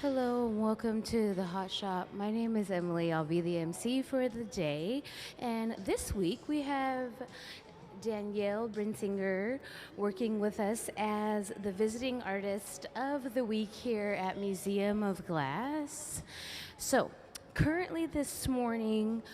Hello and welcome to the Hot Shop. My name is Emily. I'll be the MC for the day. And this week we have Danielle Brensinger working with us as the visiting artist of the week here at Museum of Glass. So, currently this morning,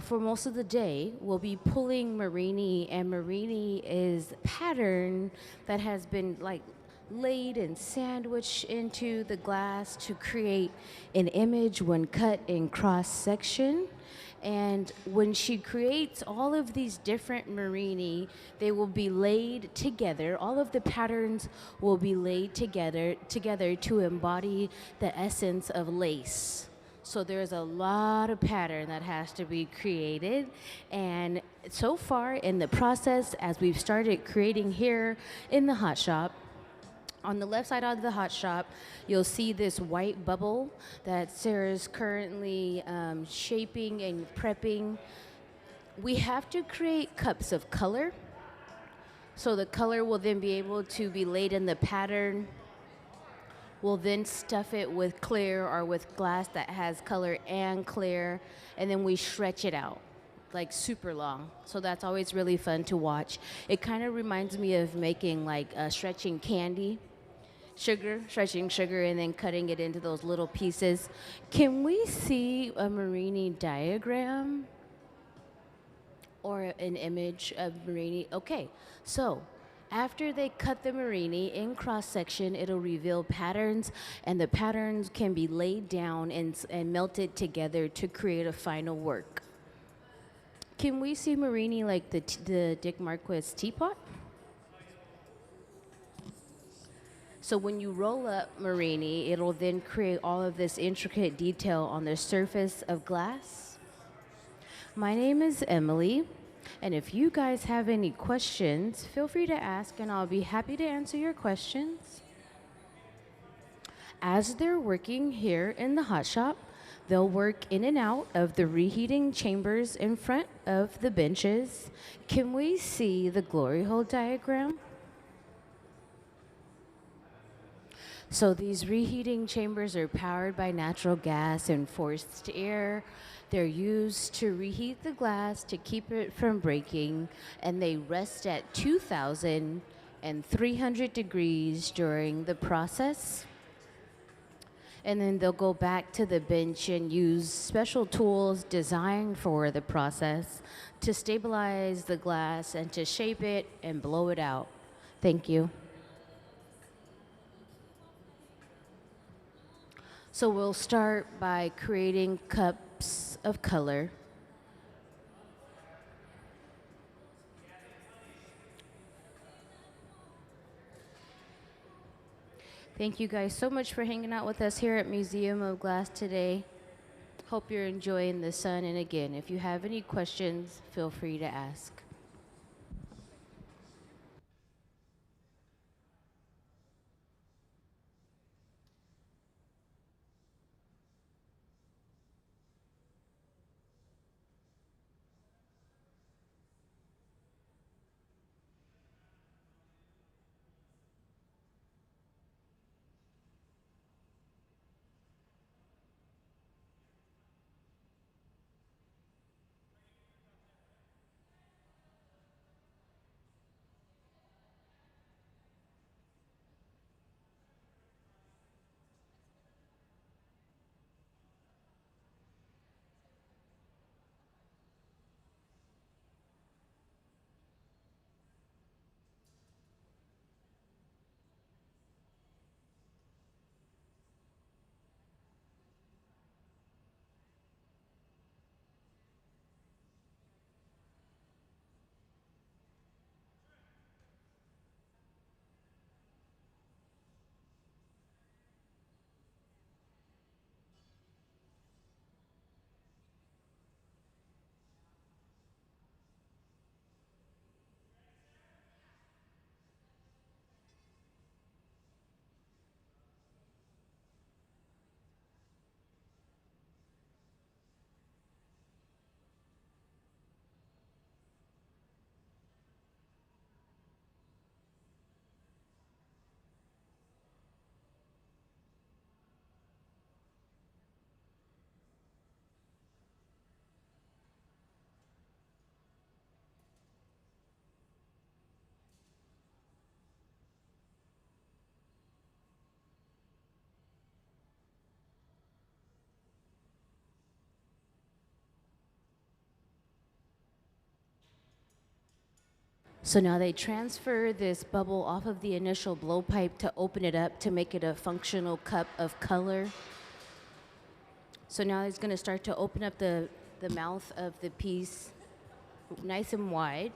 for most of the day, we'll be pulling Marini, and Marini is pattern that has been like laid and sandwiched into the glass to create an image when cut in cross section. And when she creates all of these different Marini, they will be laid together. All of the patterns will be laid together to embody the essence of lace. So there's a lot of pattern that has to be created. And so far in the process, as we've started creating here in the hot shop, on the left side of the hot shop, you'll see this white bubble that Sarah's currently shaping and prepping. We have to create cups of color. So the color will then be able to be laid in the pattern. We'll then stuff it with clear or with glass that has color and clear, and then we stretch it out like super long. So that's always really fun to watch. It kind of reminds me of making like stretching candy. Stretching sugar, and then cutting it into those little pieces. Can we see a Marini diagram or an image of Marini? Okay, so after they cut the Marini in cross section, it'll reveal patterns, and the patterns can be laid down and melted together to create a final work. Can we see Marini like the Dick Marquis teapot? So when you roll up Marini, it'll then create all of this intricate detail on the surface of glass. My name is Emily, and if you guys have any questions, feel free to ask and I'll be happy to answer your questions. As they're working here in the hot shop, they'll work in and out of the reheating chambers in front of the benches. Can we see the glory hole diagram? So these reheating chambers are powered by natural gas and forced air. They're used to reheat the glass to keep it from breaking, and they rest at 2,300 degrees during the process. And then they'll go back to the bench and use special tools designed for the process to stabilize the glass and to shape it and blow it out. Thank you. So we'll start by creating cups of color. Thank you guys so much for hanging out with us here at Museum of Glass today. Hope you're enjoying the sun. And again, if you have any questions, feel free to ask. So now they transfer this bubble off of the initial blowpipe to open it up to make it a functional cup of color. So now he's going to start to open up the mouth of the piece nice and wide.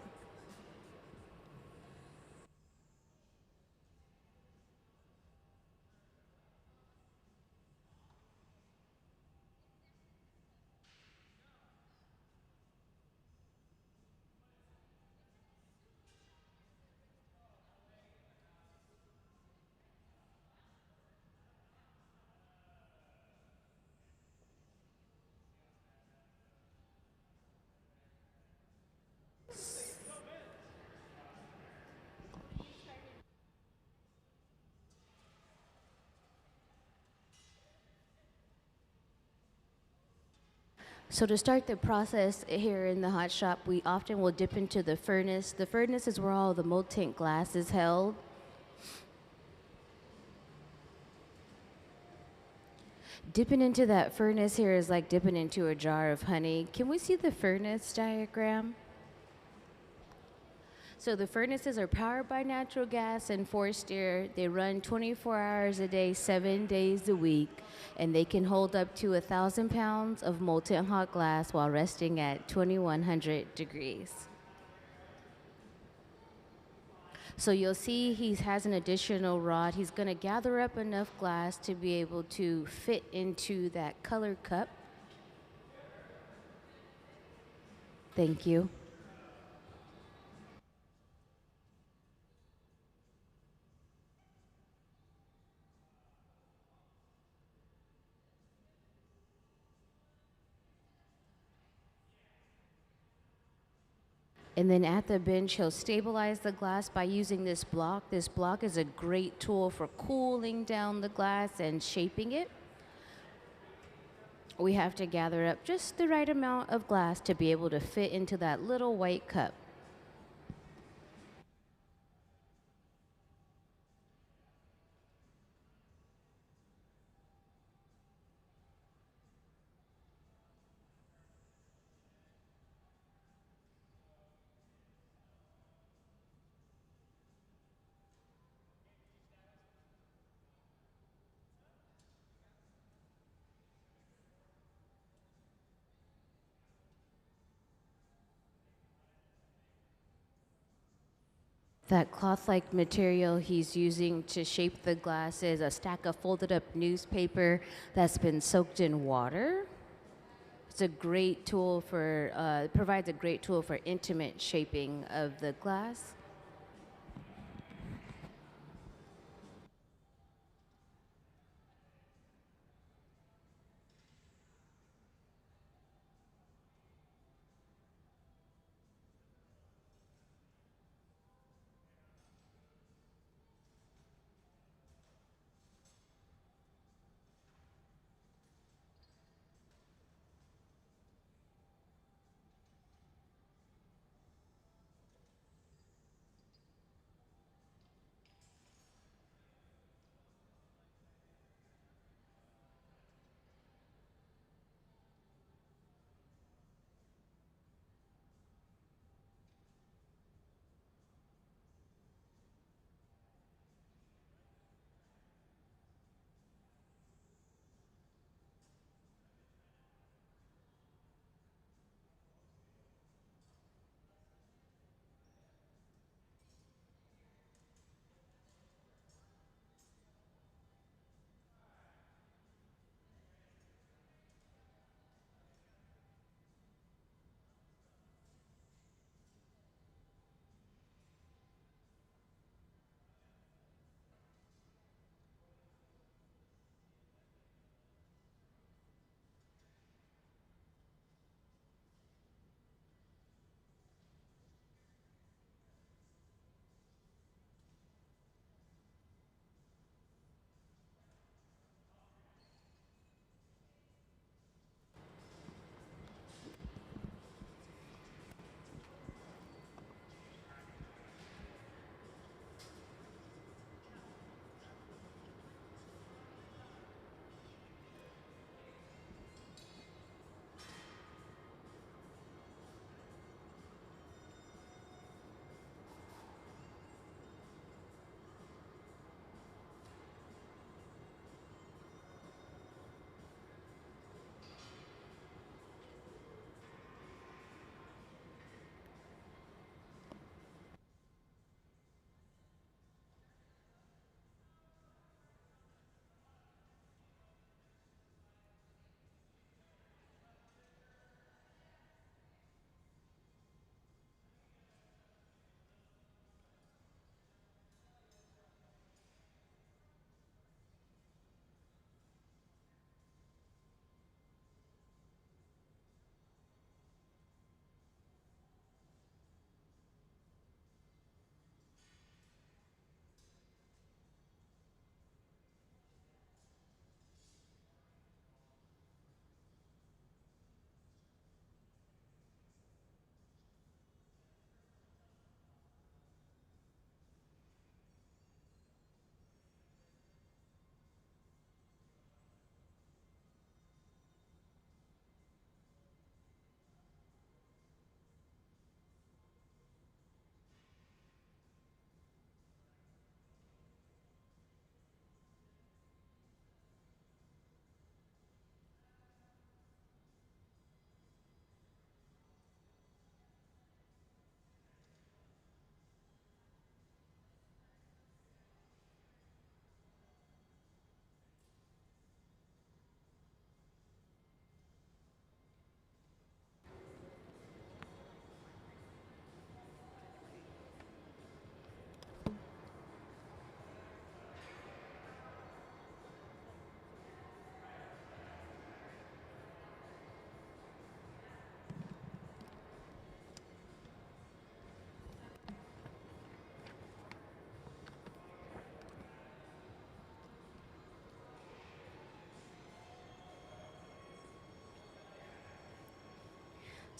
So to start the process here in the hot shop, we often will dip into the furnace. The furnace is where all the molten glass is held. Dipping into that furnace here is like dipping into a jar of honey. Can we see the furnace diagram? So the furnaces are powered by natural gas and forced air. They run 24 hours a day, 7 days a week, and they can hold up to 1,000 pounds of molten hot glass while resting at 2,100 degrees. So you'll see he has an additional rod. He's going to gather up enough glass to be able to fit into that color cup. Thank you. And then at the bench, he'll stabilize the glass by using this block. This block is a great tool for cooling down the glass and shaping it. We have to gather up just the right amount of glass to be able to fit into that little white cup. That cloth-like material he's using to shape the glass is a stack of folded up newspaper that's been soaked in water. It's a great tool for, provides a great tool for intimate shaping of the glass.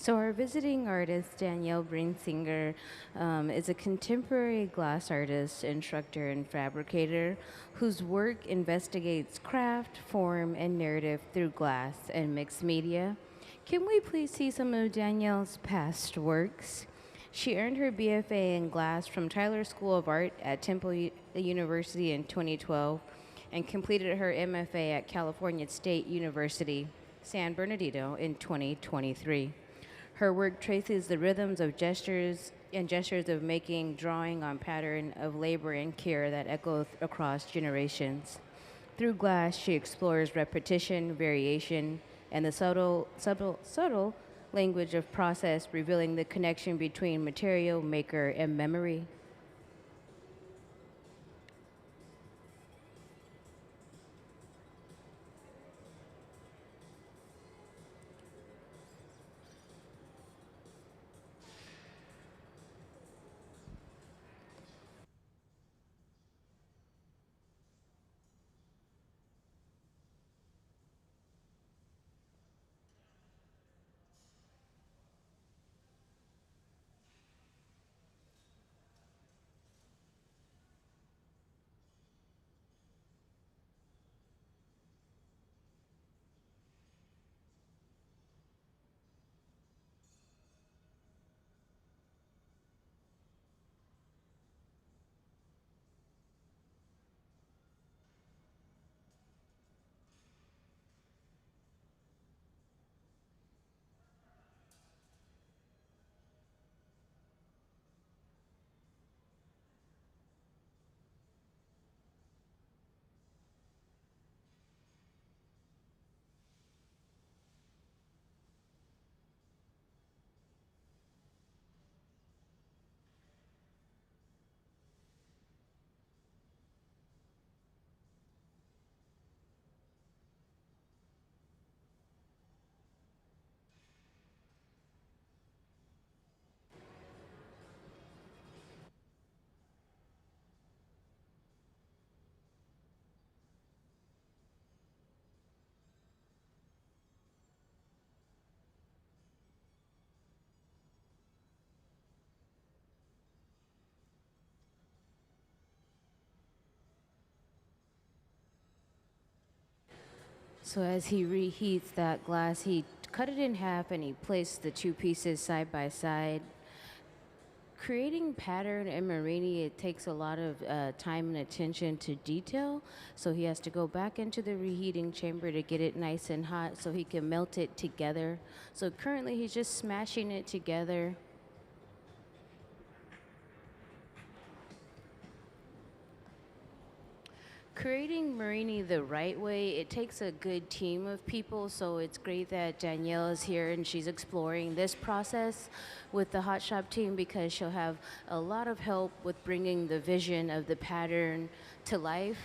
So our visiting artist, Danielle Brensinger, is a contemporary glass artist, instructor, and fabricator whose work investigates craft, form, and narrative through glass and mixed media. Can we please see some of Danielle's past works? She earned her BFA in glass from Tyler School of Art at University in 2012 and completed her MFA at California State University San Bernardino in 2023. Her work traces the rhythms of gestures of making, drawing on pattern of labor and care that echo across generations. Through glass, she explores repetition, variation, and the subtle language of process, revealing the connection between material, maker, and memory. So as he reheats that glass, he cut it in half and he placed the two pieces side by side. Creating pattern in Marini, it takes a lot of time and attention to detail. So he has to go back into the reheating chamber to get it nice and hot so he can melt it together. So currently he's just smashing it together. Creating Marini the right way, it takes a good team of people, so it's great that Danielle is here and she's exploring this process with the Hot Shop team because she'll have a lot of help with bringing the vision of the pattern to life.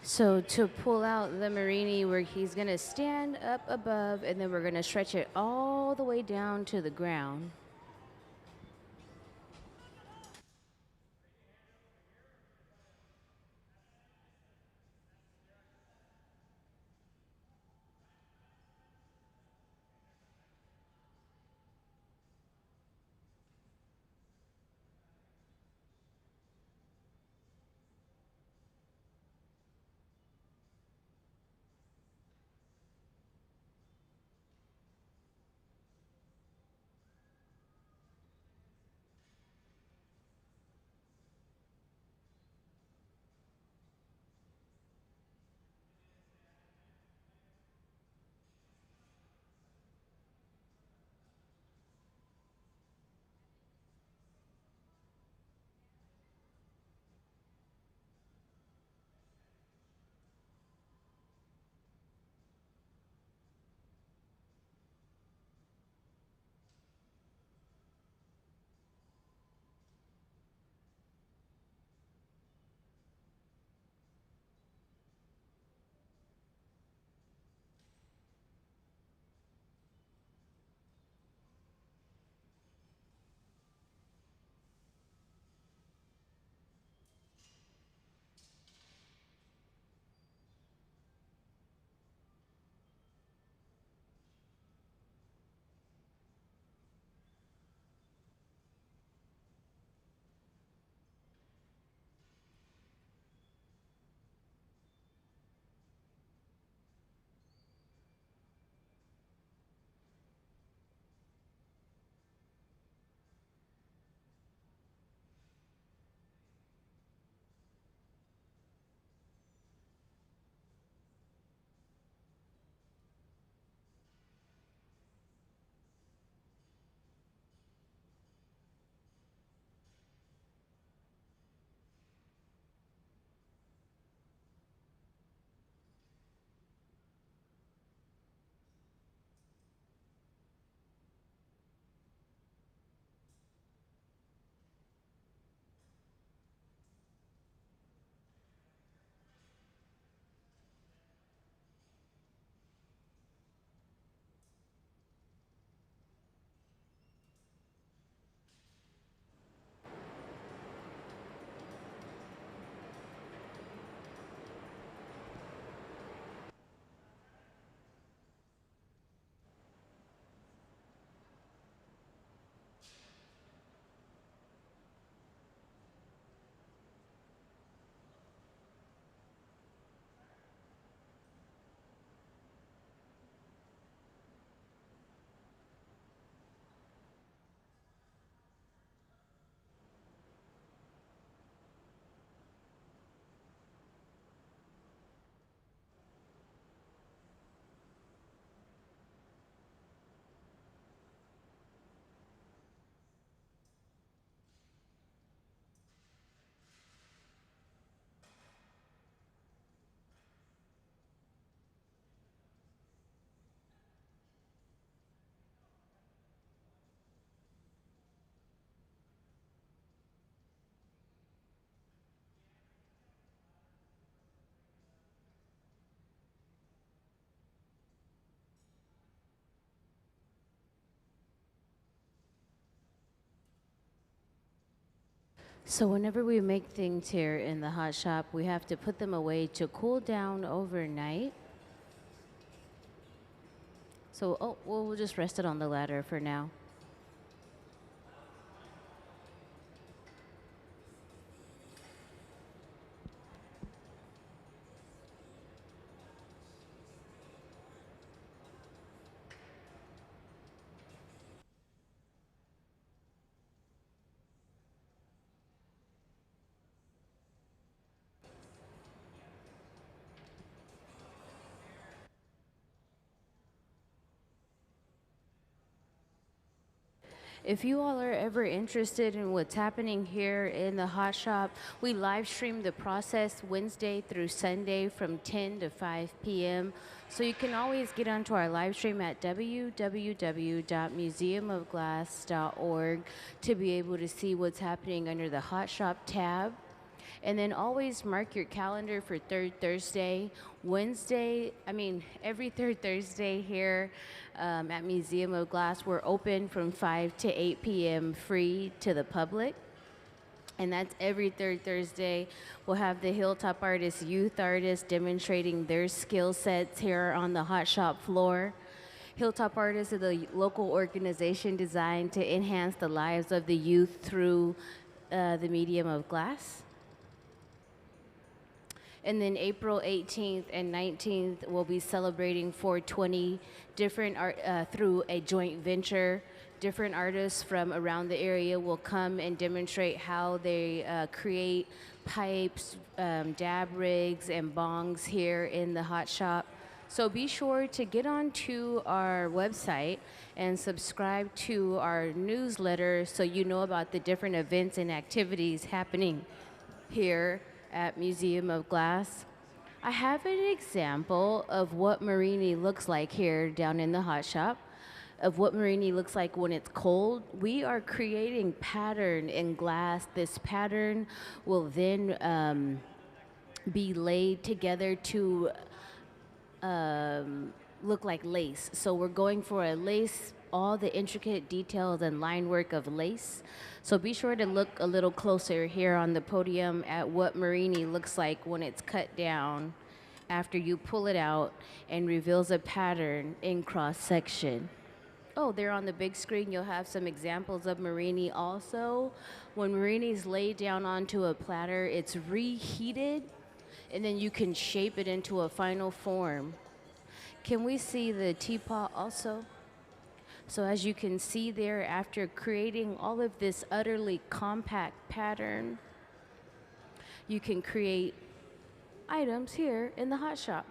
So to pull out the marini, where he's gonna stand up above, and then we're gonna stretch it all the way down to the ground. So whenever we make things here in the hot shop, we have to put them away to cool down overnight. So, oh, well, we'll just rest it on the ladder for now. If you all are ever interested in what's happening here in the hot shop, we live stream the process Wednesday through Sunday from 10 to 5 p.m. So you can always get onto our live stream at www.museumofglass.org to be able to see what's happening under the hot shop tab. And then always mark your calendar for third Thursday. Every third Thursday here at Museum of Glass, we're open from 5 to 8 p.m. free to the public. And that's every third Thursday. We'll have the Hilltop artists, youth artists demonstrating their skill sets here on the hot shop floor. Hilltop Artists is a local organization designed to enhance the lives of the youth through the medium of glass. And then April 18th and 19th, we'll be celebrating 420 different art through a joint venture. Different artists from around the area will come and demonstrate how they create pipes, dab rigs, and bongs here in the hot shop. So be sure to get onto our website and subscribe to our newsletter so you know about the different events and activities happening here at Museum of Glass. I have an example of what Marini looks like here down in the hot shop, of what Marini looks like when it's cold. We are creating pattern in glass. This pattern will then be laid together to look like lace. So we're going for a lace, all the intricate details and line work of lace. So be sure to look a little closer here on the podium at what Marini looks like when it's cut down after you pull it out and reveals a pattern in cross section. Oh, there on the big screen, you'll have some examples of Marini also. When Marini's laid down onto a platter, it's reheated, and then you can shape it into a final form. Can we see the teapot also? So as you can see there, after creating all of this utterly compact pattern, you can create items here in the hot shop.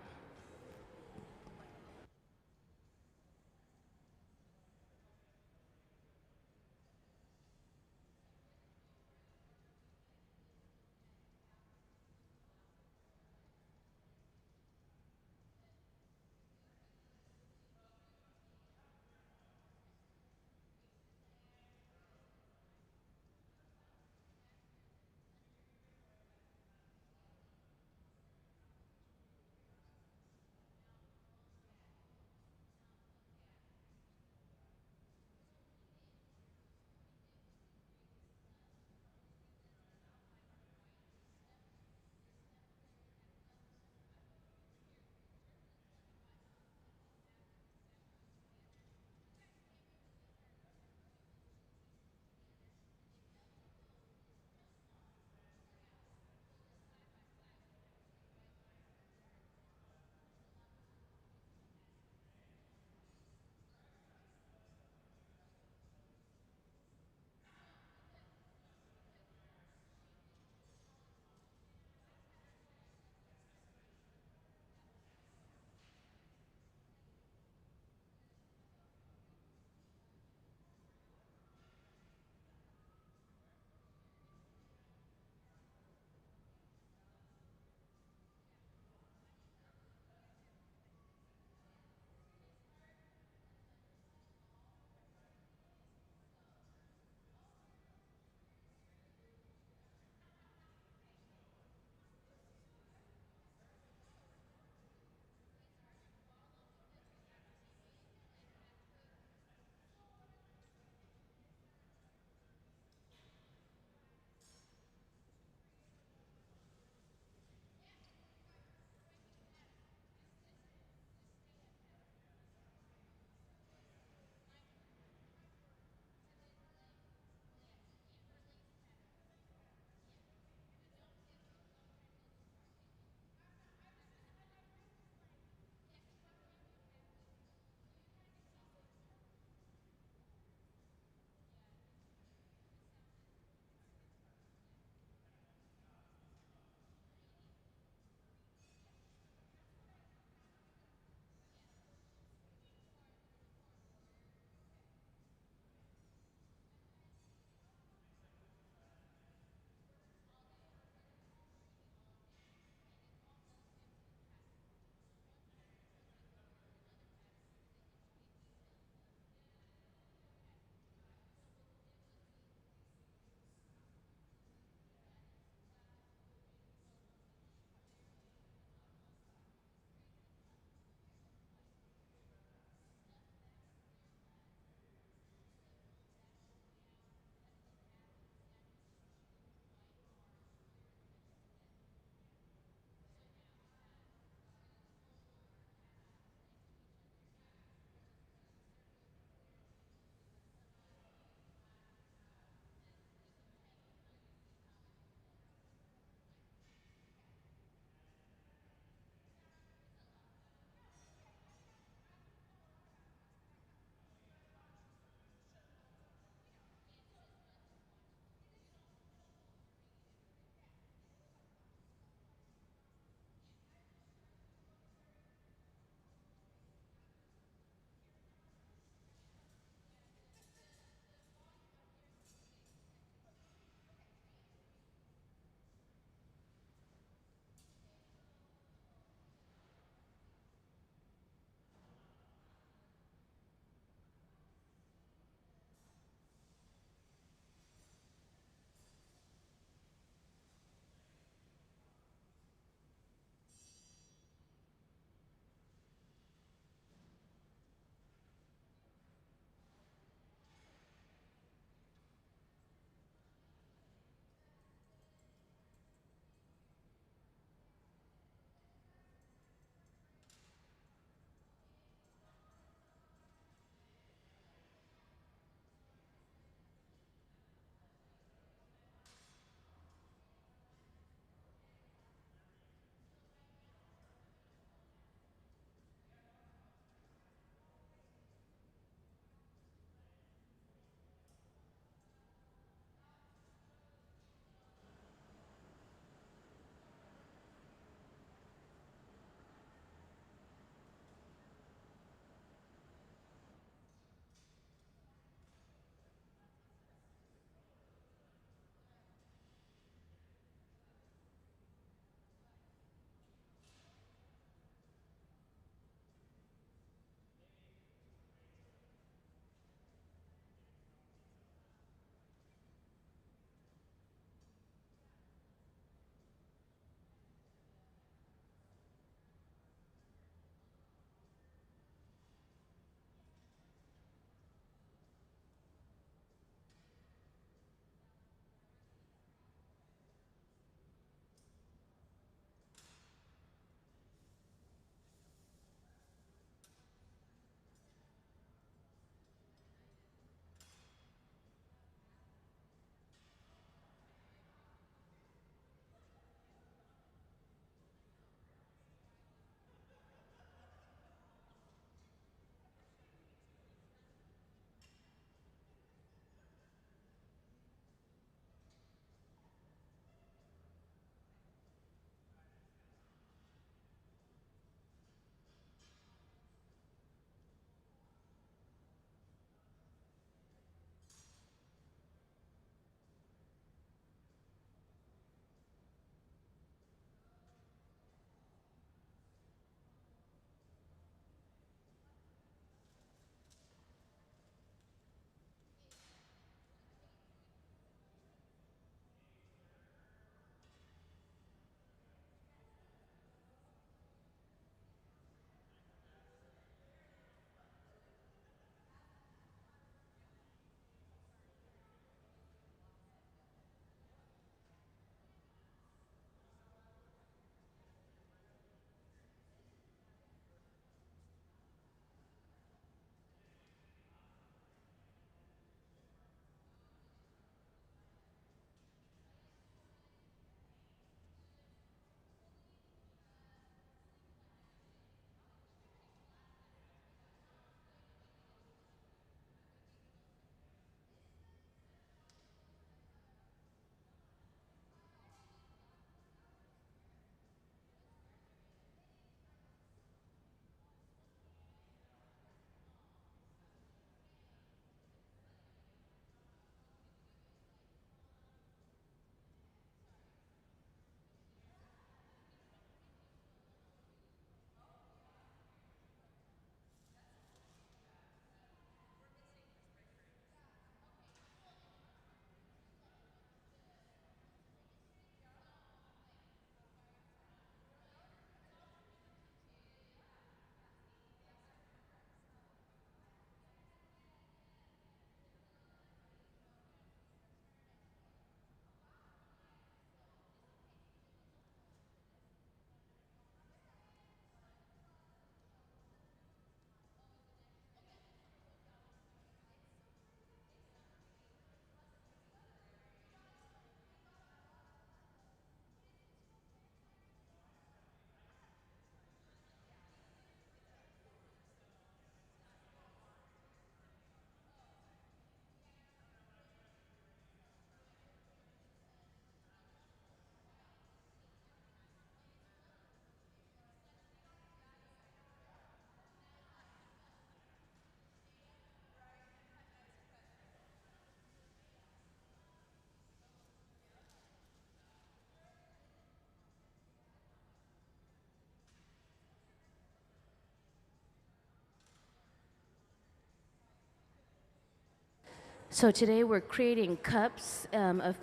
So today we're creating cups of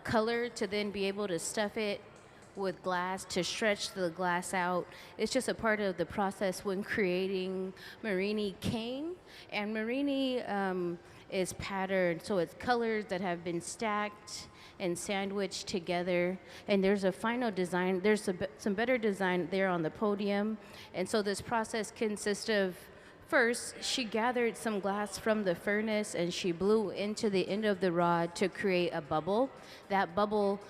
color to then be able to stuff it with glass to stretch the glass out. It's just a part of the process when creating Marini King. And Marini is patterned, so it's colors that have been stacked and sandwiched together. And there's a final design. There's some better design there on the podium. And so this process consists of first, she gathered some glass from the furnace and she blew into the end of the rod to create a bubble. That bubble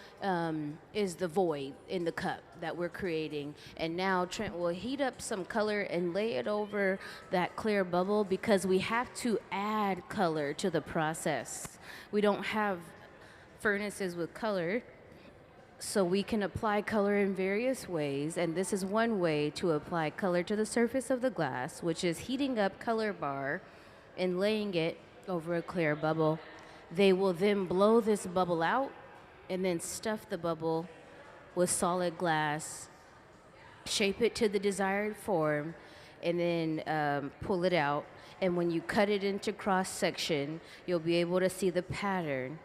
is the void in the cup that we're creating. And now Trent will heat up some color and lay it over that clear bubble because we have to add color to the process. We don't have furnaces with color, so we can apply color in various ways, and this is one way to apply color to the surface of the glass, which is heating up color bar and laying it over a clear bubble. They will then blow this bubble out and then stuff the bubble with solid glass, shape it to the desired form, and then pull it out. And when you cut it into cross section, you'll be able to see the pattern.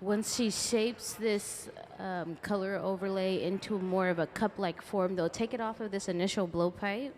Once she shapes this color overlay into more of a cup-like form, they'll take it off of this initial blowpipe.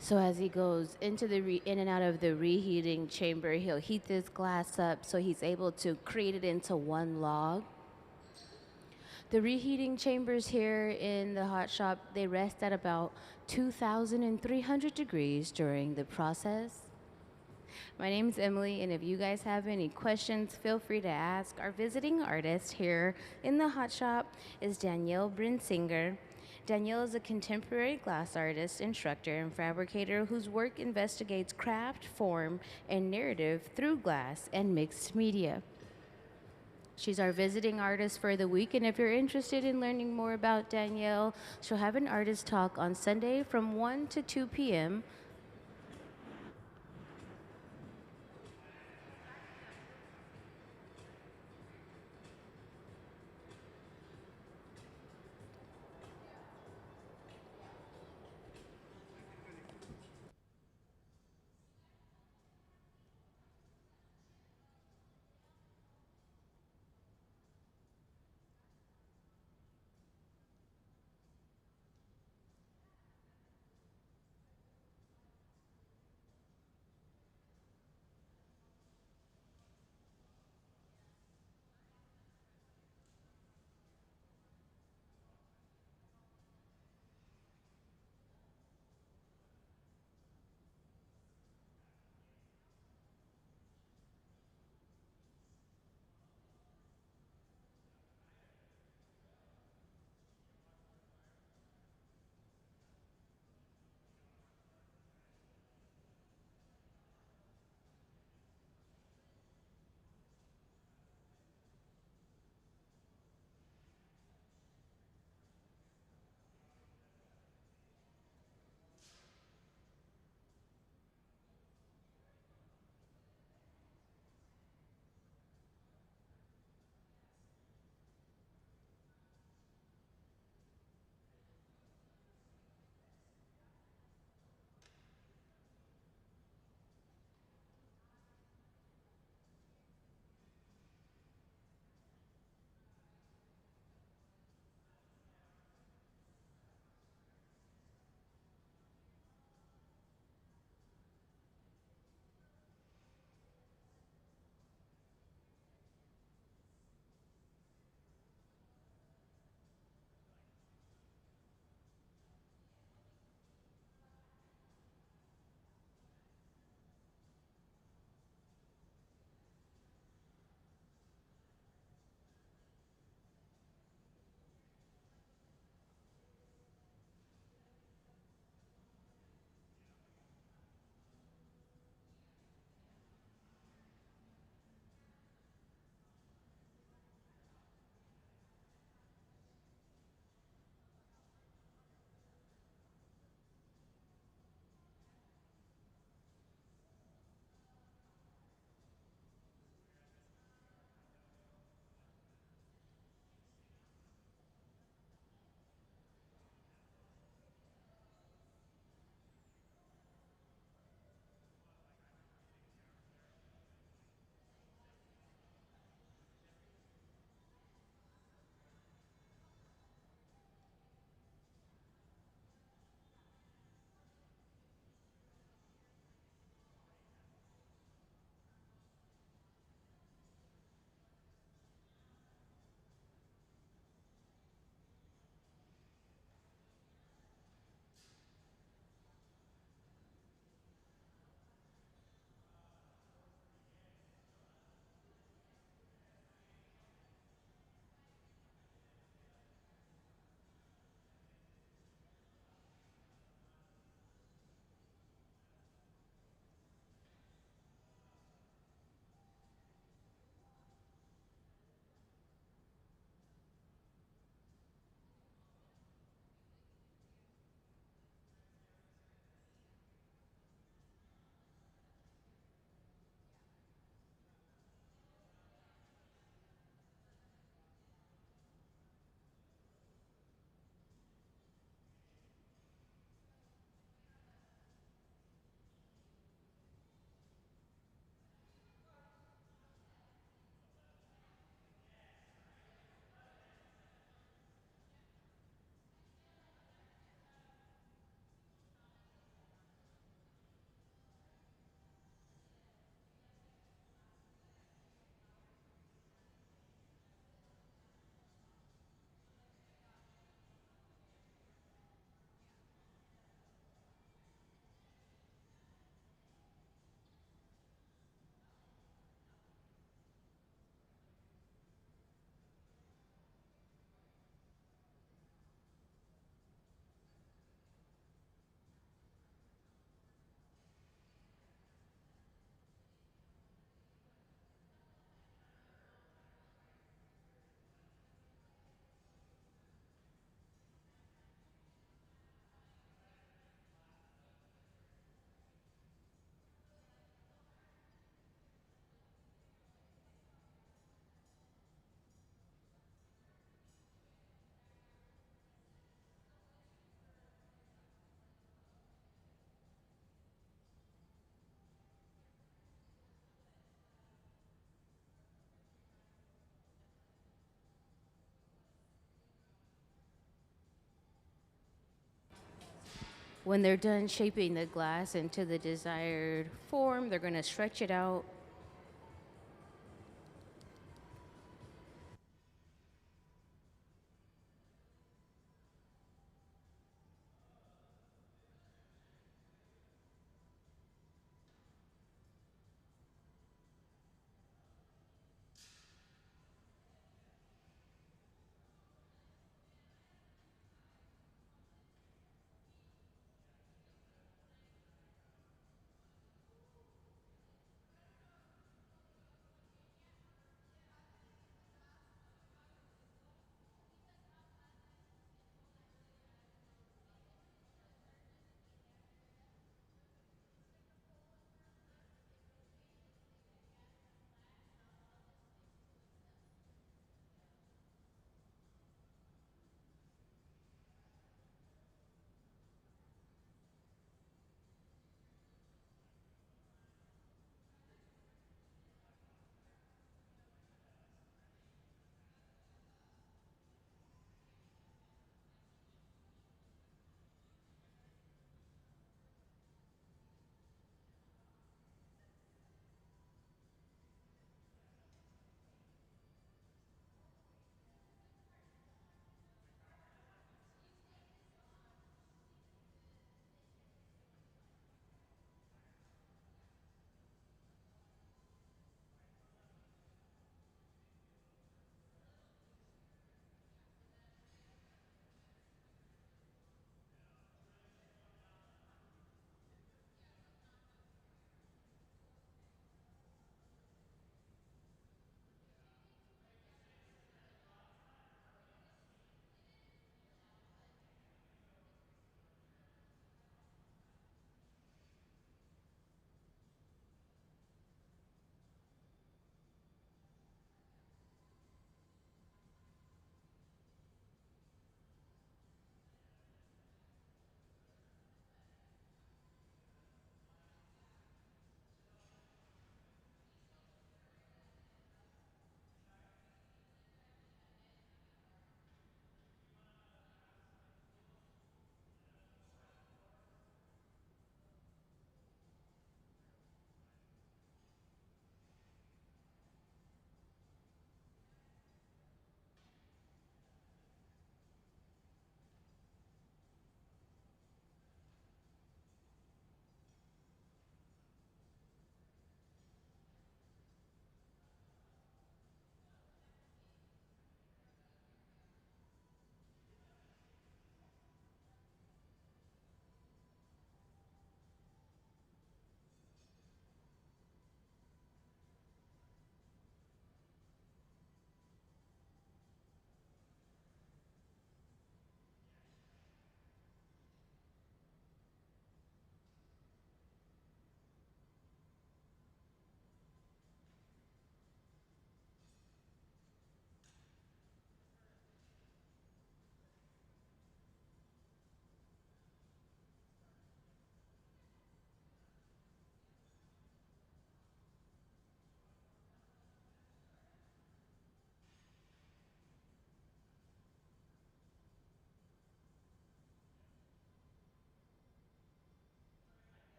So as he goes into the in and out of the reheating chamber, he'll heat this glass up so he's able to create it into one log. The reheating chambers here in the hot shop, they rest at about 2,300 degrees during the process. My name's Emily, and if you guys have any questions, feel free to ask. Our visiting artist here in the hot shop is Danielle Brensinger. Danielle is a contemporary glass artist, instructor, and fabricator whose work investigates craft, form, and narrative through glass and mixed media. She's our visiting artist for the week, and if you're interested in learning more about Danielle, she'll have an artist talk on Sunday from 1 to 2 p.m. When they're done shaping the glass into the desired form, they're going to stretch it out.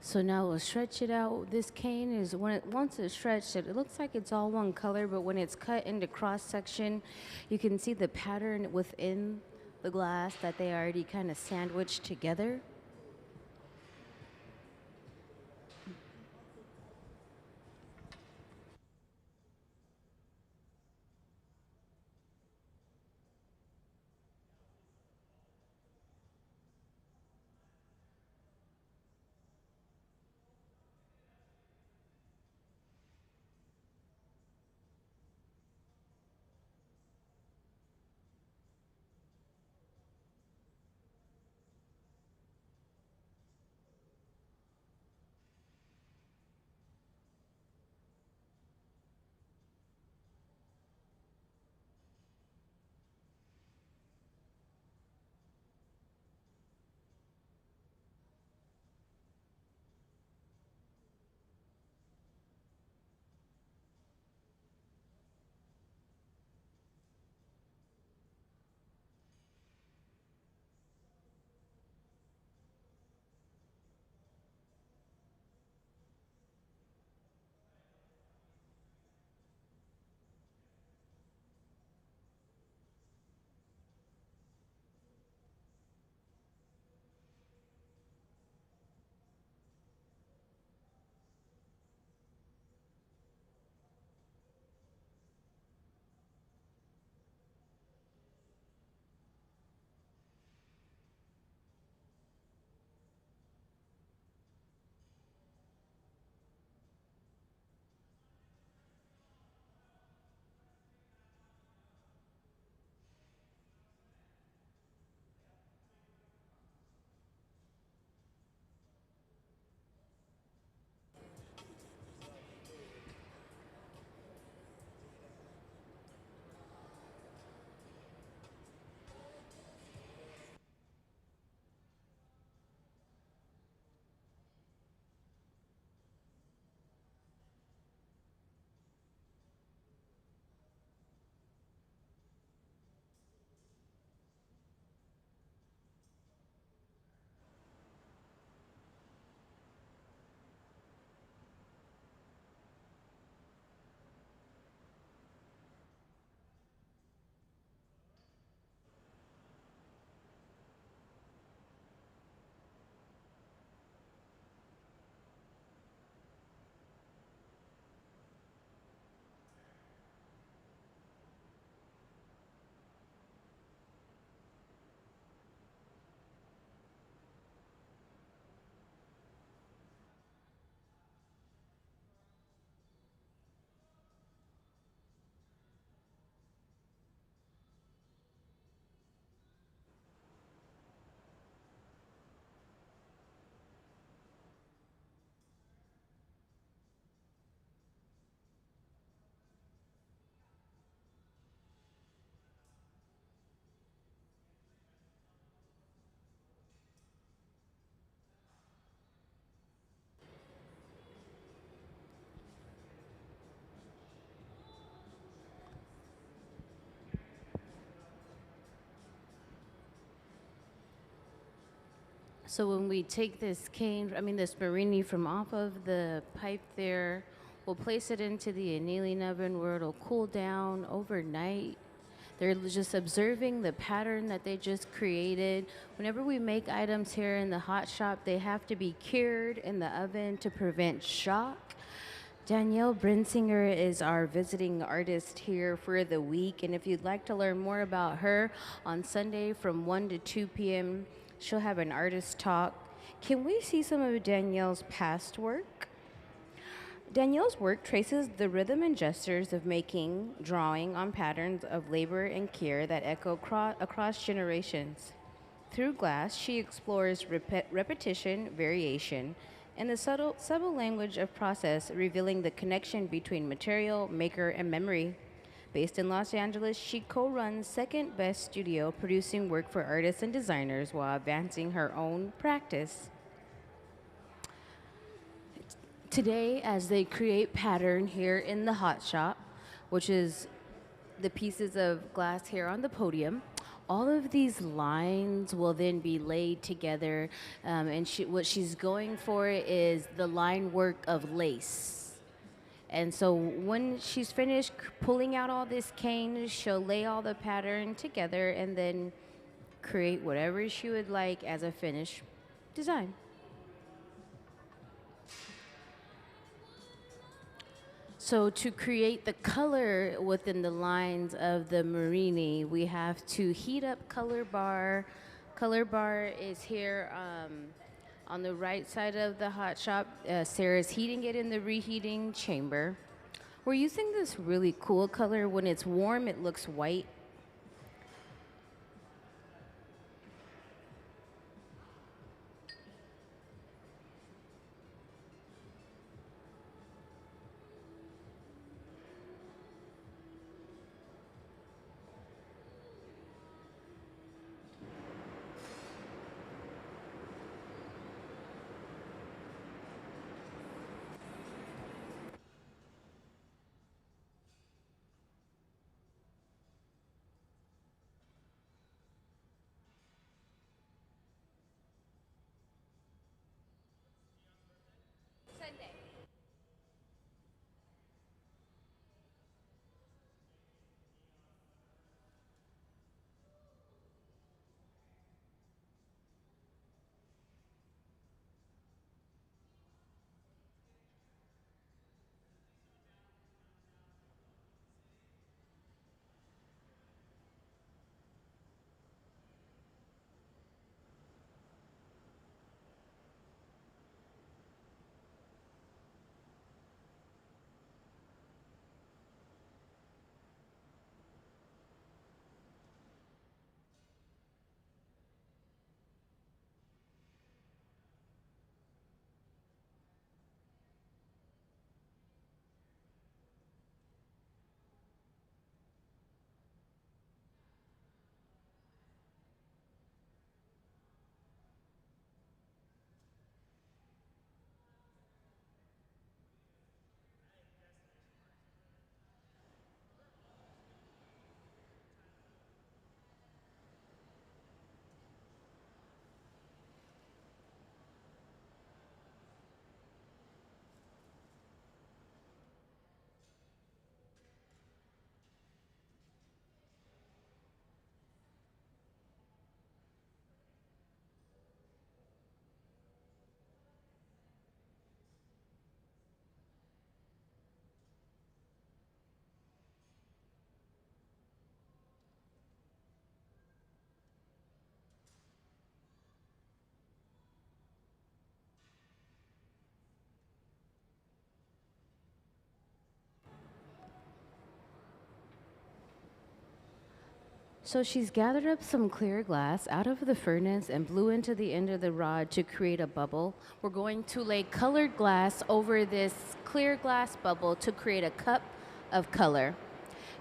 So now we'll stretch it out. This cane is once it's stretched, it looks like it's all one color, but when it's cut into cross section, you can see the pattern within the glass that they already kind of sandwiched together. So when we take this cane, this marini from off of the pipe there, we'll place it into the annealing oven where it'll cool down overnight. They're just observing the pattern that they just created. Whenever we make items here in the hot shop, they have to be cured in the oven to prevent shock. Danielle Brensinger is our visiting artist here for the week, and if you'd like to learn more about her, on Sunday from 1 to 2 p.m., she'll have an artist talk. Can we see some of Danielle's past work? Danielle's work traces the rhythm and gestures of making, drawing on patterns of labor and care that echo across generations. Through glass, she explores repetition, variation, and the subtle language of process, revealing the connection between material, maker, and memory. Based in Los Angeles, she co-runs Second Best Studio, producing work for artists and designers while advancing her own practice. Today, as they create pattern here in the hot shop, which is the pieces of glass here on the podium, all of these lines will then be laid together, and what she's going for is the line work of lace. And so when she's finished pulling out all this cane, she'll lay all the pattern together and then create whatever she would like as a finished design. So to create the color within the lines of the Marini, we have to heat up color bar. Color bar is here on the right side of the hot shop. Sarah's heating it in the reheating chamber. We're using this really cool color. When it's warm, it looks white. So she's gathered up some clear glass out of the furnace and blew into the end of the rod to create a bubble. We're going to lay colored glass over this clear glass bubble to create a cup of color.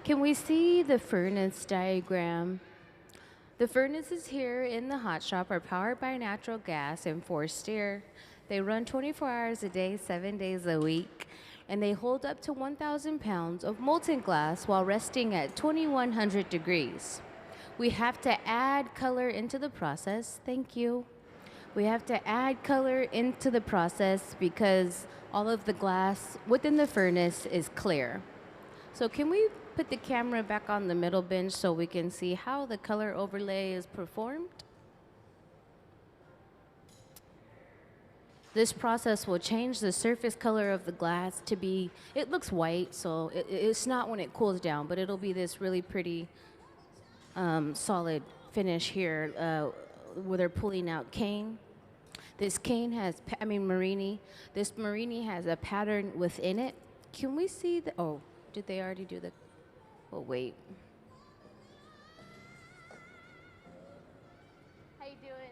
Can we see the furnace diagram? The furnaces here in the hot shop are powered by natural gas and forced air. They run 24 hours a day, 7 days a week, and they hold up to 1,000 pounds of molten glass while resting at 2,100 degrees. We have to add color into the process. Thank you. We have to add color into the process because all of the glass within the furnace is clear. So can we put the camera back on the middle bench so we can see how the color overlay is performed? This process will change the surface color of the glass to be, it looks white, so it's not when it cools down, but it'll be this really pretty solid finish here where they're pulling out cane. This cane has, Marini. This Marini has a pattern within it. Can we see the, oh, did they already do the, oh, wait. How you doing?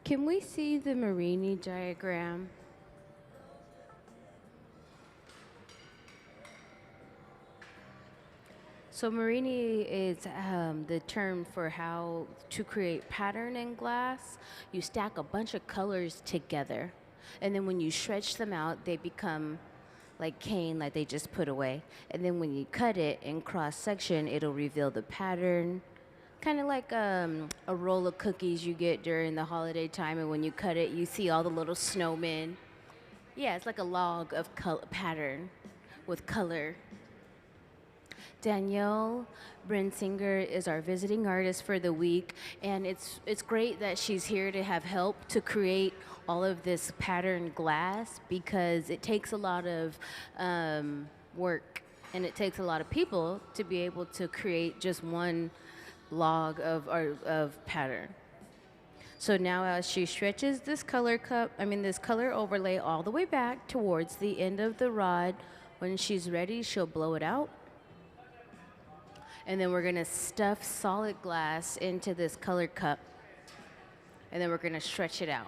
Can we see the Marini diagram? So Marini is the term for how to create pattern in glass. You stack a bunch of colors together, and then when you stretch them out, they become like cane, like they just put away. And then when you cut it in cross section, it'll reveal the pattern. Kind of like a roll of cookies you get during the holiday time, and when you cut it, you see all the little snowmen. Yeah, it's like a log of pattern with color. Danielle Brensinger is our visiting artist for the week, and it's great that she's here to have help to create all of this pattern glass because it takes a lot of work and it takes a lot of people to be able to create just one log of pattern. So now as she stretches this this color overlay all the way back towards the end of the rod, when she's ready, she'll blow it out. And then we're gonna stuff solid glass into this color cup. And then we're gonna stretch it out.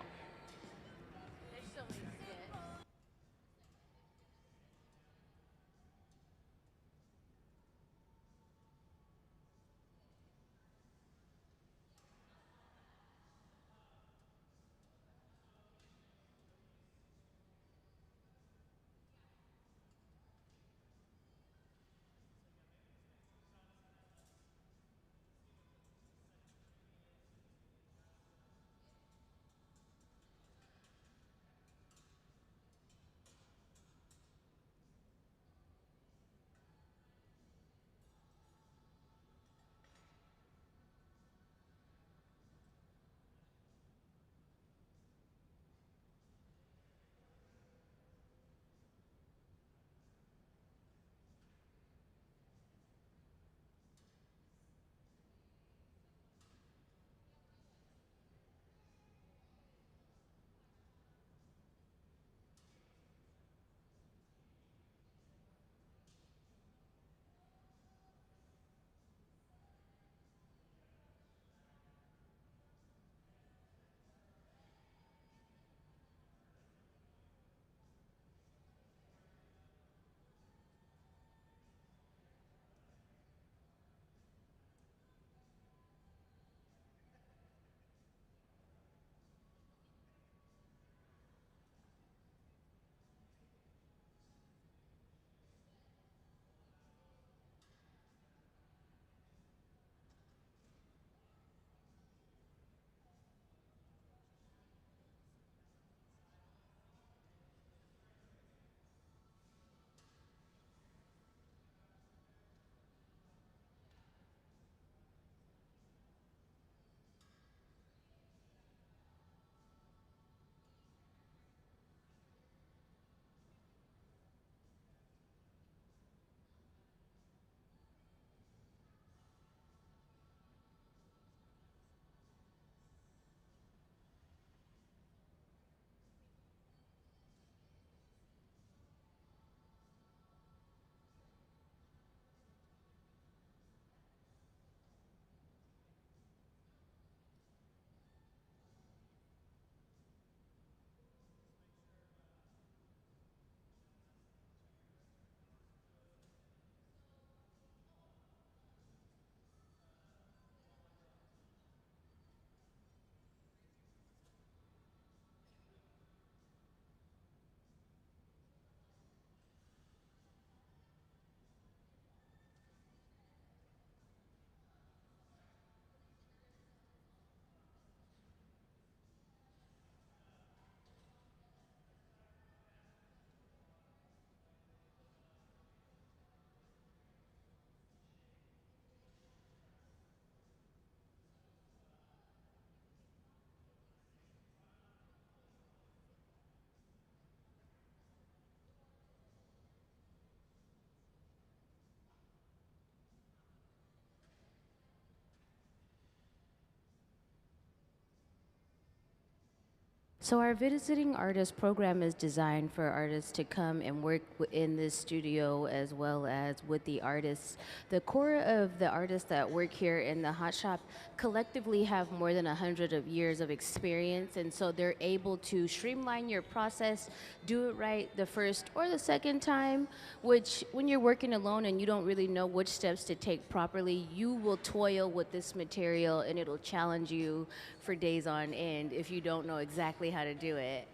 So our visiting artist program is designed for artists to come and work in this studio as well as with the artists. The core of the artists that work here in the hot shop collectively have more than 100 of years of experience, and so they're able to streamline your process, do it right the first or the second time, which when you're working alone and you don't really know which steps to take properly, you will toil with this material and it'll challenge you for days on end if you don't know exactly how to do it,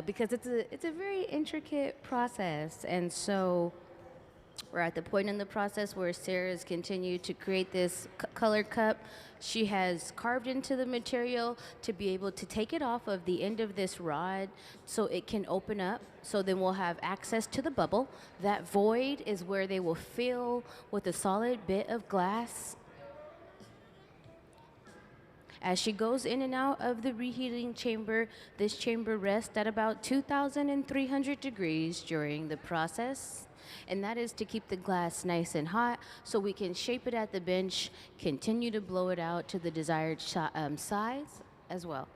because it's a very intricate process. And so we're at the point in the process where Sarah's continued to create this color cup. She has carved into the material to be able to take it off of the end of this rod so it can open up. So then we'll have access to the bubble. That void is where they will fill with a solid bit of glass. As she goes in and out of the reheating chamber, this chamber rests at about 2,300 degrees during the process. And that is to keep the glass nice and hot so we can shape it at the bench, continue to blow it out to the desired size as well.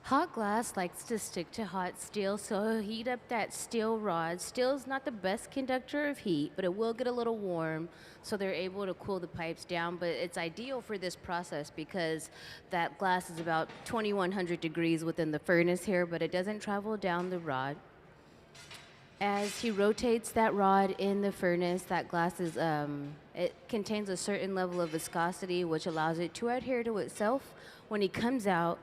Hot glass likes to stick to hot steel, so heat up that steel rod. Steel's not the best conductor of heat, but it will get a little warm, so they're able to cool the pipes down. But it's ideal for this process because that glass is about 2,100 degrees within the furnace here, but it doesn't travel down the rod. As he rotates that rod in the furnace, that glass is, it contains a certain level of viscosity, which allows it to adhere to itself. When he comes out,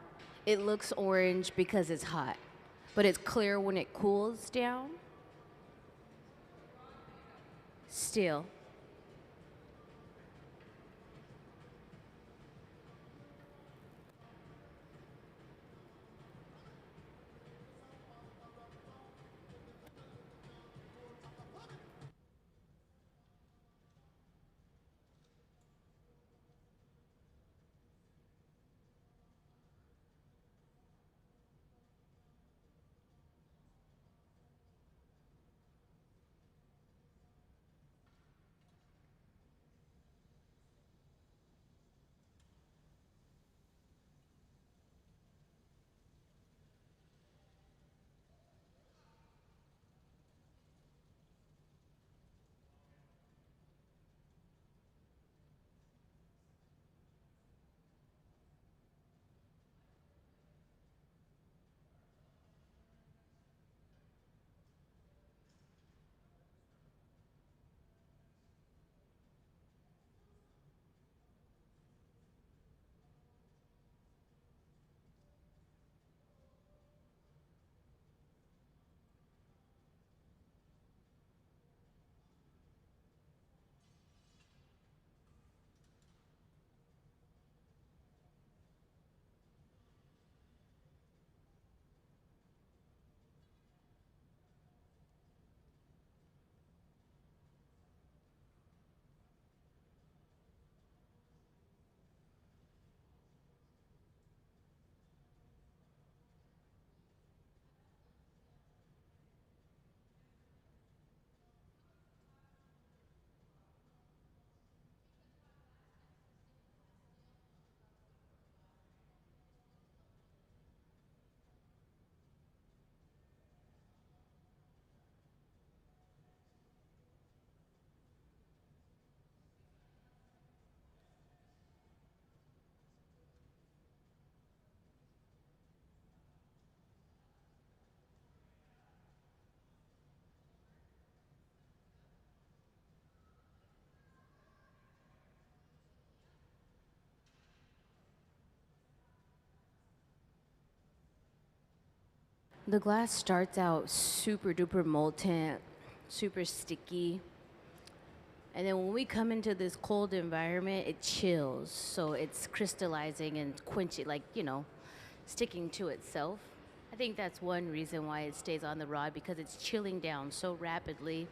it looks orange because it's hot, but it's clear when it cools down. Still. The glass starts out super duper molten, super sticky. And then when we come into this cold environment, it chills. So it's crystallizing and quenching, like, sticking to itself. I think that's one reason why it stays on the rod because it's chilling down so rapidly.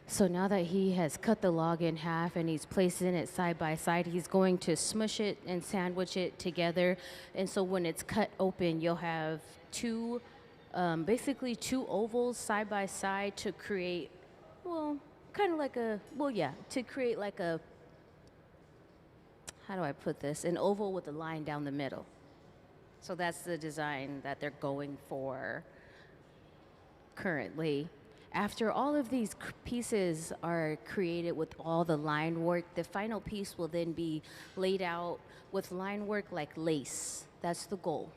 So now that he has cut the log in half and he's placing it side by side, he's going to smush it and sandwich it together. And so when it's cut open, you'll have two, basically two ovals side by side to create, well, kind of like a, well, yeah, to create like a, how do I put this? An oval with a line down the middle. So that's the design that they're going for currently. After all of these pieces are created with all the line work, the final piece will then be laid out with line work like lace. That's the goal.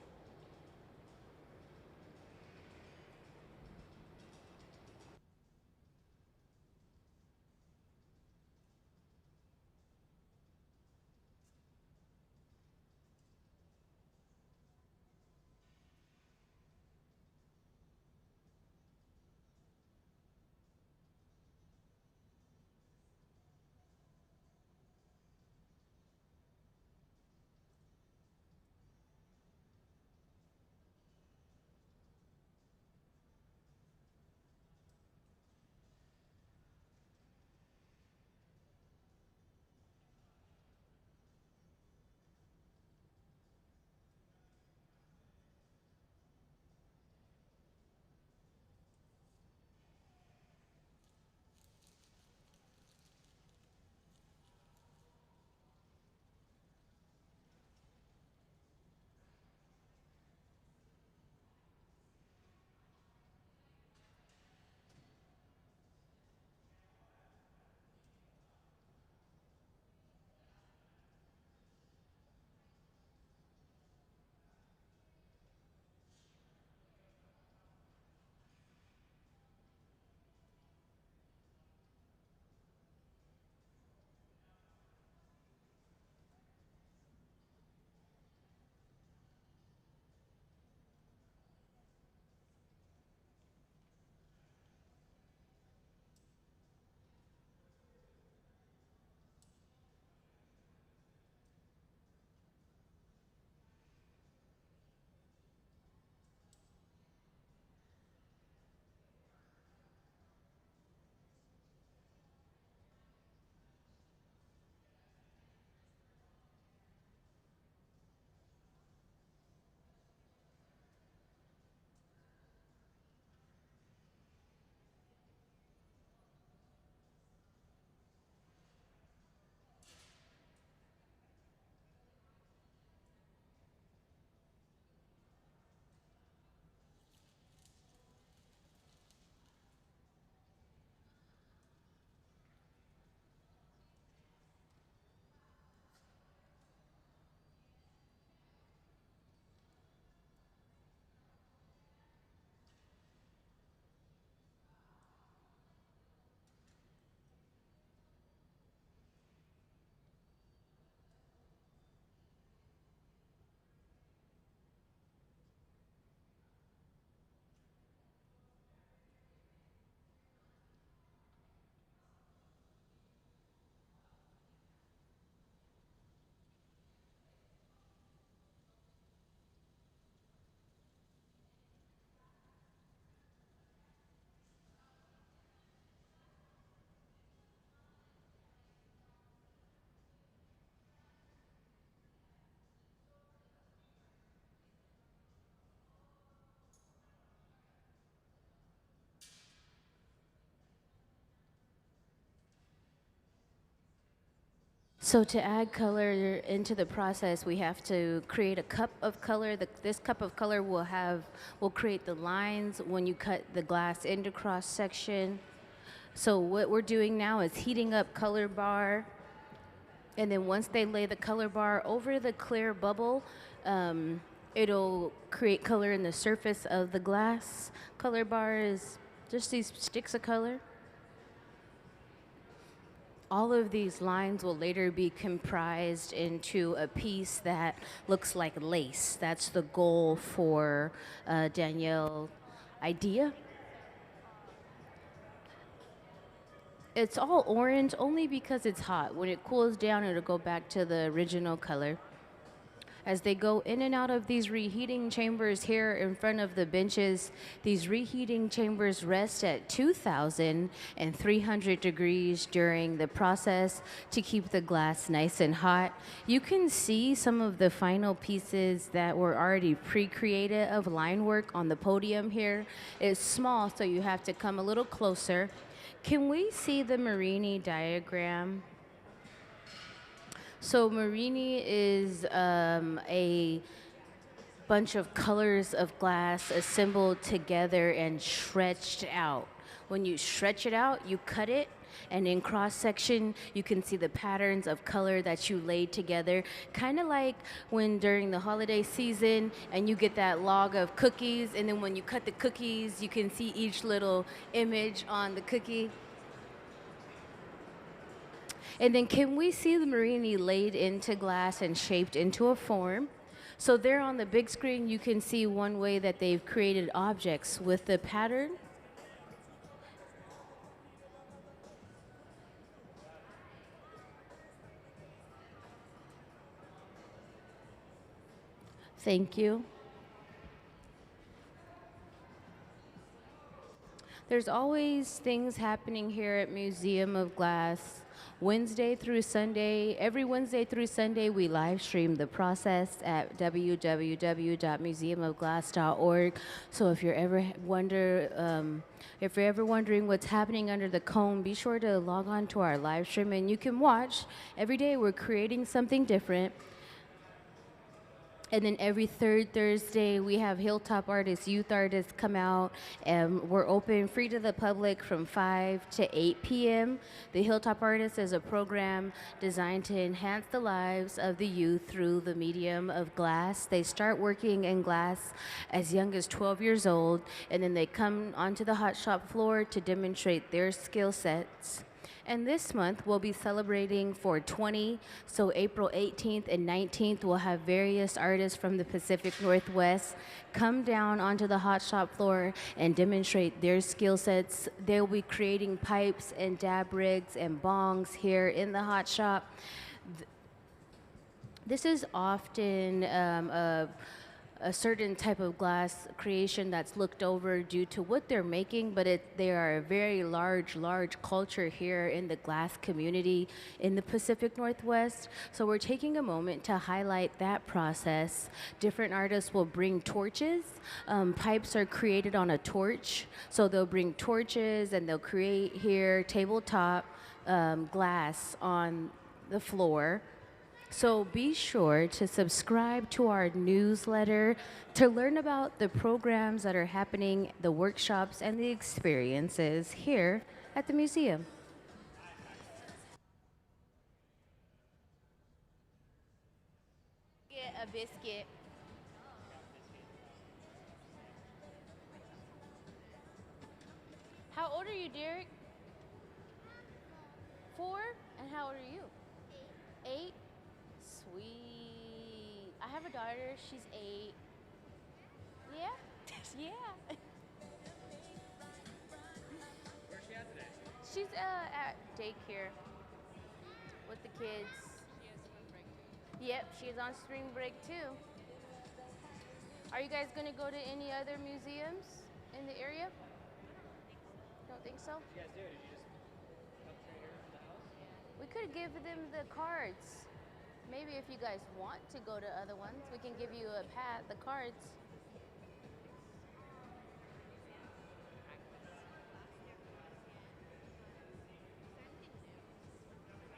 So to add color into the process, we have to create a cup of color. This cup of color will create the lines when you cut the glass into cross section. So what we're doing now is heating up color bar, and then once they lay the color bar over the clear bubble, it'll create color in the surface of the glass. Color bar is just these sticks of color. All of these lines will later be comprised into a piece that looks like lace. That's the goal for Danielle idea. It's all orange only because it's hot. When it cools down, it'll go back to the original color. As they go in and out of these reheating chambers here in front of the benches, these reheating chambers rest at 2,300 degrees during the process to keep the glass nice and hot. You can see some of the final pieces that were already pre-created of line work on the podium here. It's small, so you have to come a little closer. Can we see the Marini diagram? So Marini is a bunch of colors of glass assembled together and stretched out. When you stretch it out, you cut it, and in cross section, you can see the patterns of color that you laid together. Kind of like when during the holiday season and you get that log of cookies, and then when you cut the cookies, you can see each little image on the cookie. And then can we see the Marini laid into glass and shaped into a form? So there on the big screen, you can see one way that they've created objects with the pattern. Thank you. There's always things happening here at Museum of Glass. Wednesday through Sunday, every Wednesday through Sunday, we live stream the process at www.museumofglass.org. So if you're ever wondering what's happening under the cone, be sure to log on to our live stream and you can watch. Every day we're creating something different. And then every third Thursday, we have Hilltop artists, youth artists come out, and we're open free to the public from 5 to 8 p.m. The Hilltop Artists is a program designed to enhance the lives of the youth through the medium of glass. They start working in glass as young as 12 years old, and then they come onto the hot shop floor to demonstrate their skill sets. And this month, we'll be celebrating 420. So April 18th and 19th, we'll have various artists from the Pacific Northwest come down onto the hot shop floor and demonstrate their skill sets. They'll be creating pipes and dab rigs and bongs here in the hot shop. This is often a certain type of glass creation that's looked over due to what they're making, but they are a very large culture here in the glass community in the Pacific Northwest. So we're taking a moment to highlight that process. Different artists will bring torches. Pipes are created on a torch. So they'll bring torches and they'll create here tabletop glass on the floor. So be sure to subscribe to our newsletter to learn about the programs that are happening, the workshops, and the experiences here at the museum. Get a biscuit. How old are you, Derek? 4? And how old are you? 8? Sweet. I have a daughter. She's 8. Yeah? Yeah. Where's she at today? She's at daycare with the kids. She has spring break too. Yep, she's on spring break too. Are you guys going to go to any other museums in the area? Don't think so? What you guys do? Did you just come through here to the house? We could give them the cards. Maybe if you guys want to go to other ones, we can give you the cards.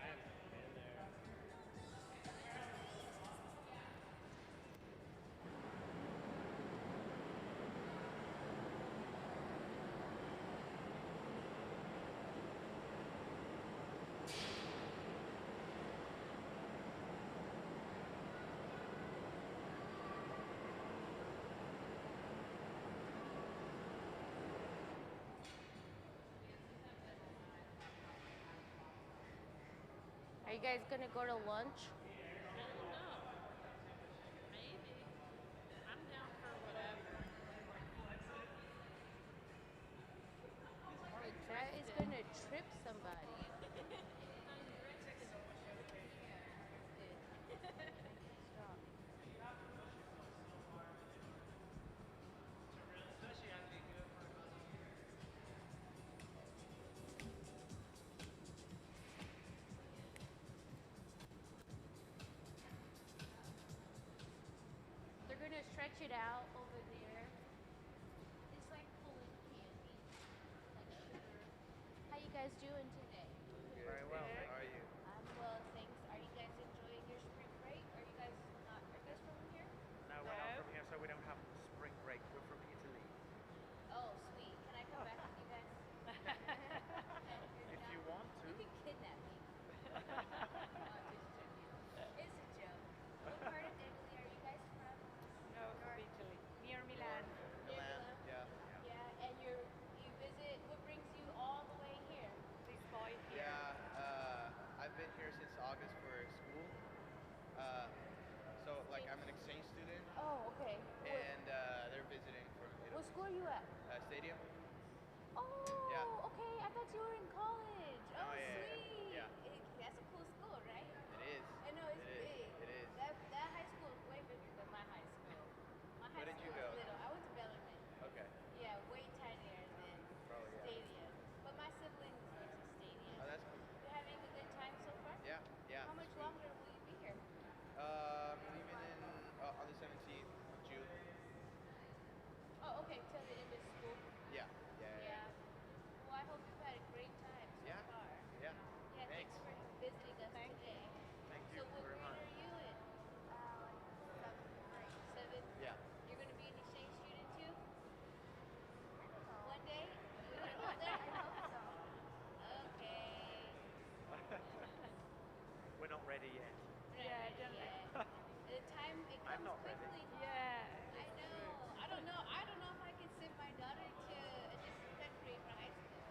I haven't been there. Are you guys going to go to lunch? I don't know. Maybe. I'm down for whatever. That is going to trip somebody. Stop. stretch it out over there. It's like pulling candy, like sugar. How you guys doing today? Very well. How are you? I'm well, thanks. Are you guys enjoying your spring break? Are you guys not? Are you guys from here? No, we're not from here, so we don't have spring break. We're from Italy. Oh, sweet. Can I come back with you guys? If you want to. You can kidnap me. No, I'm just joking. It's a joke. What part of Italy are you guys from? North of Italy, near Milan. Milan. Yeah. Yeah, and you visit. What brings you all the way here? This boy here. Yeah, I've been here since August for school. So like I'm an exchange student, Oh, okay. and they're visiting from What Italy. school are you at? Stadium. Oh, Yeah. okay. I thought you were in college. Oh, Oh, yeah, sweet. yeah. That's a cool school, right? It is. I know it's It is. big. It is. That high school is way bigger than my high school. My high Where did you school go? is little. I went to Bellarmine. Okay. Yeah, way tinier than Probably, yeah. Stadium. But my siblings went to Stadium. Oh, that's cool. You having a good time so far? Yeah. Yeah. How much sweet. longer will you be here? Leaving in on the 17th of June. Oh, okay. Till the end of school. Yeah. Yeah. Well, I hope you've had a great time so Yeah. far. Yeah. Yeah, thanks Thanks. for visiting us today. Thank So you what very grade much. are you in? Seventh? Yeah. You're going to be an exchange student too? One day? You're going to go there? I hope so. Okay. We're not ready yet. Yeah, definitely. The time, it I'm comes not ready. quickly. Yeah. I know. I don't know. I don't know if I can send my daughter to a different country for high school.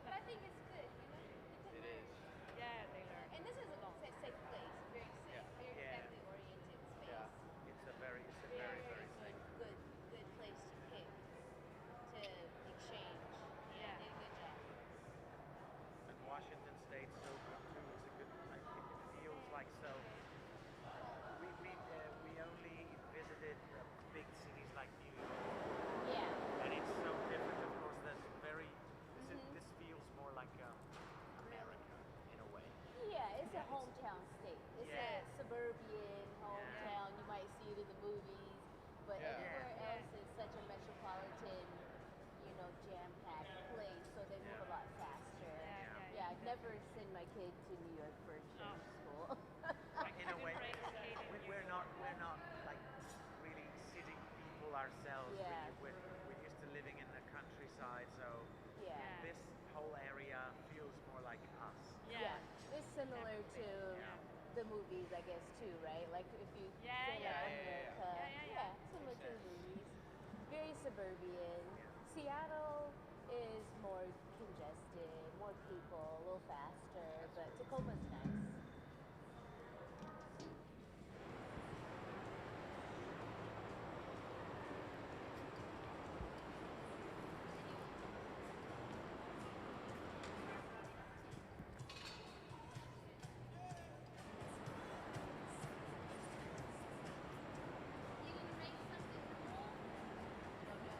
But I think it's good, you know? It is. Yeah, they learn. And this is a safe place. Very safe. Yeah. Very Yeah. family oriented space. Yeah. It's a very safe. Good place to pick to exchange. Yeah. Did a good job. And Washington State's so good too. It's a good. It feels like so. We only visited big cities like New York, Yeah. and it's so different. Of course, there's very. This feels more like America in a way. Yeah, it's a hometown state. It's Yeah. a suburban hometown. You might see it in the movies, but Yeah. everywhere Yeah. else is such a metropolitan, jam-packed place, so they move a lot faster. Yeah. I'd never send my kid to New York for exchange school. Like in a way, Different. we're not like really city people ourselves. Yeah. We're used to living in the countryside, so Yeah. this whole area feels more like us. Yeah. It's similar to Yeah. the movies, I guess, too, right? Like if you Yeah, say yeah. like Yeah, yeah, America, yeah. similar to the Makes sense. movies. Very suburban. Seattle is more congested, more people, a little faster, but Tacoma's nice. You didn't make something cool? Ready?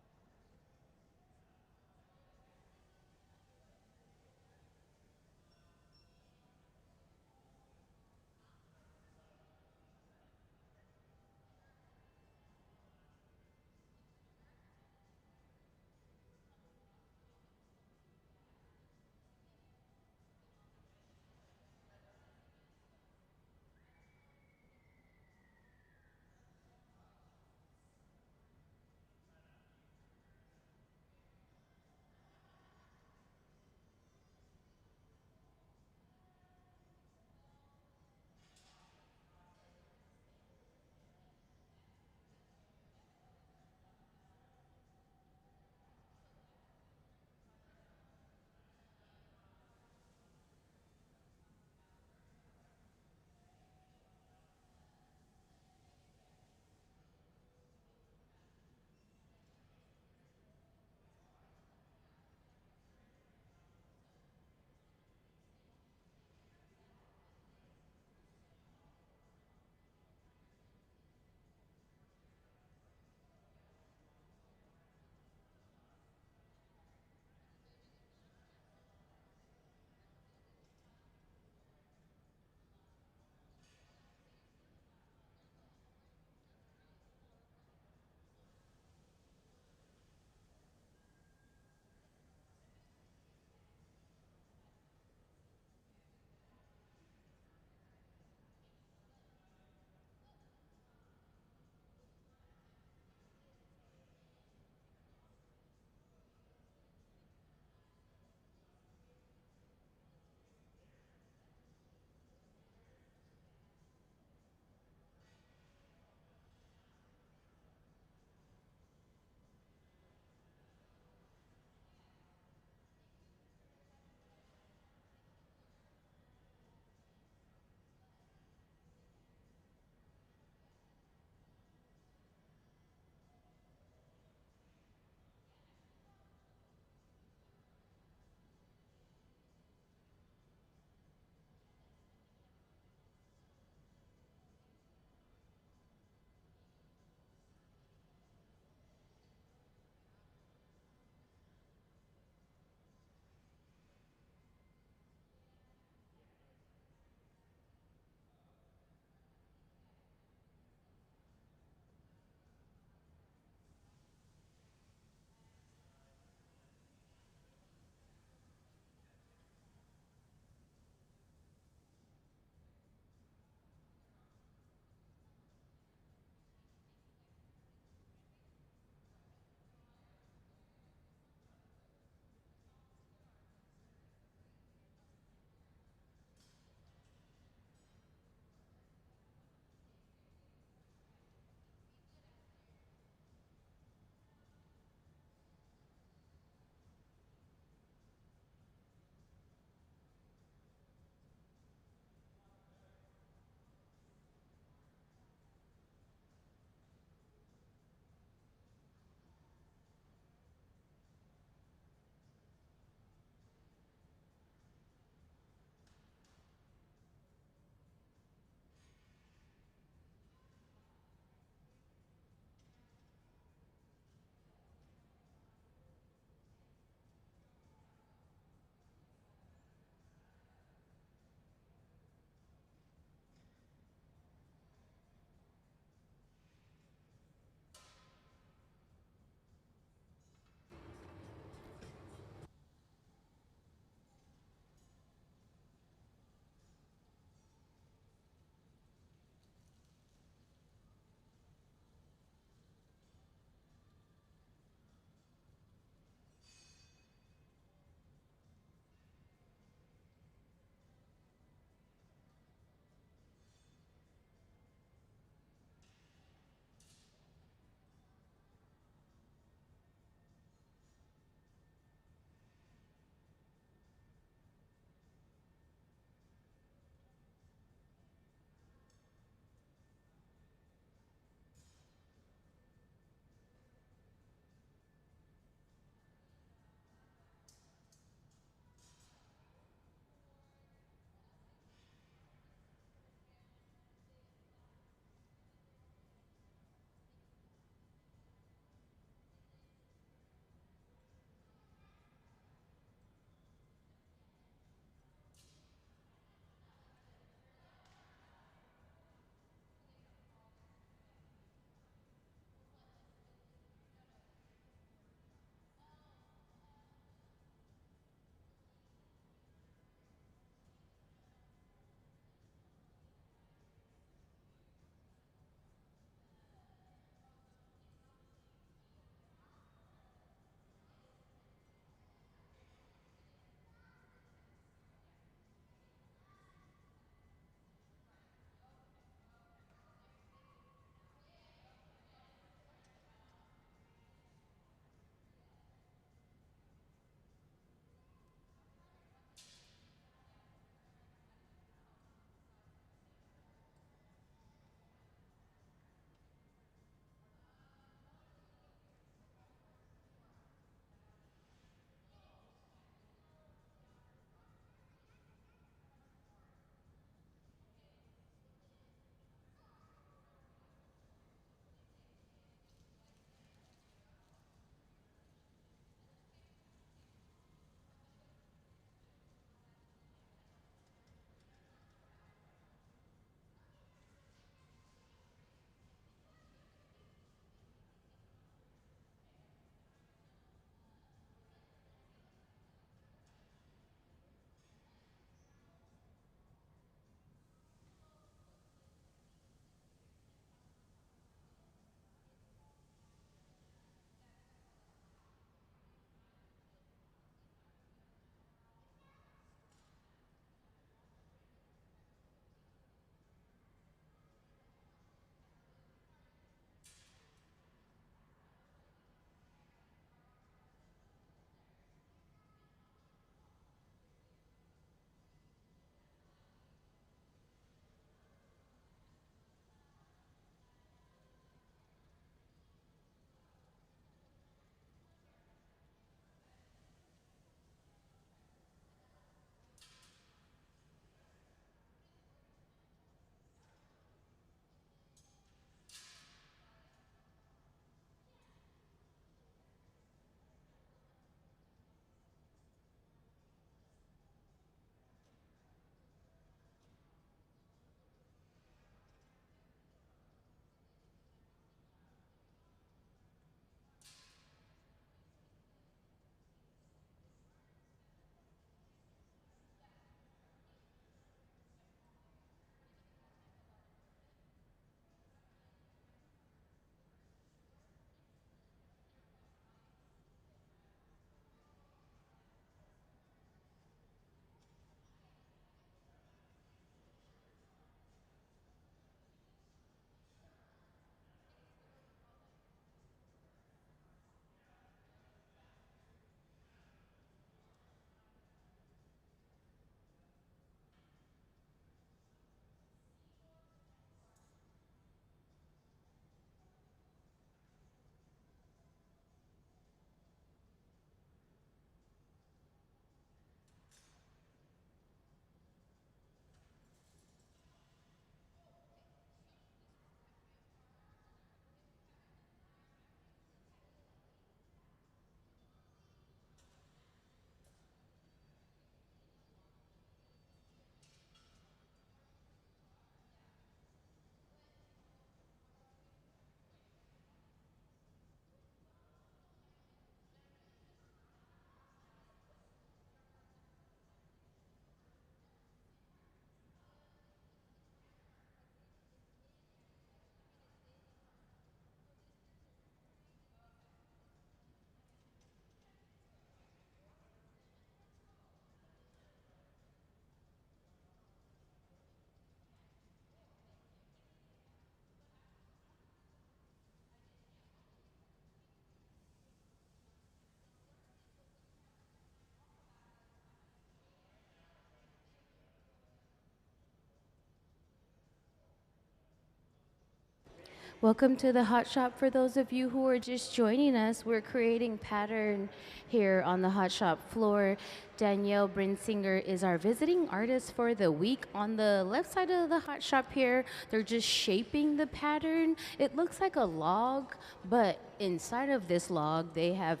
Welcome to the Hot Shop. For those of you who are just joining us, we're creating pattern here on the Hot Shop floor. Danielle Brensinger is our visiting artist for the week. On the left side of the Hot Shop here, they're just shaping the pattern. It looks like a log, but inside of this log, they have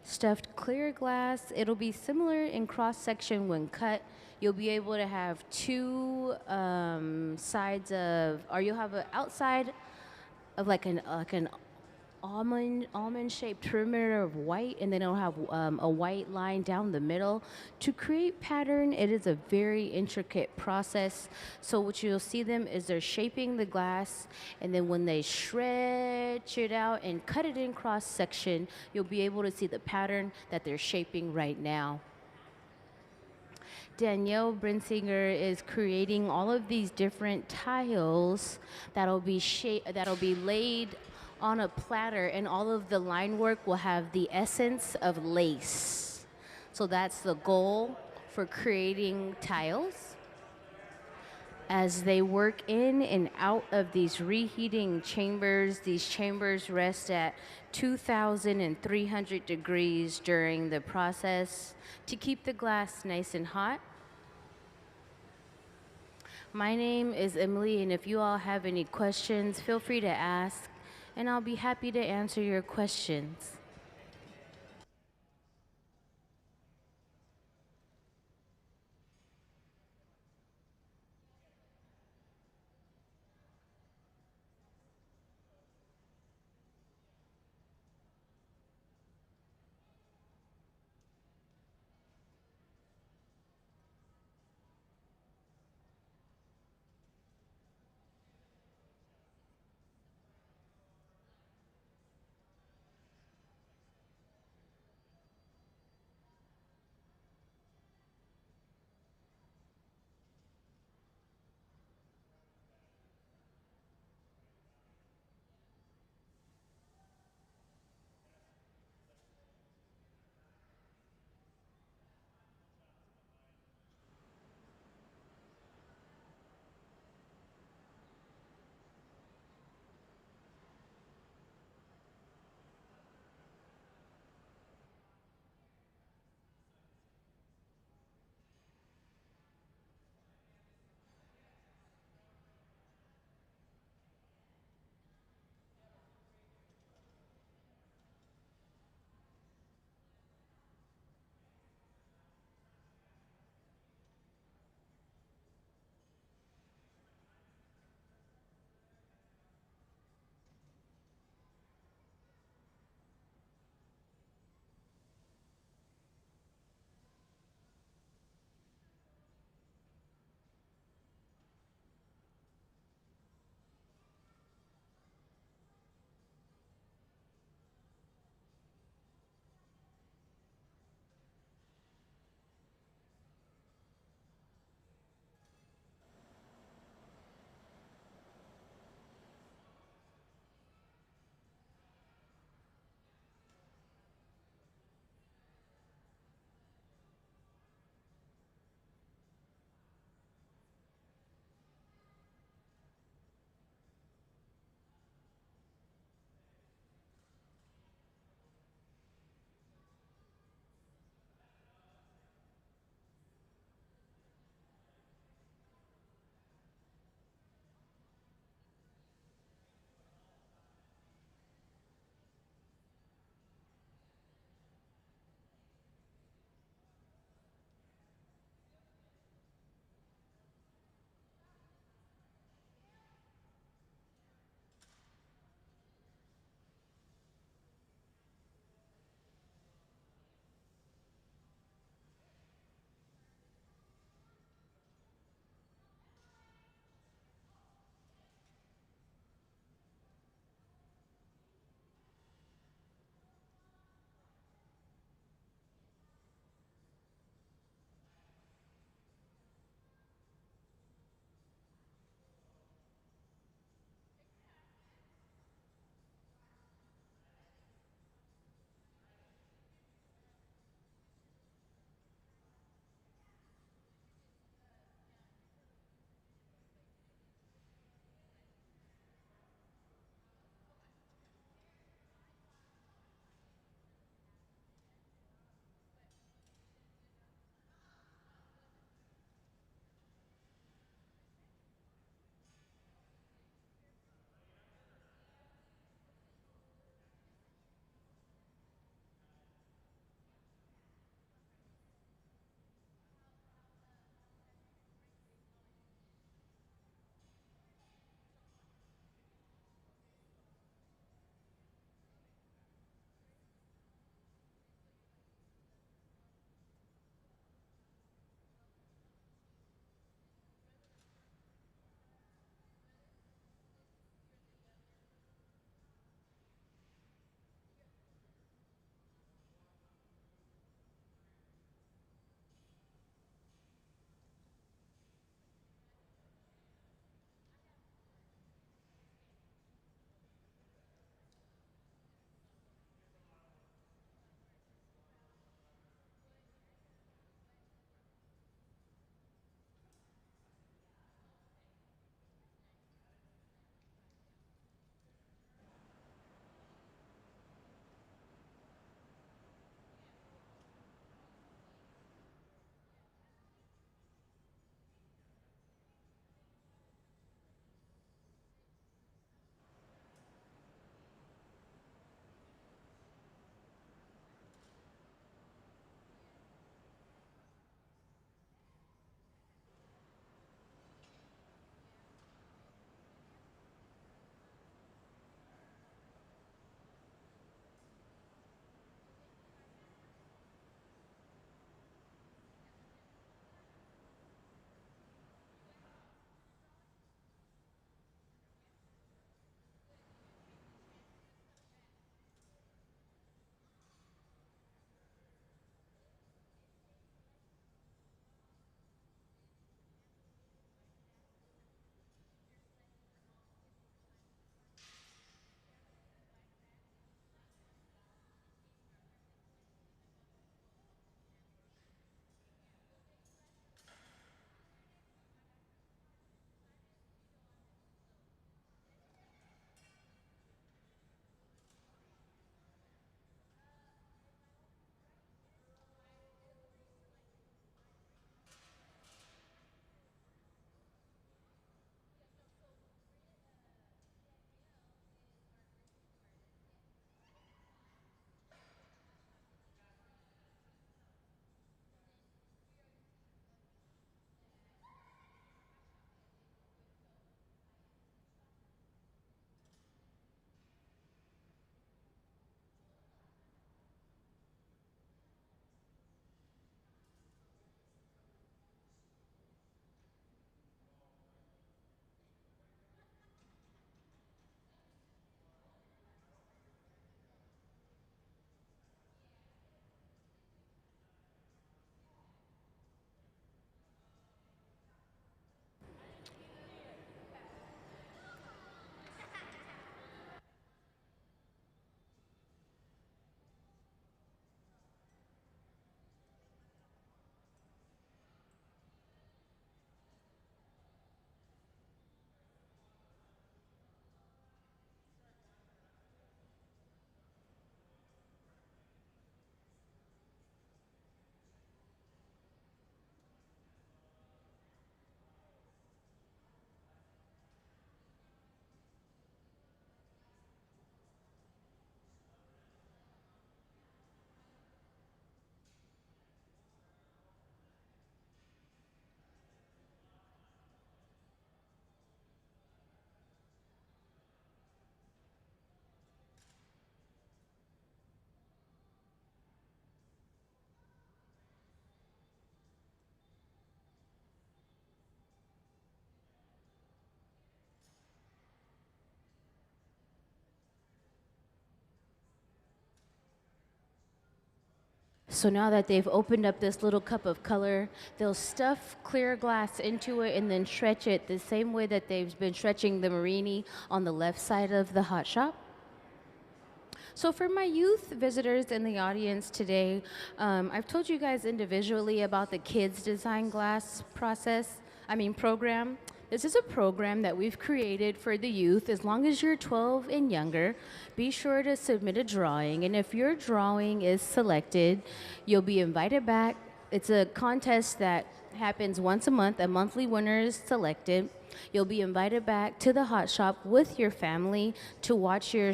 stuffed clear glass. It'll be similar in cross section when cut. You'll be able to have two sides of, or you'll have an outside of like an almond shaped perimeter of white, and then it'll have a white line down the middle. To create pattern, it is a very intricate process. So what you'll see them is they're shaping the glass, and then when they stretch it out and cut it in cross section, you'll be able to see the pattern that they're shaping right now. Danielle Brensinger is creating all of these different tiles that'll be laid on a platter, and all of the line work will have the essence of lace. So that's the goal for creating tiles. As they work in and out of these reheating chambers, these chambers rest at 2,300 degrees during the process to keep the glass nice and hot. My name is Emily, and if you all have any questions, feel free to ask, and I'll be happy to answer your questions. So now that they've opened up this little cup of color, they'll stuff clear glass into it and then stretch it the same way that they've been stretching the Marini on the left side of the hot shop. So for my youth visitors in the audience today, I've told you guys individually about the Kids Design Glass program. This is a program that we've created for the youth. As long as you're 12 and younger, be sure to submit a drawing. And if your drawing is selected, you'll be invited back. It's a contest that happens once a month. A monthly winner is selected. You'll be invited back to the hot shop with your family to watch your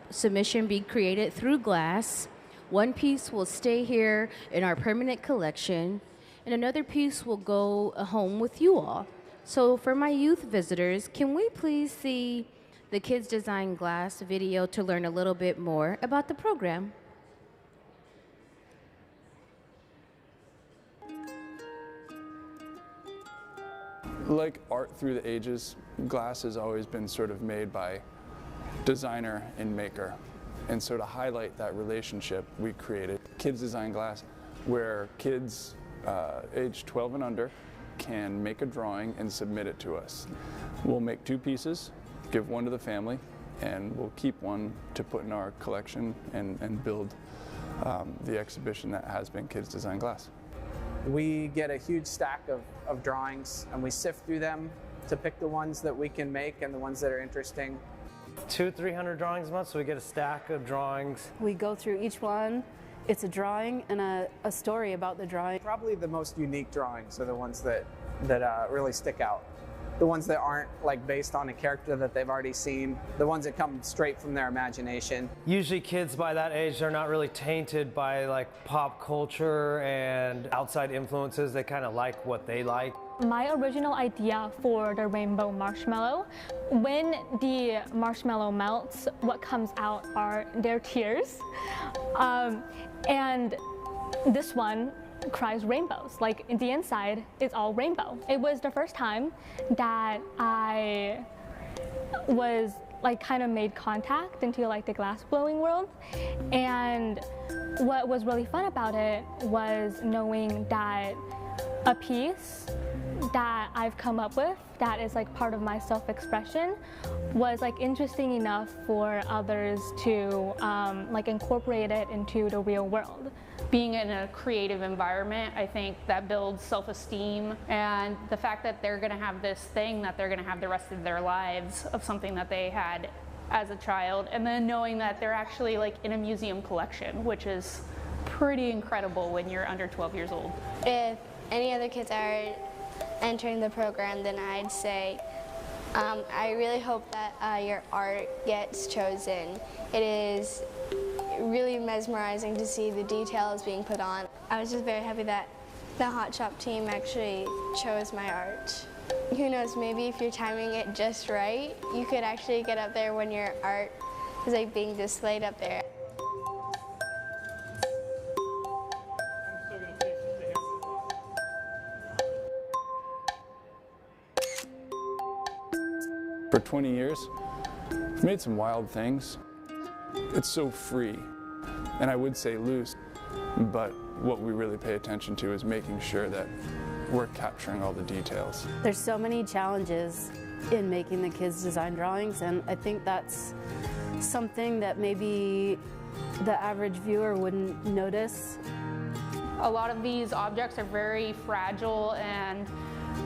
submission be created through glass. One piece will stay here in our permanent collection, and another piece will go home with you all. So for my youth visitors, can we please see the Kids Design Glass video to learn a little bit more about the program? Like art through the ages, glass has always been sort of made by designer and maker. And so to highlight that relationship, we created Kids Design Glass, where kids age 12 and under can make a drawing and submit it to us. We'll make two pieces, give one to the family, and we'll keep one to put in our collection and build the exhibition that has been Kids Design Glass. We get a huge stack of drawings and we sift through them to pick the ones that we can make and the ones that are interesting. 200-300 drawings a month, so we get a stack of drawings. We go through each one. It's a drawing and a story about the drawing. Probably the most unique drawings are the ones that really stick out. The ones that aren't like based on a character that they've already seen. The ones that come straight from their imagination. Usually kids by that age, they're not really tainted by like pop culture and outside influences. They kind of like what they like. My original idea for the rainbow marshmallow, when the marshmallow melts, what comes out are their tears. And this one cries rainbows. Like in the inside, it's all rainbow. It was the first time that I was like kind of made contact into like the glass blowing world. And what was really fun about it was knowing that a piece that I've come up with that is like part of my self-expression was like interesting enough for others to like incorporate it into the real world. Being in a creative environment, I think that builds self-esteem, and the fact that they're going to have this thing that they're going to have the rest of their lives of something that they had as a child, and then knowing that they're actually like in a museum collection, which is pretty incredible when you're under 12 years old. If any other kids are entering the program, then I'd say I really hope that your art gets chosen. It is really mesmerizing to see the details being put on. I was just very happy that the Hot Shop team actually chose my art. Who knows, maybe if you're timing it just right, you could actually get up there when your art is like being displayed up there. For 20 years, I've made some wild things. It's so free, and I would say loose, but what we really pay attention to is making sure that we're capturing all the details. There's so many challenges in making the kids' design drawings, and I think that's something that maybe the average viewer wouldn't notice. A lot of these objects are very fragile and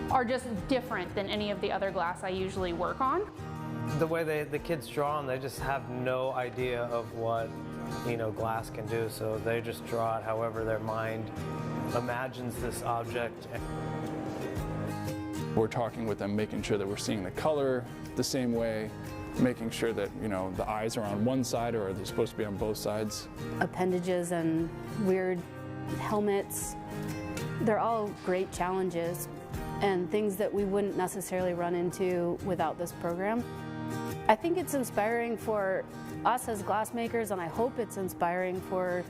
are just different than any of the other glass I usually work on. The way the kids draw them, they just have no idea of what, glass can do, so they just draw it however their mind imagines this object. We're talking with them, making sure that we're seeing the color the same way, making sure that, the eyes are on one side or they're supposed to be on both sides. Appendages and weird helmets, they're all great challenges and things that we wouldn't necessarily run into without this program. I think it's inspiring for us as glassmakers, and I hope it's inspiring for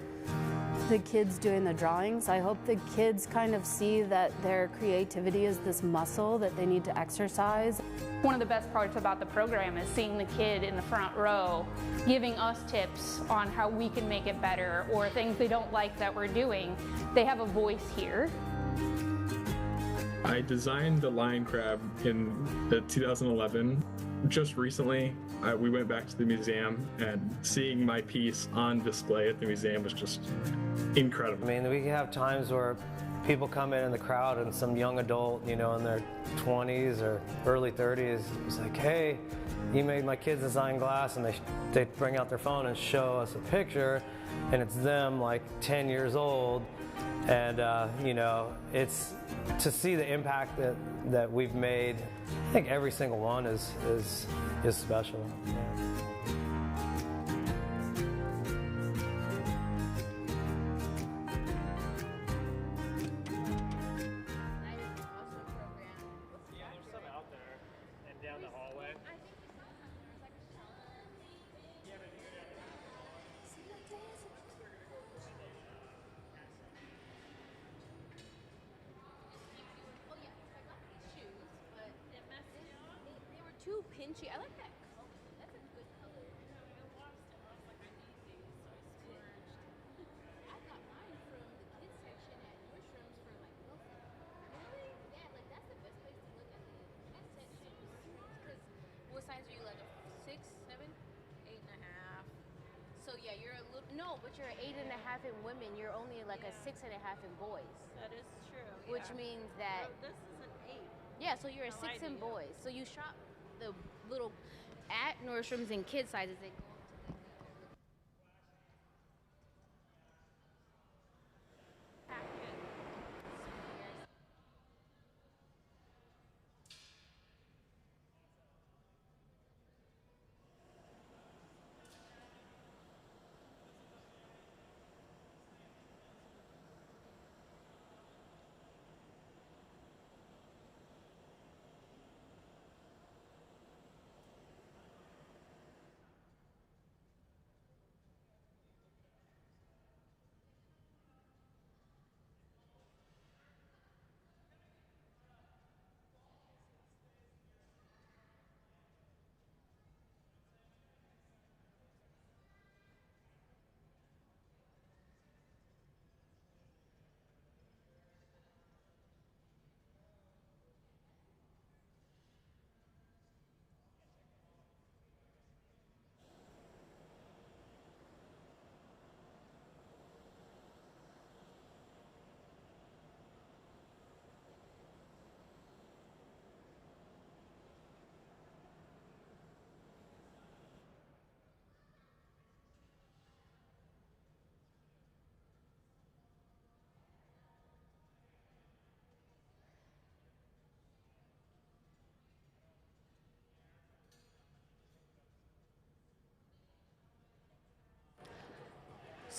the kids doing the drawings. I hope the kids kind of see that their creativity is this muscle that they need to exercise. One of the best parts about the program is seeing the kid in the front row giving us tips on how we can make it better or things they don't like that we're doing. They have a voice here. I designed the lion crab in 2011. Just recently, we went back to the museum, and seeing my piece on display at the museum was just incredible. I mean, we have times where people come in the crowd and some young adult, you know, in their 20s or early 30s, is like, hey, you made my kids design glass, and they bring out their phone and show us a picture, and it's them like 10 years old. And, you know, it's to see the impact that we've made. I think every single one is special. Yeah. Too pinchy. I like that color. That's a good color. I got mine from the kids section at Nordstrom's for like Wilson. Really? Yeah, like that's the best place to look at the section. Because what size are you, like a 6, 7, 8.5? So yeah, you're a little but you're 8.5 in women. You're only like a 6.5 in boys. That is true. Which means that this is an 8. Yeah, so you're a 6 in boys. So you shop the little at Nordstrom's in kid sizes. They go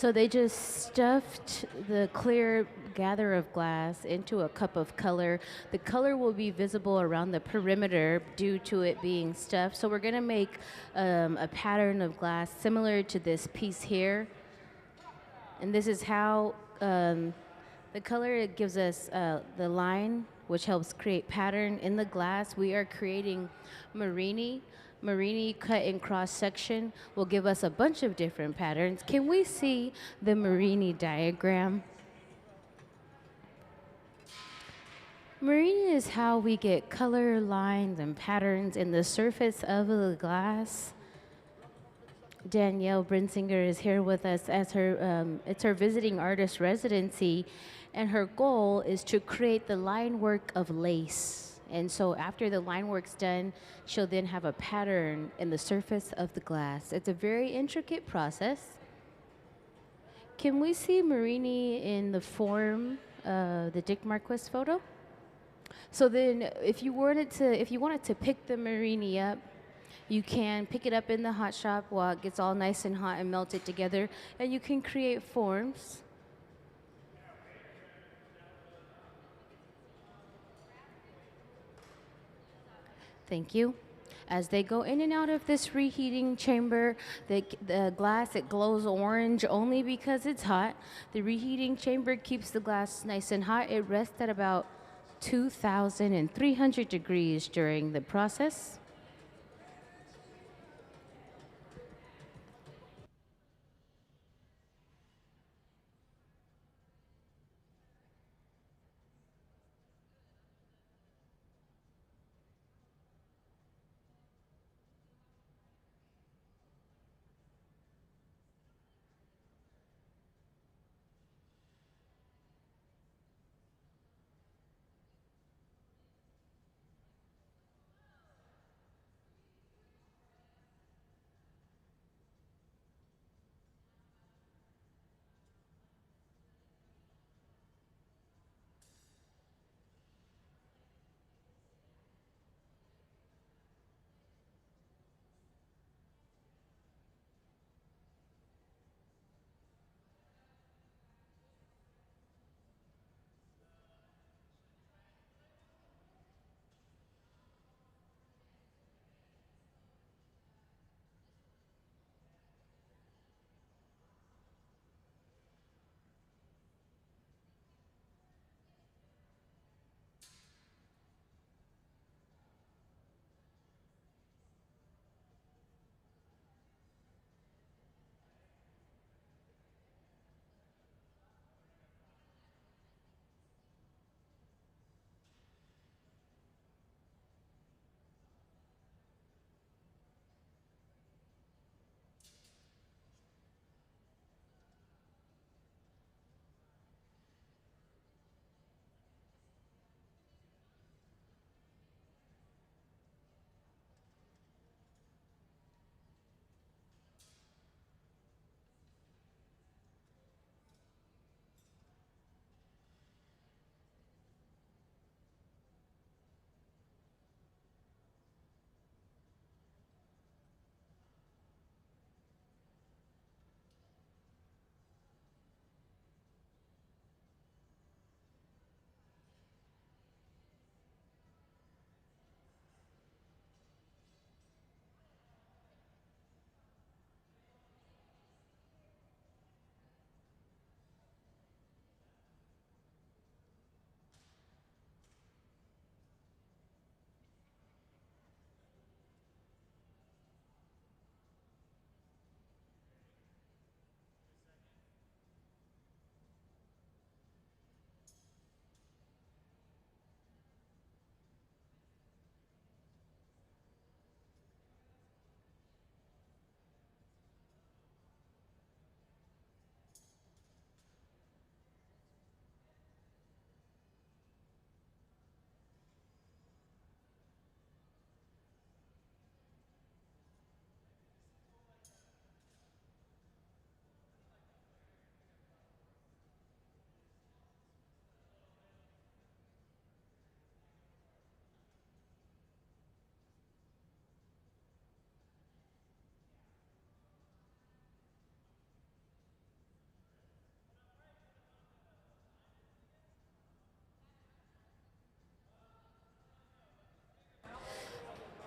So they just stuffed the clear gather of glass into a cup of color. The color will be visible around the perimeter due to it being stuffed. So we're going to make a pattern of glass similar to this piece here. And this is how the color, it gives us the line, which helps create pattern in the glass. We are creating Marini. Marini cut in cross section will give us a bunch of different patterns. Can we see the Marini diagram? Marini is how we get color, lines, and patterns in the surface of the glass. Danielle Brensinger is here with us as it's her visiting artist residency, and her goal is to create the line work of lace. And so after the line work's done, she'll then have a pattern in the surface of the glass. It's a very intricate process. Can we see Marini in the form of the Dick Marquis photo? So then if you wanted to pick the Marini up, you can pick it up in the hot shop while it gets all nice and hot and melted together, and you can create forms. Thank you. As they go in and out of this reheating chamber, the glass, it glows orange only because it's hot. The reheating chamber keeps the glass nice and hot. It rests at about 2,300 degrees during the process.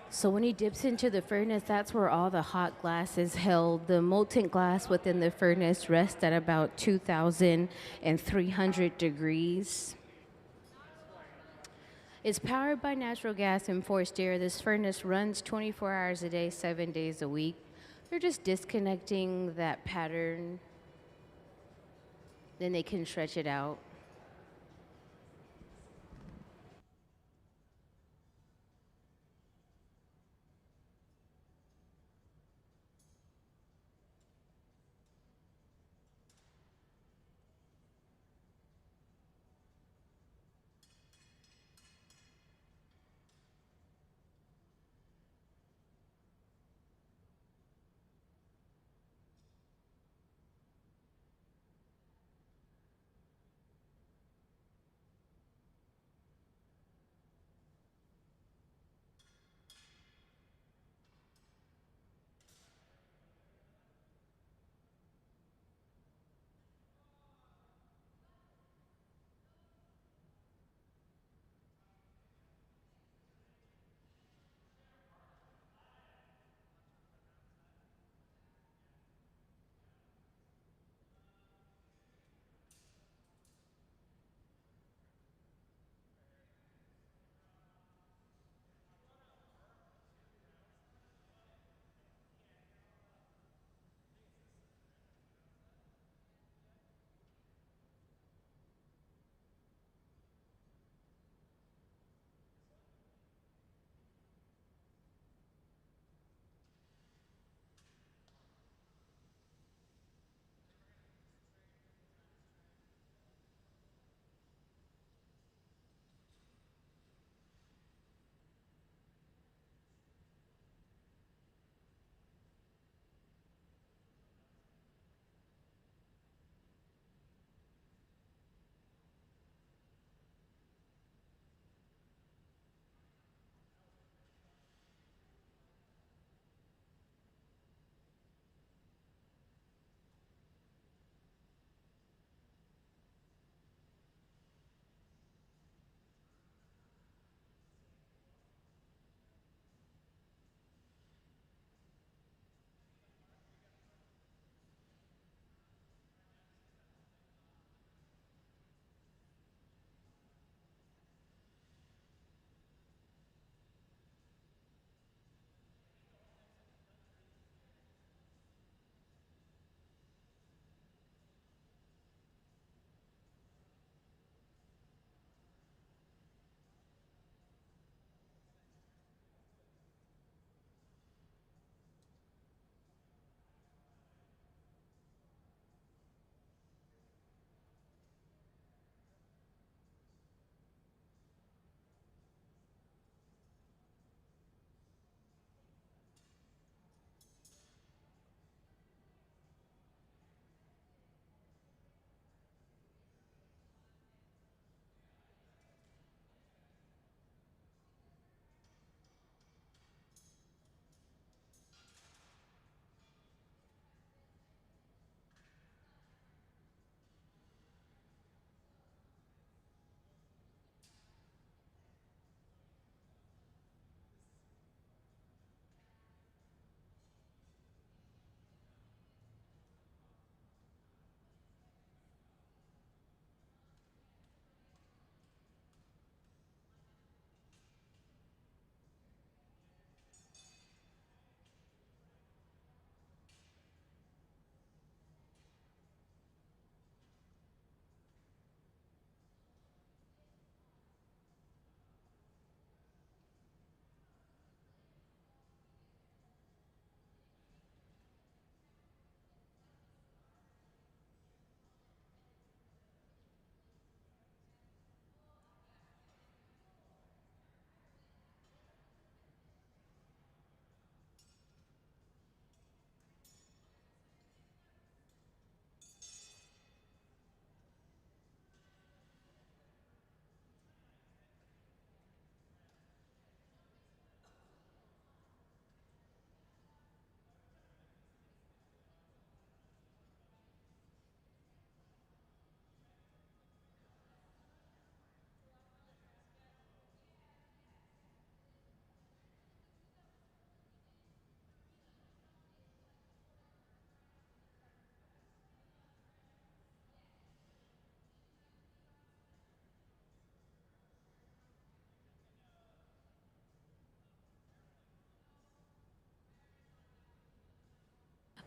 So when he dips into the furnace, that's where all the hot glass is held. The molten glass within the furnace rests at about 2,300 degrees. It's powered by natural gas and forced air. This furnace runs 24 hours a day, 7 days a week. They're just disconnecting that pattern. Then they can stretch it out.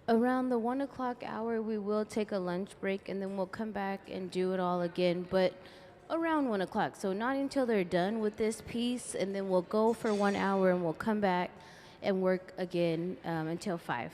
Around the 1 o'clock hour, we will take a lunch break and then we'll come back and do it all again, but around 1 o'clock. So not until they're done with this piece, and then we'll go for 1 hour and we'll come back and work again until 5.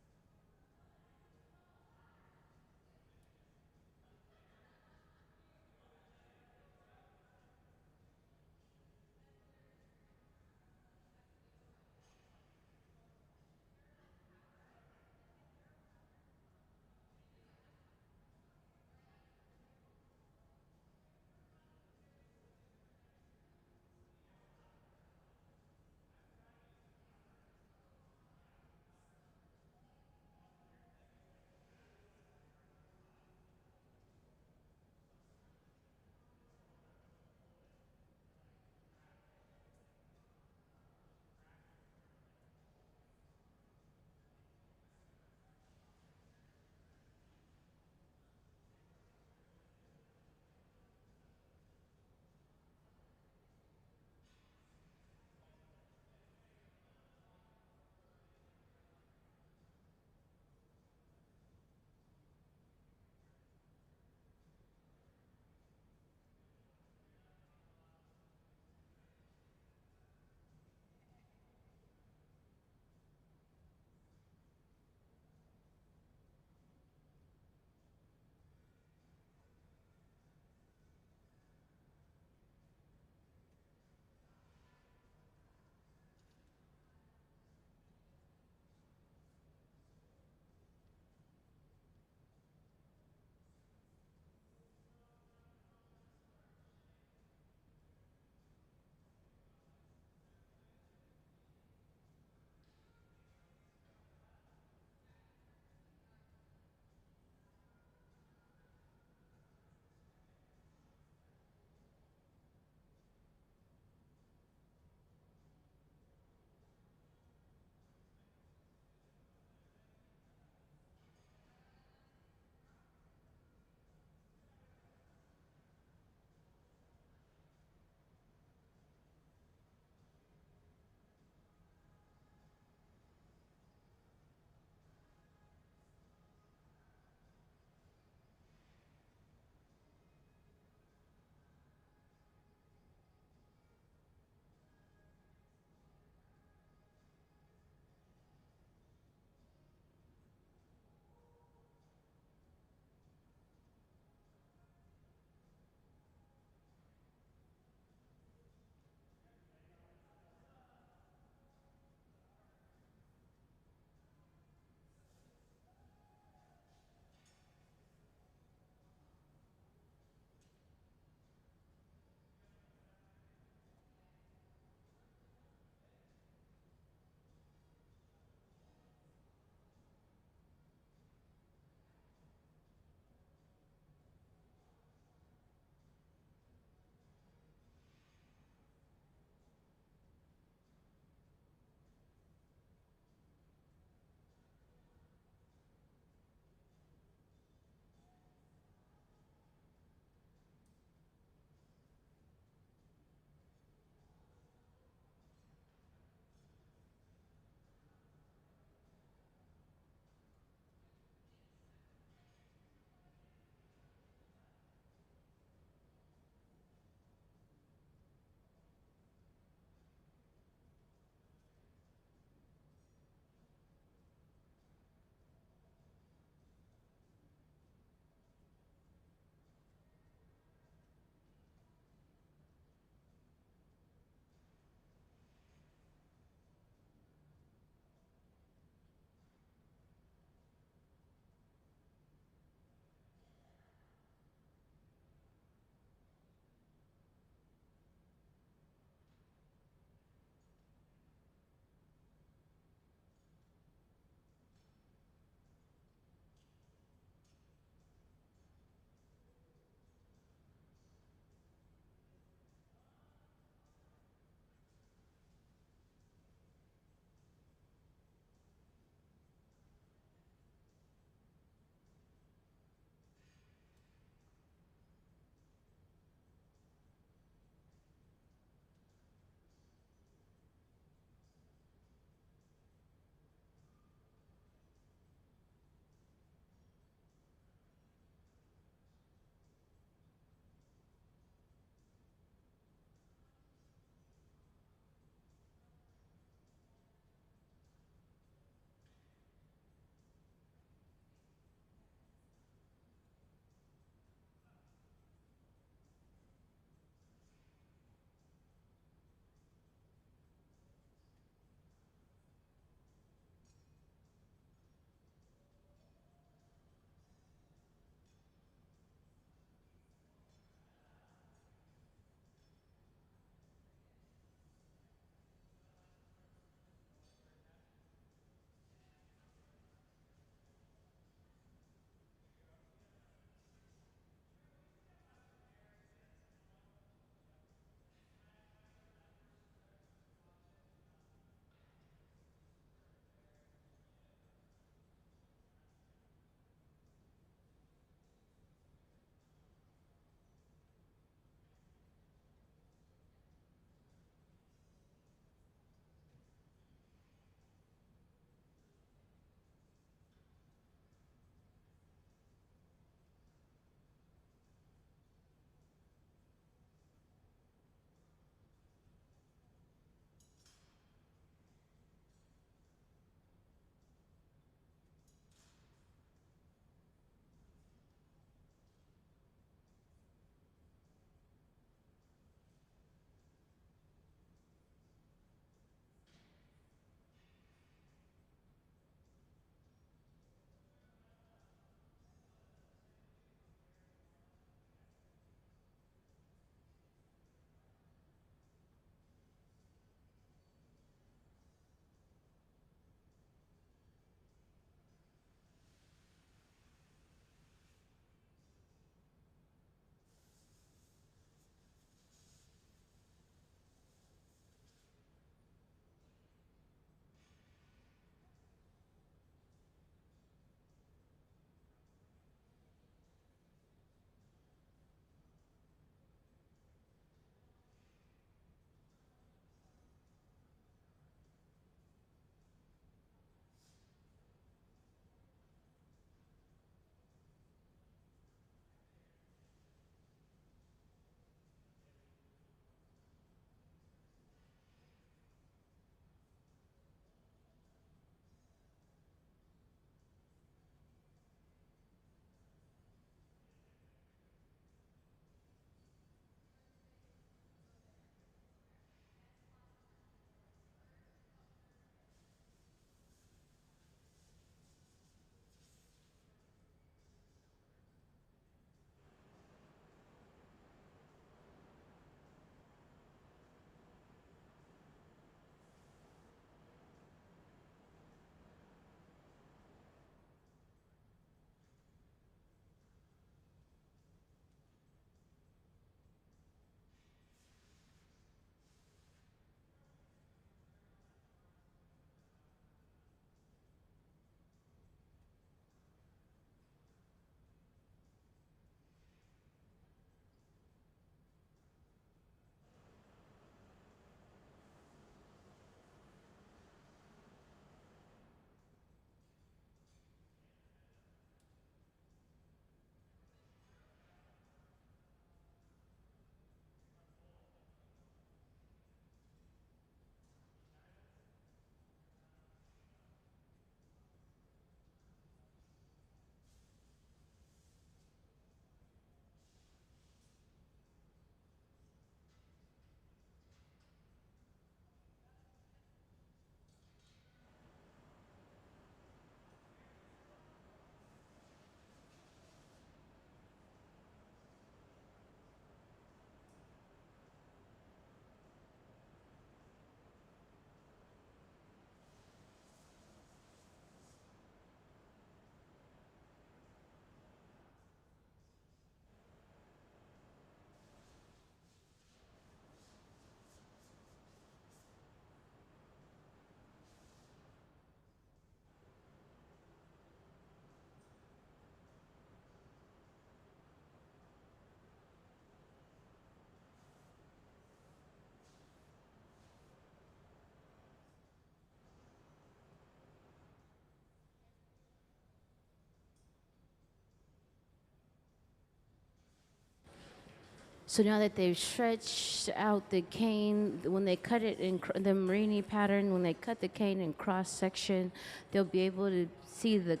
So now that they've stretched out the cane, when they cut it in the Marini pattern, when they cut the cane in cross section, they'll be able to see the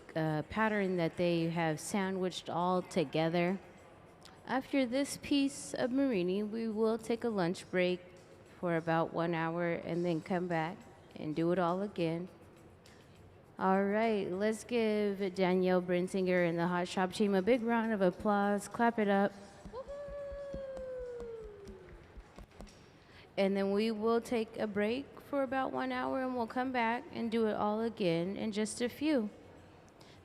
pattern that they have sandwiched all together. After this piece of Marini, we will take a lunch break for about 1 hour and then come back and do it all again. All right, let's give Danielle Brensinger and the Hot Shop team a big round of applause. Clap it up. And then we will take a break for about 1 hour and we'll come back and do it all again in just a few.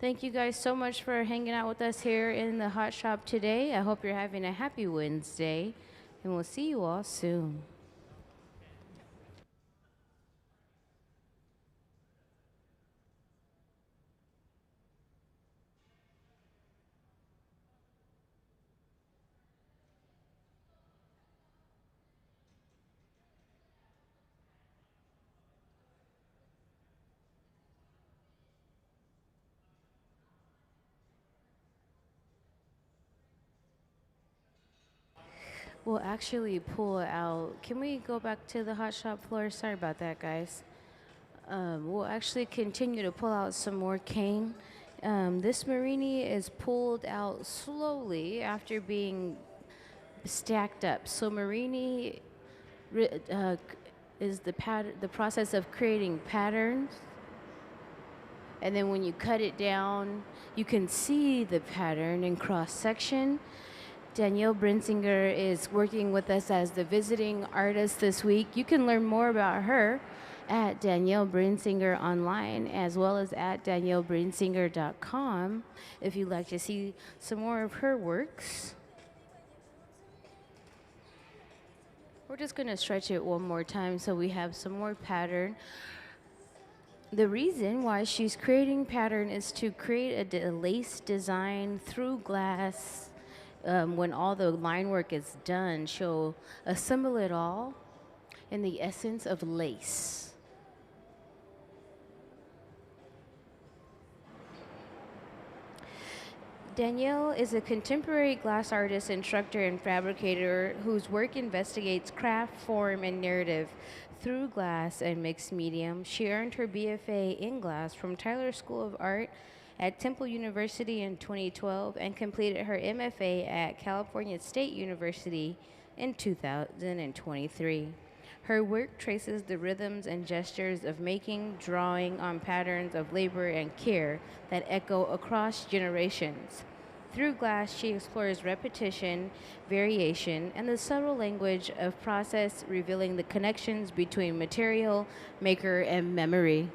Thank you guys so much for hanging out with us here in the Hot Shop today. I hope you're having a happy Wednesday, and we'll see you all soon. We'll actually pull out. Can we go back to the hot shop floor? Sorry about that, guys. We'll actually continue to pull out some more cane. This Marini is pulled out slowly after being stacked up. So Marini is the process of creating patterns. And then when you cut it down, you can see the pattern in cross section. Danielle Brensinger is working with us as the visiting artist this week. You can learn more about her at Danielle Brensinger online, as well as at daniellebrensinger.com if you'd like to see some more of her works. We're just going to stretch it one more time so we have some more pattern. The reason why she's creating pattern is to create a lace design through glass. When all the line work is done, she'll assemble it all in the essence of lace. Danielle is a contemporary glass artist, instructor, and fabricator whose work investigates craft, form, and narrative through glass and mixed medium. She earned her BFA in glass from Tyler School of Art at Temple University in 2012 and completed her MFA at California State University in 2023. Her work traces the rhythms and gestures of making, drawing on patterns of labor and care that echo across generations. Through glass, she explores repetition, variation, and the subtle language of process, revealing the connections between material, maker, and memory.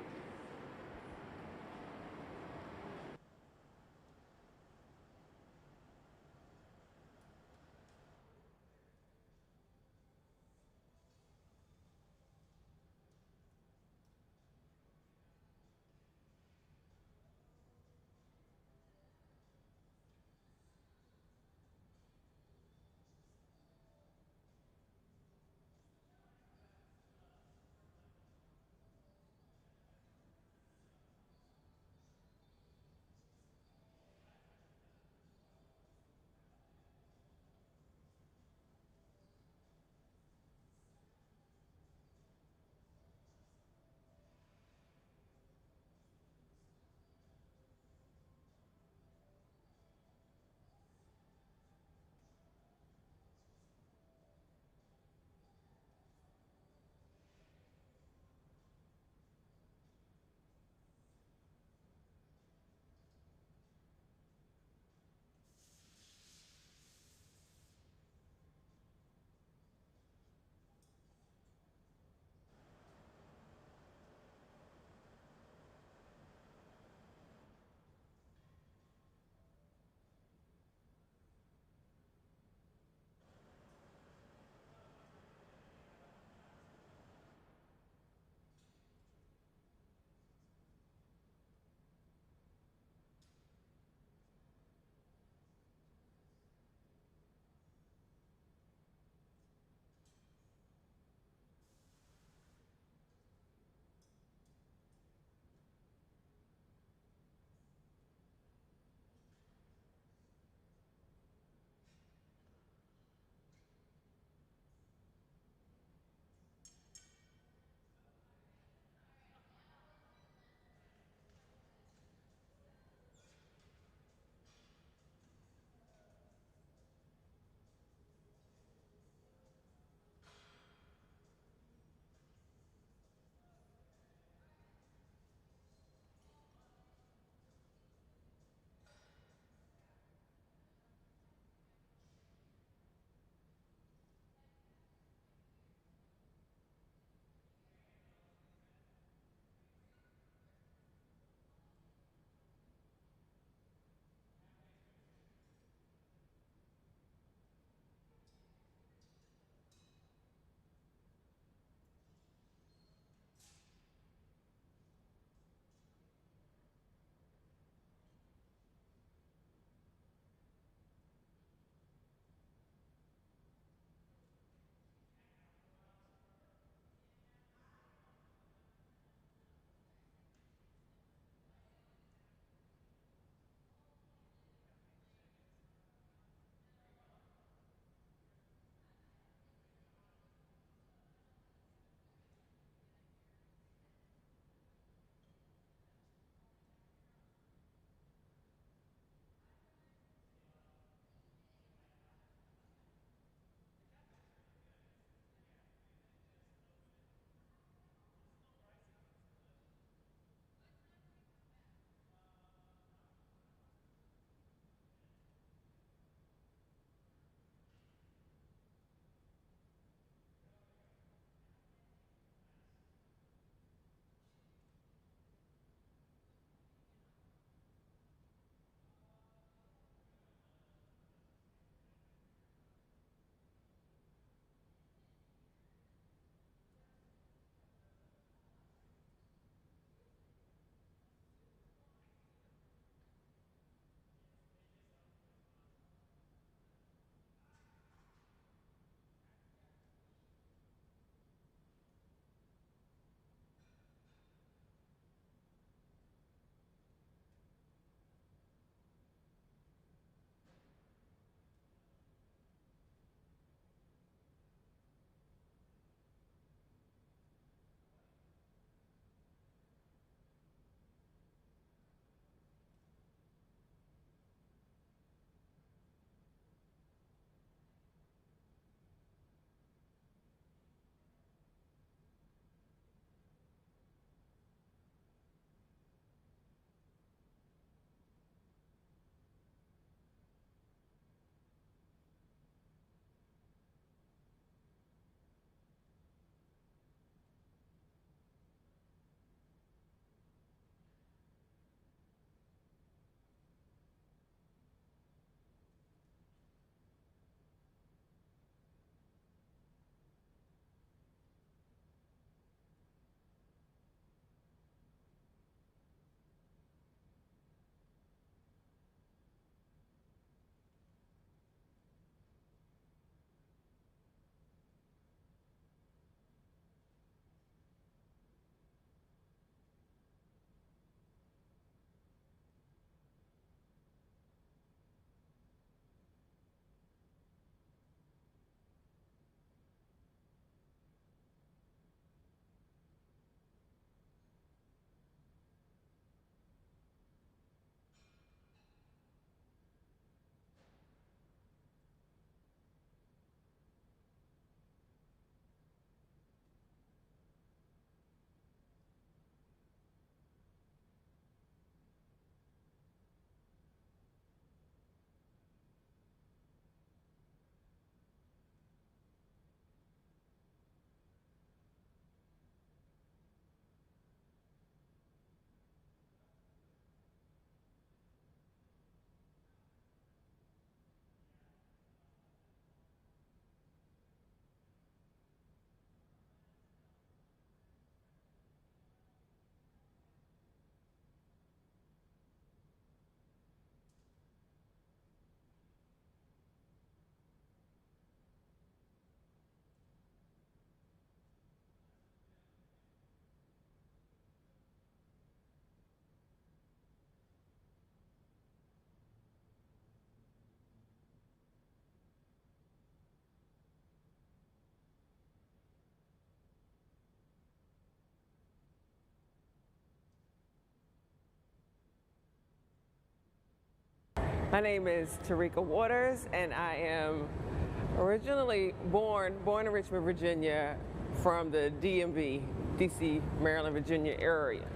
My name is Tarika Waters, and I am originally born in Richmond, Virginia, from the DMV, DC, Maryland, Virginia area.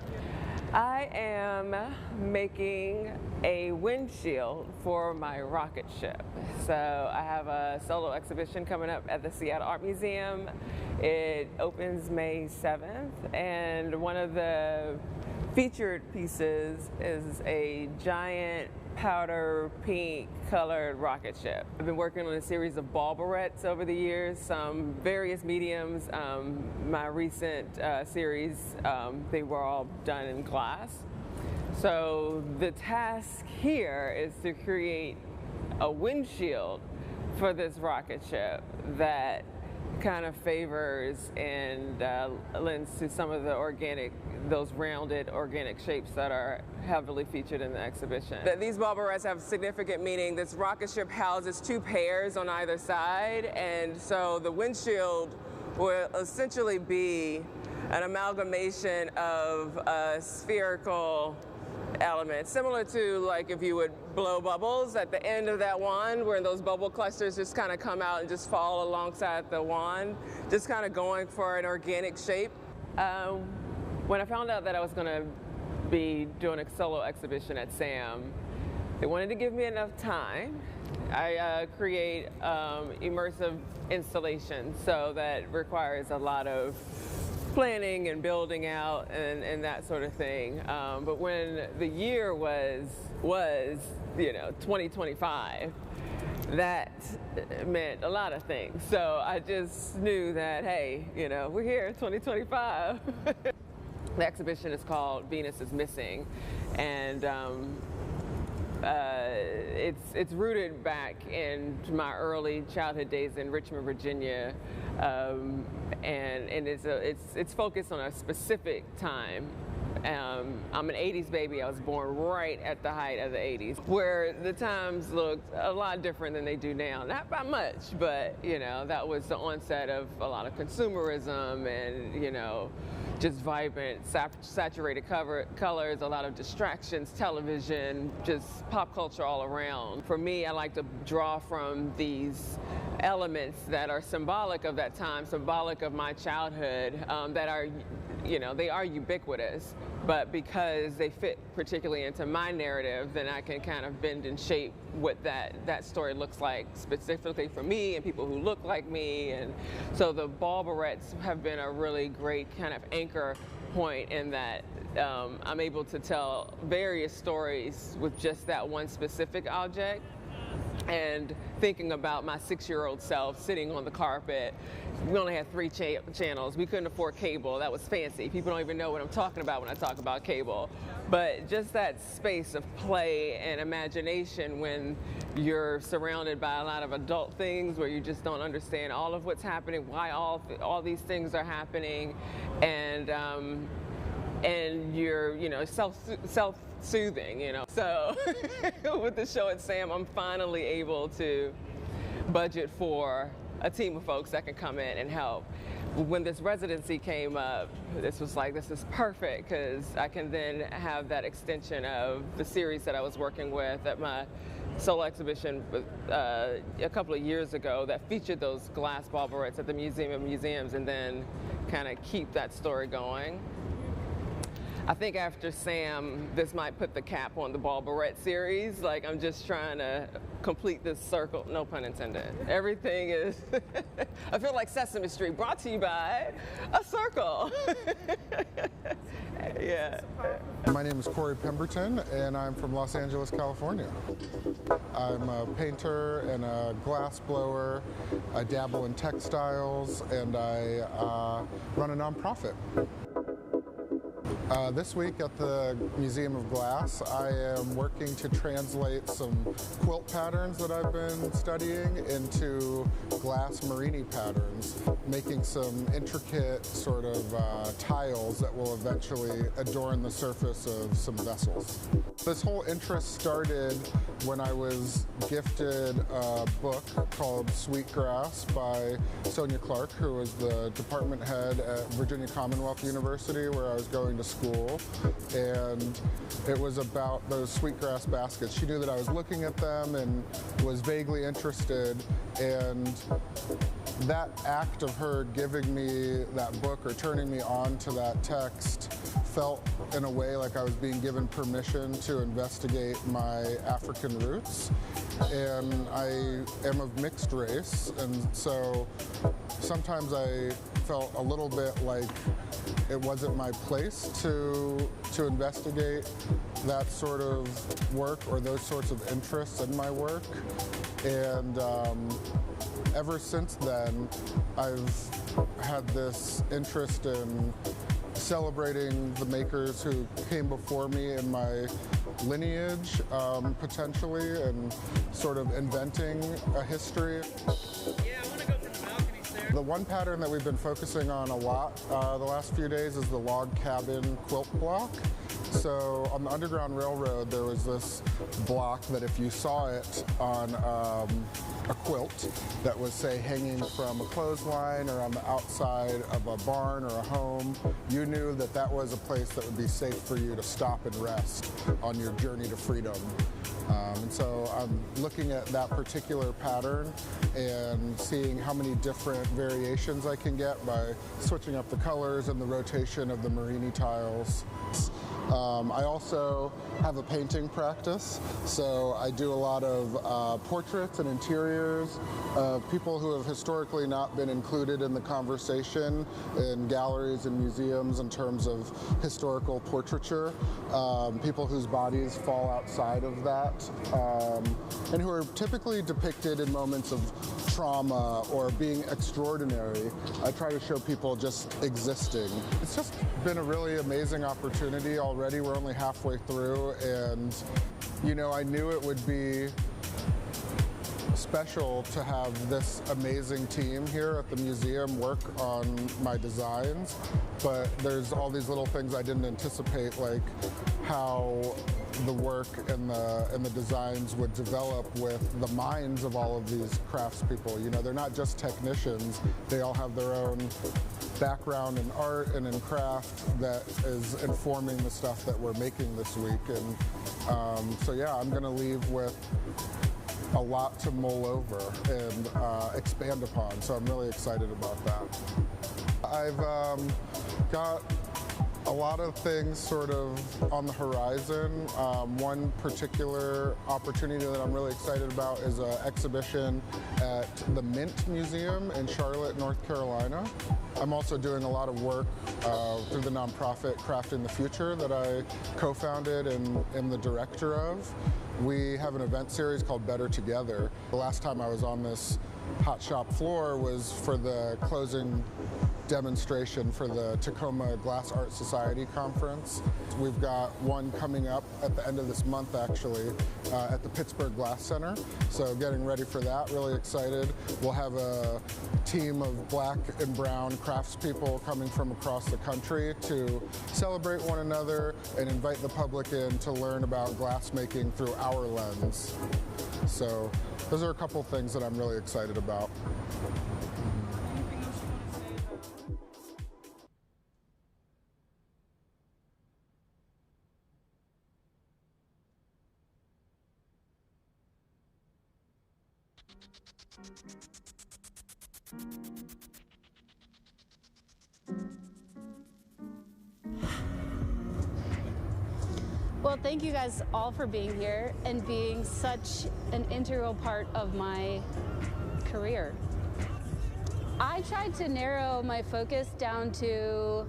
I am making a windshield for my rocket ship. So I have a solo exhibition coming up at the Seattle Art Museum. It opens May 7th, and one of the featured pieces is a giant powder pink colored rocket ship. I've been working on a series of ball barrettes over the years, some various mediums. My recent series, they were all done in glass. So the task here is to create a windshield for this rocket ship that kind of favors and lends to some of the those rounded organic shapes that are heavily featured in the exhibition. These ball barrettes have significant meaning. This rocket ship houses two pairs on either side, and so the windshield will essentially be an amalgamation of a spherical element, similar to like if you would blow bubbles at the end of that wand, where those bubble clusters just kind of come out and just fall alongside the wand, just kind of going for an organic shape. When I found out that I was going to be doing a solo exhibition at SAM, they wanted to give me enough time. I create immersive installations, so that requires a lot of planning and building out and that sort of thing. But when the year was 2025, that meant a lot of things. So I just knew that, hey, we're here, 2025. The exhibition is called Venus is Missing, and it's rooted back in my early childhood days in Richmond, Virginia, and it's focused on a specific time. I'm an 80s baby. I was born right at the height of the 80s, where the times looked a lot different than they do now. Not by much, but that was the onset of a lot of consumerism and just vibrant, saturated colors, a lot of distractions, television, just pop culture all around. For me, I like to draw from these elements that are symbolic of that time, symbolic of my childhood, that are, they are ubiquitous, but because they fit particularly into my narrative, then I can kind of bend and shape what that story looks like specifically for me and people who look like me. And so the ball barrettes have been a really great kind of anchor point in that I'm able to tell various stories with just that one specific object. And thinking about my 6-year-old self sitting on the carpet, we only had 3 channels. We couldn't afford cable. That was fancy. People don't even know what I'm talking about when I talk about cable. But just that space of play and imagination when you're surrounded by a lot of adult things where you just don't understand all of what's happening, why all these things are happening, and you're self-soothing, So with the show at SAM, I'm finally able to budget for a team of folks that can come in and help. When this residency came up, this was like, this is perfect, because I can then have that extension of the series that I was working with at my solo exhibition a couple of years ago that featured those glass ball barrettes at the Museum of Museums, and then kind of keep that story going. I think after SAM, this might put the cap on the ball barrette series. Like, I'm just trying to complete this circle, no pun intended. Everything is, I feel like Sesame Street, brought to you by a circle. Yeah. My name is Corey Pemberton, and I'm from Los Angeles, California. I'm a painter and a glass blower. I dabble in textiles, and I run a nonprofit. This week at the Museum of Glass, I am working to translate some quilt patterns that I've been studying into glass Marini patterns, making some intricate sort of tiles that will eventually adorn the surface of some vessels. This whole interest started when I was gifted a book called Sweetgrass by Sonia Clark, who was the department head at Virginia Commonwealth University, where I was going going to school, and it was about those sweetgrass baskets. She knew that I was looking at them and was vaguely interested, and that act of her giving me that book or turning me on to that text felt in a way like I was being given permission to investigate my African roots. And I am of mixed race, and so sometimes I felt a little bit like it wasn't my place to investigate that sort of work or those sorts of interests in my work. And ever since then, I've had this interest in celebrating the makers who came before me in my lineage, potentially, and sort of inventing a history. The one pattern that we've been focusing on a lot the last few days is the log cabin quilt block. So on the Underground Railroad, there was this block that if you saw it on a quilt that was, say, hanging from a clothesline or on the outside of a barn or a home, you knew that that was a place that would be safe for you to stop and rest on your journey to freedom. And so I'm looking at that particular pattern and seeing how many different variations I can get by switching up the colors and the rotation of the Marini tiles. I also have a painting practice, so I do a lot of portraits and interiors of people who have historically not been included in the conversation in galleries and museums in terms of historical portraiture, people whose bodies fall outside of that, and who are typically depicted in moments of trauma or being extraordinary. I try to show people just existing. It's just been a really amazing opportunity already. We're only halfway through, and you know, I knew it would be special to have this amazing team here at the museum work on my designs, but there's all these little things I didn't anticipate, like how the work and the designs would develop with the minds of all of these craftspeople. You know, they're not just technicians, they all have their own background in art and in craft that is informing the stuff that we're making this week. And so yeah, I'm gonna leave with a lot to mull over and expand upon, so I'm really excited about that. I've got a lot of things sort of on the horizon. One particular opportunity that I'm really excited about is an exhibition at the Mint Museum in Charlotte, North Carolina. I'm also doing a lot of work through the nonprofit Crafting the Future that I co-founded and am the director of. We have an event series called Better Together. The last time I was on this hot shop floor was for the closing demonstration for the Tacoma Glass Art Society conference. We've got one coming up at the end of this month, actually, at the Pittsburgh Glass Center. So getting ready for that, really excited. We'll have a team of black and brown craftspeople coming from across the country to celebrate one another and invite the public in to learn about glassmaking through our lens. So those are a couple things that I'm really excited about. Well, thank you guys all for being here and being such an integral part of my career. I tried to narrow my focus down to,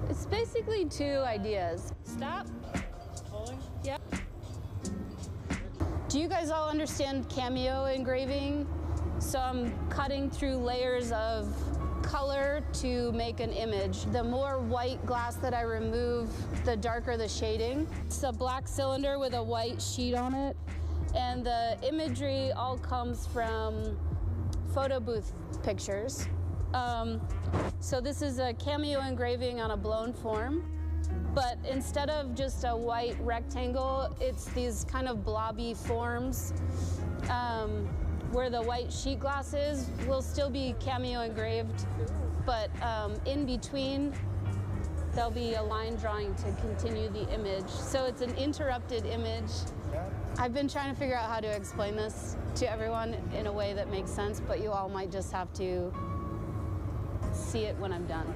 it's basically two ideas. Stop. Holding. Yep. Do you guys all understand cameo engraving? So I'm cutting through layers of color to make an image. The more white glass that I remove, the darker the shading. It's a black cylinder with a white sheet on it, and the imagery all comes from photo booth pictures. So this is a cameo engraving on a blown form, but instead of just a white rectangle, it's these kind of blobby forms. Where the white sheet glass is will still be cameo engraved, but in between there'll be a line drawing to continue the image. So it's an interrupted image. I've been trying to figure out how to explain this to everyone in a way that makes sense, but you all might just have to see it when I'm done.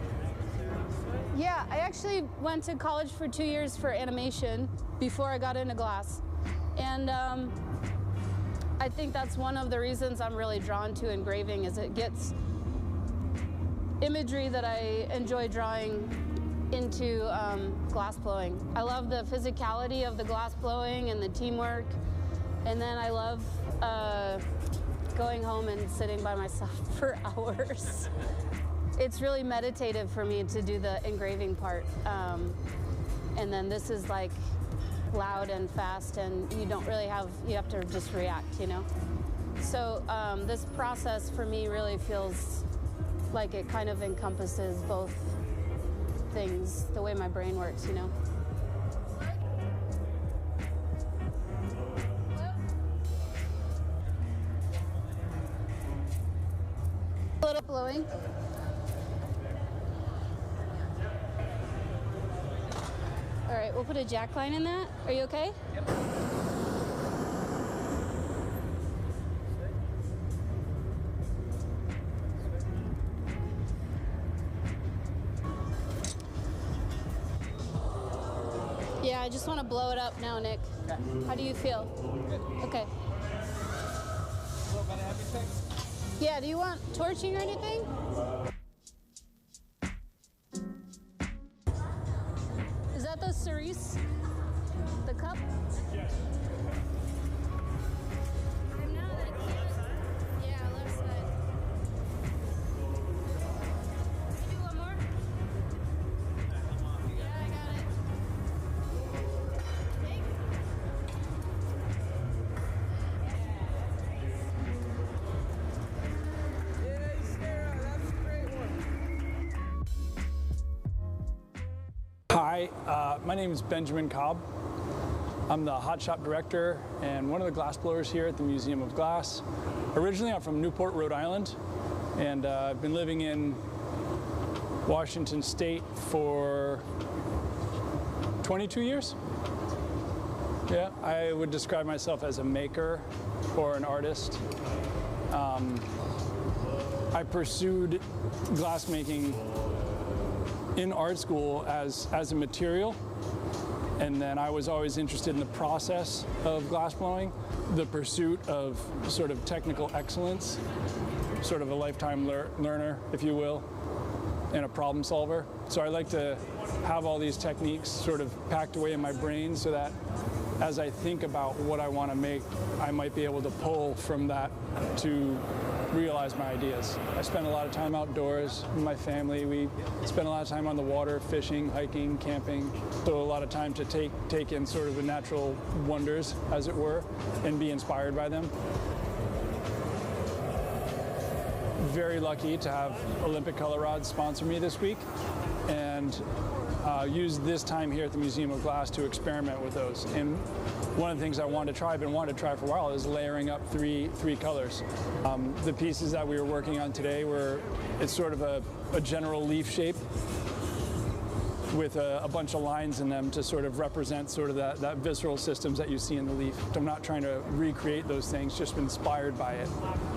Yeah, I actually went to college for 2 years for animation before I got into glass. And I think that's one of the reasons I'm really drawn to engraving, is it gets imagery that I enjoy drawing into glass blowing. I love the physicality of the glass blowing and the teamwork. And then I love going home and sitting by myself for hours. It's really meditative for me to do the engraving part. And then this is like loud and fast, and you don't really have, you have to just react, you know? So this process for me really feels like it kind of encompasses both things, the way my brain works, you know? A little blowing. All right, we'll put a jack line in that. Are you okay? Yep. Yeah, I just want to blow it up now, Nick. Okay. How do you feel? Good. Okay. A little bit of heavy thing? Yeah, do you want torching or anything? Is that the cerise? The cup? Yes. Yeah, left side. Can you do one more? Yeah, I got it. Take. Yay, Sarah, that's a great one. Hi, my name is Benjamin Cobb. I'm the hot shop director and one of the glass blowers here at the Museum of Glass. Originally, I'm from Newport, Rhode Island, and I've been living in Washington State for 22 years. Yeah, I would describe myself as a maker or an artist. I pursued glassmaking in art school as a material, and then I was always interested in the process of glass blowing, the pursuit of sort of technical excellence, sort of a lifetime learner, if you will, and a problem solver. So I like to have all these techniques sort of packed away in my brain so that as I think about what I want to make, I might be able to pull from that to realize my ideas. I spend a lot of time outdoors with my family. We spend a lot of time on the water, fishing, hiking, camping. So a lot of time to take in sort of the natural wonders, as it were, and be inspired by them. Very lucky to have Olympic Color Rods sponsor me this week, and use this time here at the Museum of Glass to experiment with those. And one of the things I've been wanting to try for a while, is layering up three colors. The pieces that we were working on today it's sort of a general leaf shape with a bunch of lines in them to sort of represent sort of that visceral systems that you see in the leaf. I'm not trying to recreate those things, just inspired by it.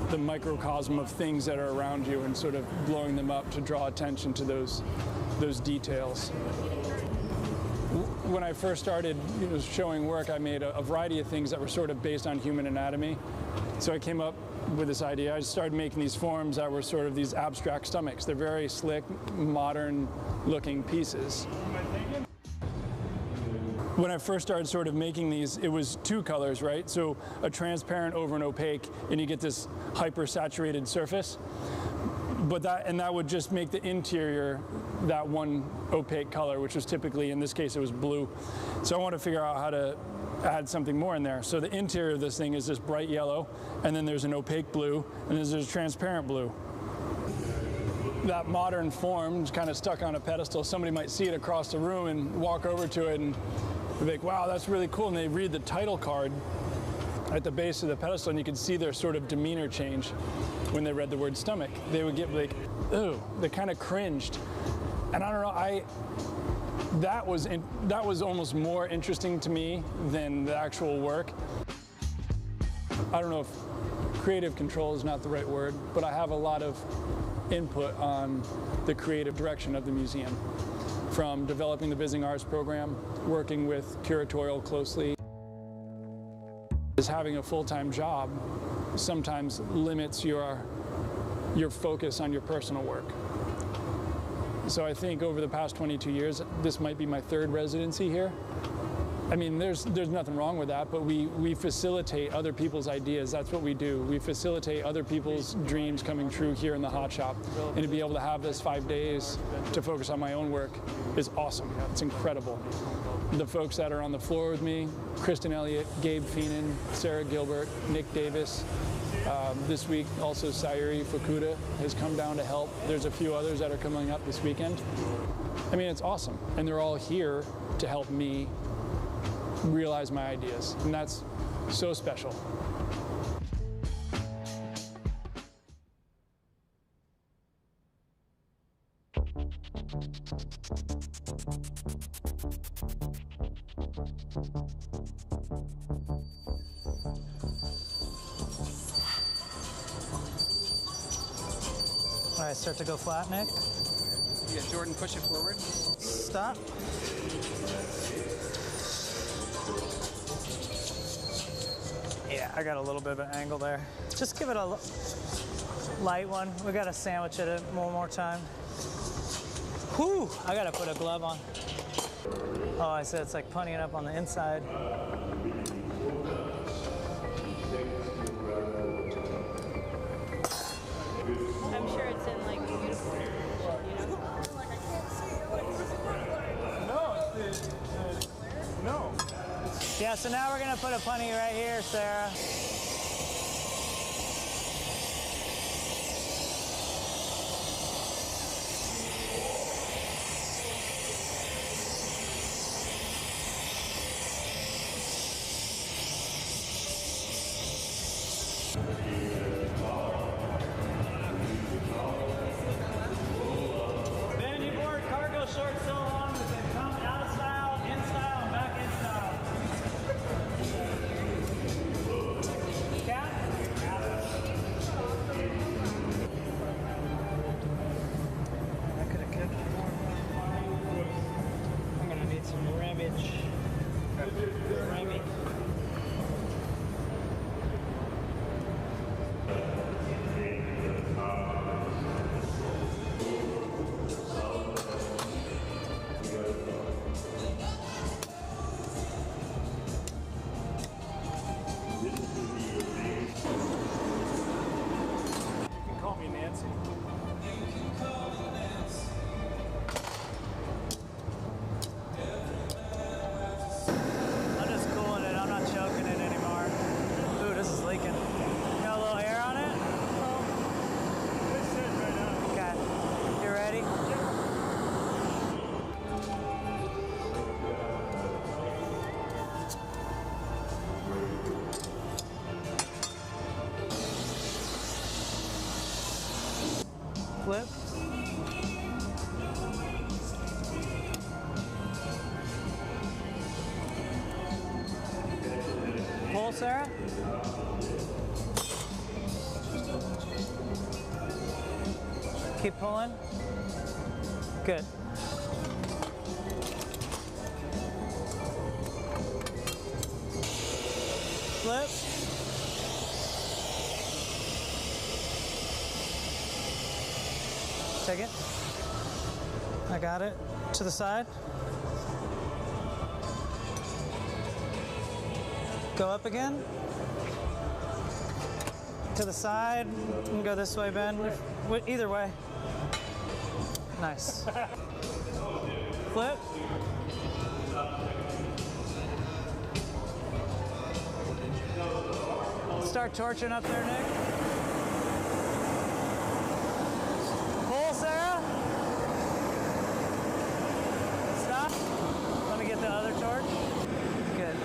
The microcosm of things that are around you and sort of blowing them up to draw attention to those details. When I first started showing work, I made a variety of things that were sort of based on human anatomy. So I came up with this idea. I started making these forms that were sort of these abstract stomachs. They're very slick, modern-looking pieces. When I first started sort of making these, it was two colors, right? So a transparent over an opaque, and you get this hyper-saturated surface. But that would just make the interior that one opaque color, which was typically, in this case, it was blue. So I want to figure out how to add something more in there. So the interior of this thing is this bright yellow, and then there's an opaque blue, and then there's a transparent blue. That modern form is kind of stuck on a pedestal. Somebody might see it across the room and walk over to it and be like, wow, that's really cool. And they read the title card at the base of the pedestal, and you could see their sort of demeanor change when they read the word stomach. They would get like, ooh, they kind of cringed. And I don't know, that was almost more interesting to me than the actual work. I don't know if creative control is not the right word, but I have a lot of input on the creative direction of the museum. From developing the Visiting Arts program, working with curatorial closely. Having a full-time job sometimes limits your focus on your personal work. So I think over the past 22 years, this might be my third residency here. I mean, there's nothing wrong with that, but we facilitate other people's ideas. That's what we do. We facilitate other people's dreams coming true here in the hot shop. And to be able to have this 5 days to focus on my own work is awesome. It's incredible. The folks that are on the floor with me, Kristen Elliott, Gabe Feenan, Sarah Gilbert, Nick Davis. This week, also Sayuri Fukuda has come down to help. There's a few others that are coming up this weekend. I mean, it's awesome. And they're all here to help me realize my ideas. And that's so special. All right, start to go flat, Nick. Yeah, Jordan, push it forward. Stop. Yeah, I got a little bit of an angle there. Just give it a light one. We got to sandwich it one more time. Whew, I got to put a glove on. Oh, I said it's like punnying up on the inside. I'm sure it's in like beautiful, you know? No. Yeah, so now we're gonna put a punny right here, Sarah. Ben, you've worn cargo shorts so long that they come out of style, in style, and back in style. Cat? I could have kept it more. I'm gonna need some ramage. Rammy. You can call me Nancy. I'm just cooling it. I'm not choking it anymore. Ooh, this is leaking. Got a little air on it? It's sitting right now. Okay. You ready? Flip. Pull, Sarah. Keep pulling. Good. Flip. Take it. I got it. To the side. Go up again. To the side. And go this way, Ben. Either way. Nice. Flip. Start torching up there, Nick. Pull, Sarah. Stop. Let me get the other torch. Good.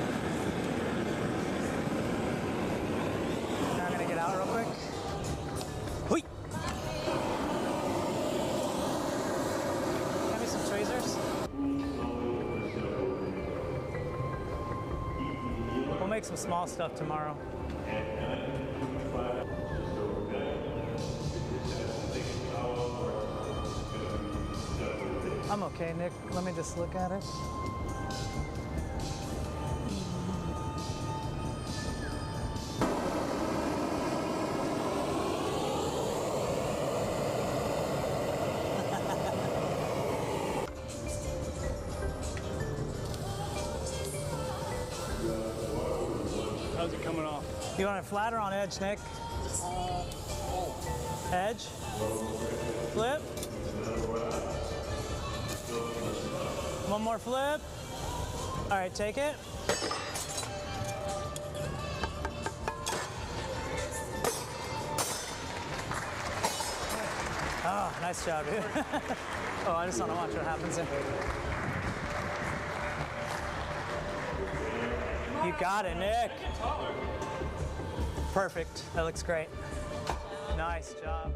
Now I'm gonna get out real quick. Hui. Come make some small stuff tomorrow. I'm okay, Nick. Let me just look at it. How's it coming off? You want it flat or on edge, Nick? Edge. Flip. One more flip. All right, take it. Oh, nice job, dude. Oh, I just want to watch what happens there. You got it, Nick. Perfect. That looks great. Nice job.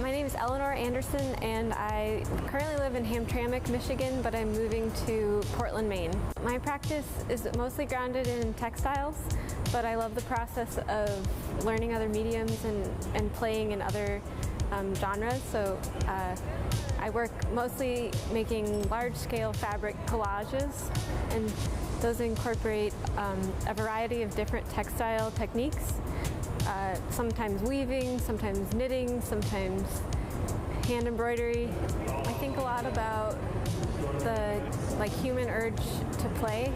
My name is Eleanor Anderson, and I currently live in Hamtramck, Michigan, but I'm moving to Portland, Maine. My practice is mostly grounded in textiles, but I love the process of learning other mediums and playing in other genres. So I work mostly making large-scale fabric collages, and those incorporate a variety of different textile techniques. Sometimes weaving, sometimes knitting, sometimes hand embroidery. I think a lot about the human urge to play.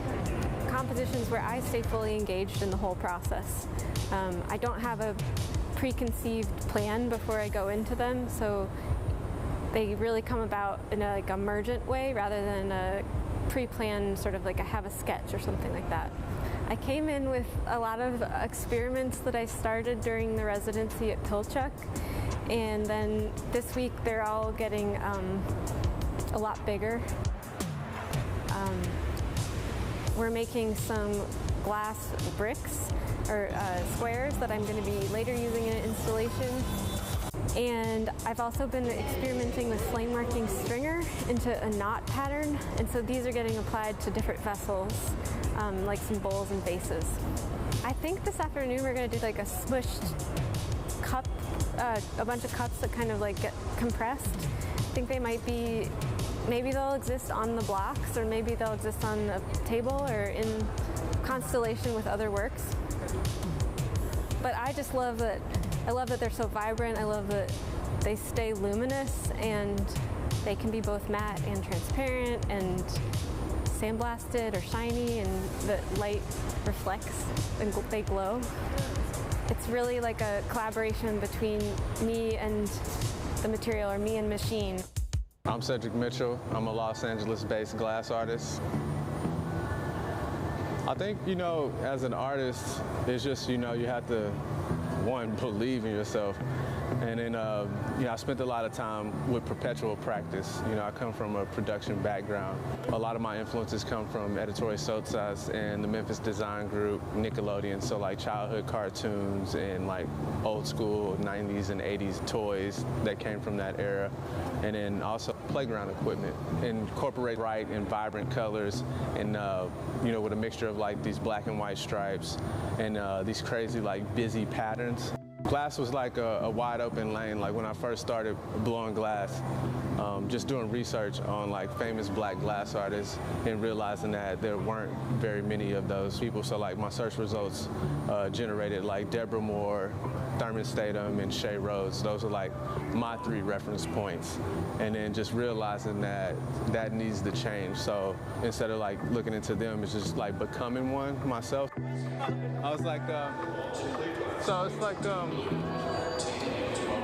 Compositions where I stay fully engaged in the whole process. I don't have a preconceived plan before I go into them, so they really come about in a emergent way rather than a pre-planned sort of I have a sketch or something like that. I came in with a lot of experiments that I started during the residency at Pilchuck, and then this week they're all getting a lot bigger. We're making some glass bricks or squares that I'm going to be later using in an installation. And I've also been experimenting with flame working stringer into a knot pattern, and so these are getting applied to different vessels, like some bowls and vases. I think this afternoon we're going to do a smushed cup, a bunch of cups that kind of get compressed. I think they might be, maybe they'll exist on the blocks, or maybe they'll exist on a table or in constellation with other works. But I just love that. I love that they're so vibrant. I love that they stay luminous, and they can be both matte and transparent and sandblasted or shiny, and the light reflects and they glow. It's really like a collaboration between me and the material, or me and machine. I'm Cedric Mitchell. I'm a Los Angeles-based glass artist. I think, as an artist, it's just, you have to, one, believe in yourself. And then, I spent a lot of time with perpetual practice. I come from a production background. A lot of my influences come from Editorial Sotsas and the Memphis Design Group, Nickelodeon, so childhood cartoons and old school 90s and 80s toys that came from that era. And then also playground equipment, incorporate bright and vibrant colors, and with a mixture of these black and white stripes and these crazy busy patterns. Glass was a wide open lane. When I first started blowing glass, just doing research on famous black glass artists and realizing that there weren't very many of those people. So my search results generated Deborah Moore, Thurman Statham, and Shay Rhodes. Those are my 3 reference points. And then just realizing that needs to change. So instead of looking into them, it's just becoming one myself. I was so it's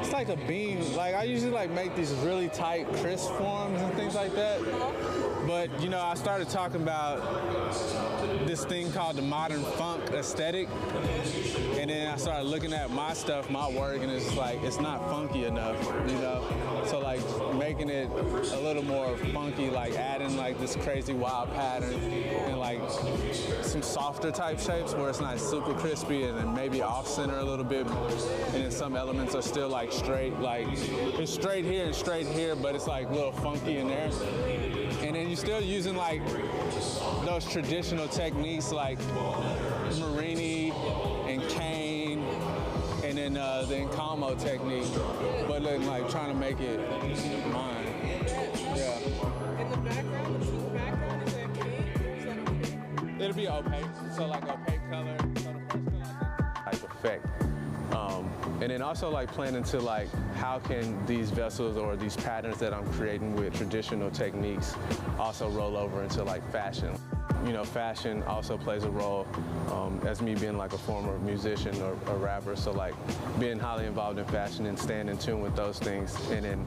It's like a beam. Like I usually like make these really tight, crisp forms and things like that. But you know, I started talking about this thing called the modern funk aesthetic, and then I started looking at my stuff, my work, and it's like it's not funky enough, you know. So like making it a little more funky, like adding like this crazy wild pattern and like some softer type shapes where it's not super crispy and then maybe off center a little bit, and then some elements are still like straight, like it's straight here and straight here, but it's like a little funky in there. And then you're still using like those traditional techniques like Marini and cane, and then the Encalmo technique, but then like trying to make it mine. Yeah. In the background, is that pink or is that opaque? It'll be opaque, so like opaque color. So the first color type effect. And then also like planning to like how can these vessels or these patterns that I'm creating with traditional techniques also roll over into like fashion. You know, fashion also plays a role as me being like a former musician or a rapper, so like being highly involved in fashion and staying in tune with those things. And then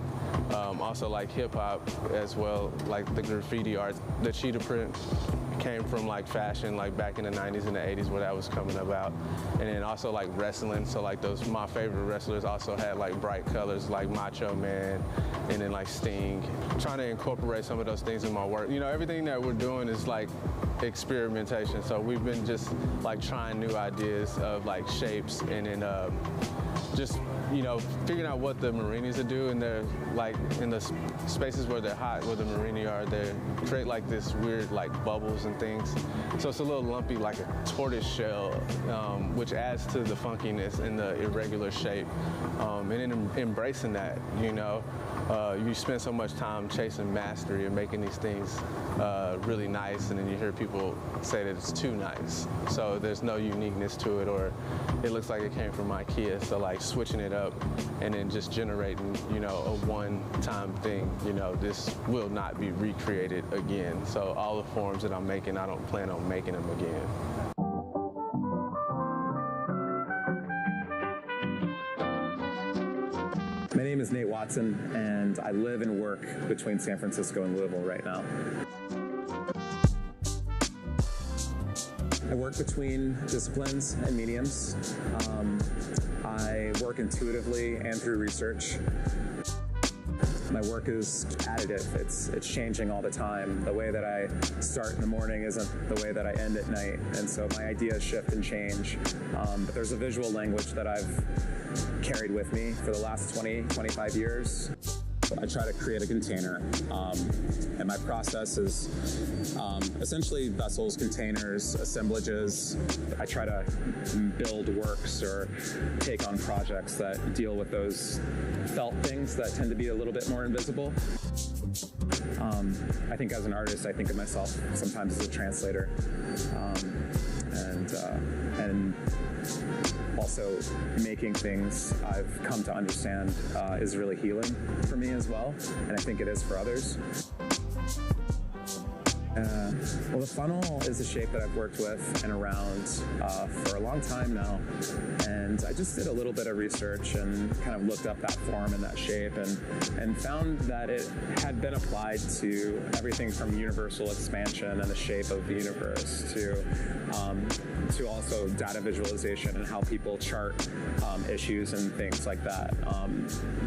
also like hip hop as well, like the graffiti art, the cheetah print came from like fashion, like back in the 90s and the 80s where that was coming about. And then also like wrestling, so like my favorite wrestlers also had like bright colors like Macho Man and then like Sting. Trying to incorporate some of those things in my work. You know, everything that we're doing is like experimentation, so we've been just like trying new ideas of like shapes and then just, you know, figuring out what the Marinis are doing. They're like in the spaces where they're hot, where the Marini are, they create like this weird like bubbles and things. So it's a little lumpy, like a tortoise shell, which adds to the funkiness and the irregular shape. And then embracing that, you know. You spend so much time chasing mastery and making these things really nice, and then you hear people say that it's too nice. So there's no uniqueness to it, or it looks like it came from IKEA. So like switching it up and then just generating, you know, a one-time thing. You know, this will not be recreated again. So all the forms that I'm making, I don't plan on making them again. My name is Nate Watson, and I live and work between San Francisco and Louisville right now. I work between disciplines and mediums. I work intuitively and through research. My work is additive. It's changing all the time. The way that I start in the morning isn't the way that I end at night, and so my ideas shift and change. But there's a visual language that I've carried with me for the last 25 years. I try to create a container, and my process is essentially vessels, containers, assemblages. I try to build works or take on projects that deal with those felt things that tend to be a little bit more invisible. I think as an artist, I think of myself sometimes as a translator, and also making things I've come to understand is really healing for me as well, and I think it is for others. Well, the funnel is a shape that I've worked with and around for a long time now, and I just did a little bit of research and kind of looked up that form and that shape and found that it had been applied to everything from universal expansion and the shape of the universe to also data visualization and how people chart issues and things like that.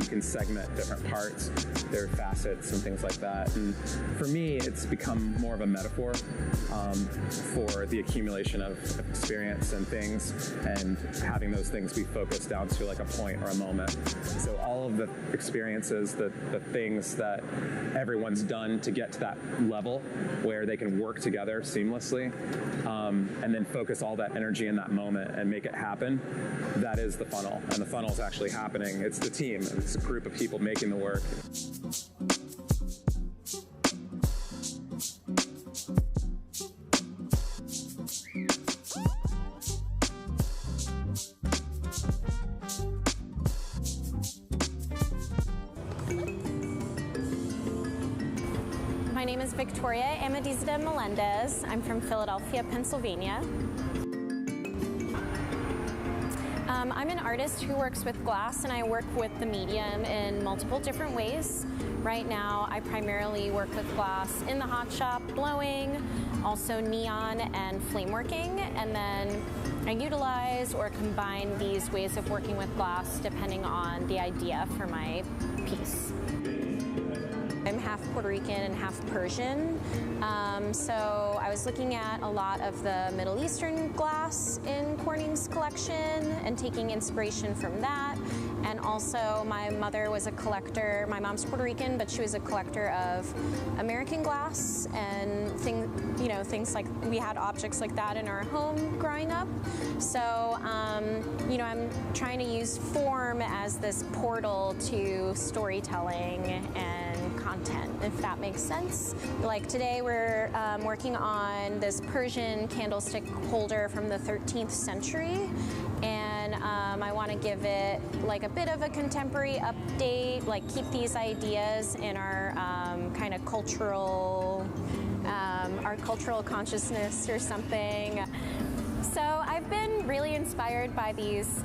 You can segment different parts, their facets and things like that. And for me, it's become more of a metaphor for the accumulation of experience and things, and having those things be focused down to like a point or a moment. So all of the experiences, the things that everyone's done to get to that level where they can work together seamlessly, and then focus all that energy in that moment and make it happen, that is the funnel. And the funnel is actually happening. It's the team. It's a group of people making the work. My name is Victoria Amadisa de Melendez. I'm from Philadelphia, Pennsylvania. I'm an artist who works with glass, and I work with the medium in multiple different ways. Right now, I primarily work with glass in the hot shop, blowing, also neon and flame working, and then I utilize or combine these ways of working with glass depending on the idea for my piece. I'm half Puerto Rican and half Persian, so I was looking at a lot of the Middle Eastern glass in Corning's collection and taking inspiration from that. And also my mother was a collector. My mom's Puerto Rican, but she was a collector of American glass and things like, we had objects like that in our home growing up. So, I'm trying to use form as this portal to storytelling and content, if that makes sense. Like today we're working on this Persian candlestick holder from the 13th century, and I want to give it like a bit of a contemporary update, like keep these ideas in our kind of cultural, our cultural consciousness or something. So I've been really inspired by these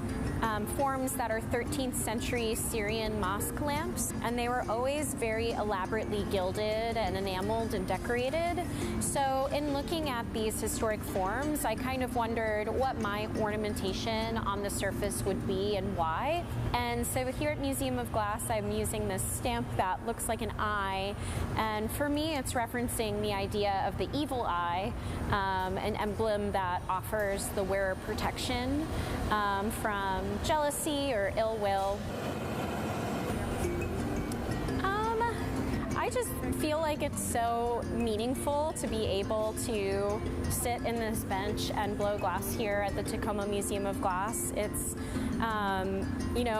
forms that are 13th century Syrian mosque lamps, and they were always very elaborately gilded and enameled and decorated. So in looking at these historic forms, I kind of wondered what my ornamentation on the surface would be and why. And so here at Museum of Glass, I'm using this stamp that looks like an eye, and for me it's referencing the idea of the evil eye, an emblem that offers the wearer protection from jealousy or ill will. I just feel like it's so meaningful to be able to sit in this bench and blow glass here at the Tacoma Museum of Glass. It's,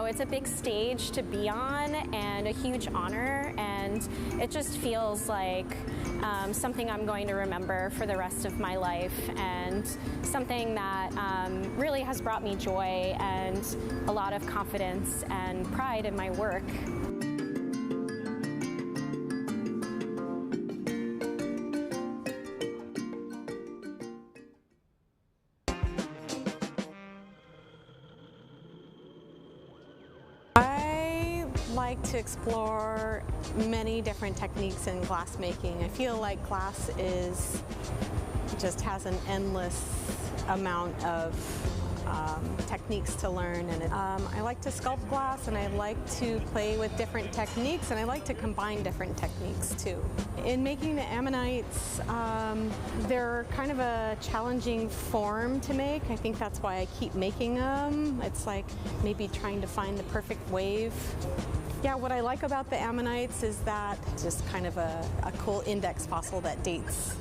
it's a big stage to be on and a huge honor, and it just feels like something I'm going to remember for the rest of my life, and something that really has brought me joy and a lot of confidence and pride in my work. I like to explore many different techniques in glass making. I feel like glass just has an endless amount of techniques to learn, and I like to sculpt glass, and I like to play with different techniques, and I like to combine different techniques too. In making the ammonites, they're kind of a challenging form to make. I think that's why I keep making them. It's like maybe trying to find the perfect wave. Yeah, what I like about the ammonites is that it's just kind of a cool index fossil that dates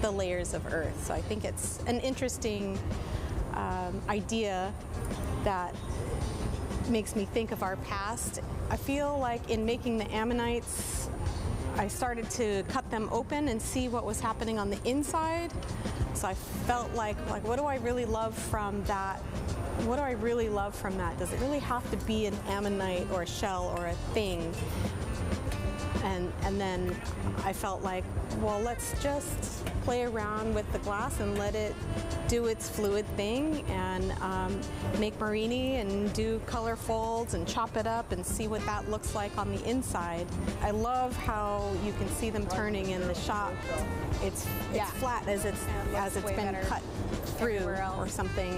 the layers of Earth. So I think it's an interesting idea that makes me think of our past. I feel like in making the ammonites, I started to cut them open and see what was happening on the inside. So I felt like what do I really love from that? What do I really love from that? Does it really have to be an ammonite or a shell or a thing? And then I felt like, well, let's just play around with the glass and let it do its fluid thing, and make marini and do color folds and chop it up and see what that looks like on the inside. I love how you can see them turning in the shop. It's flat as it's been cut through or something,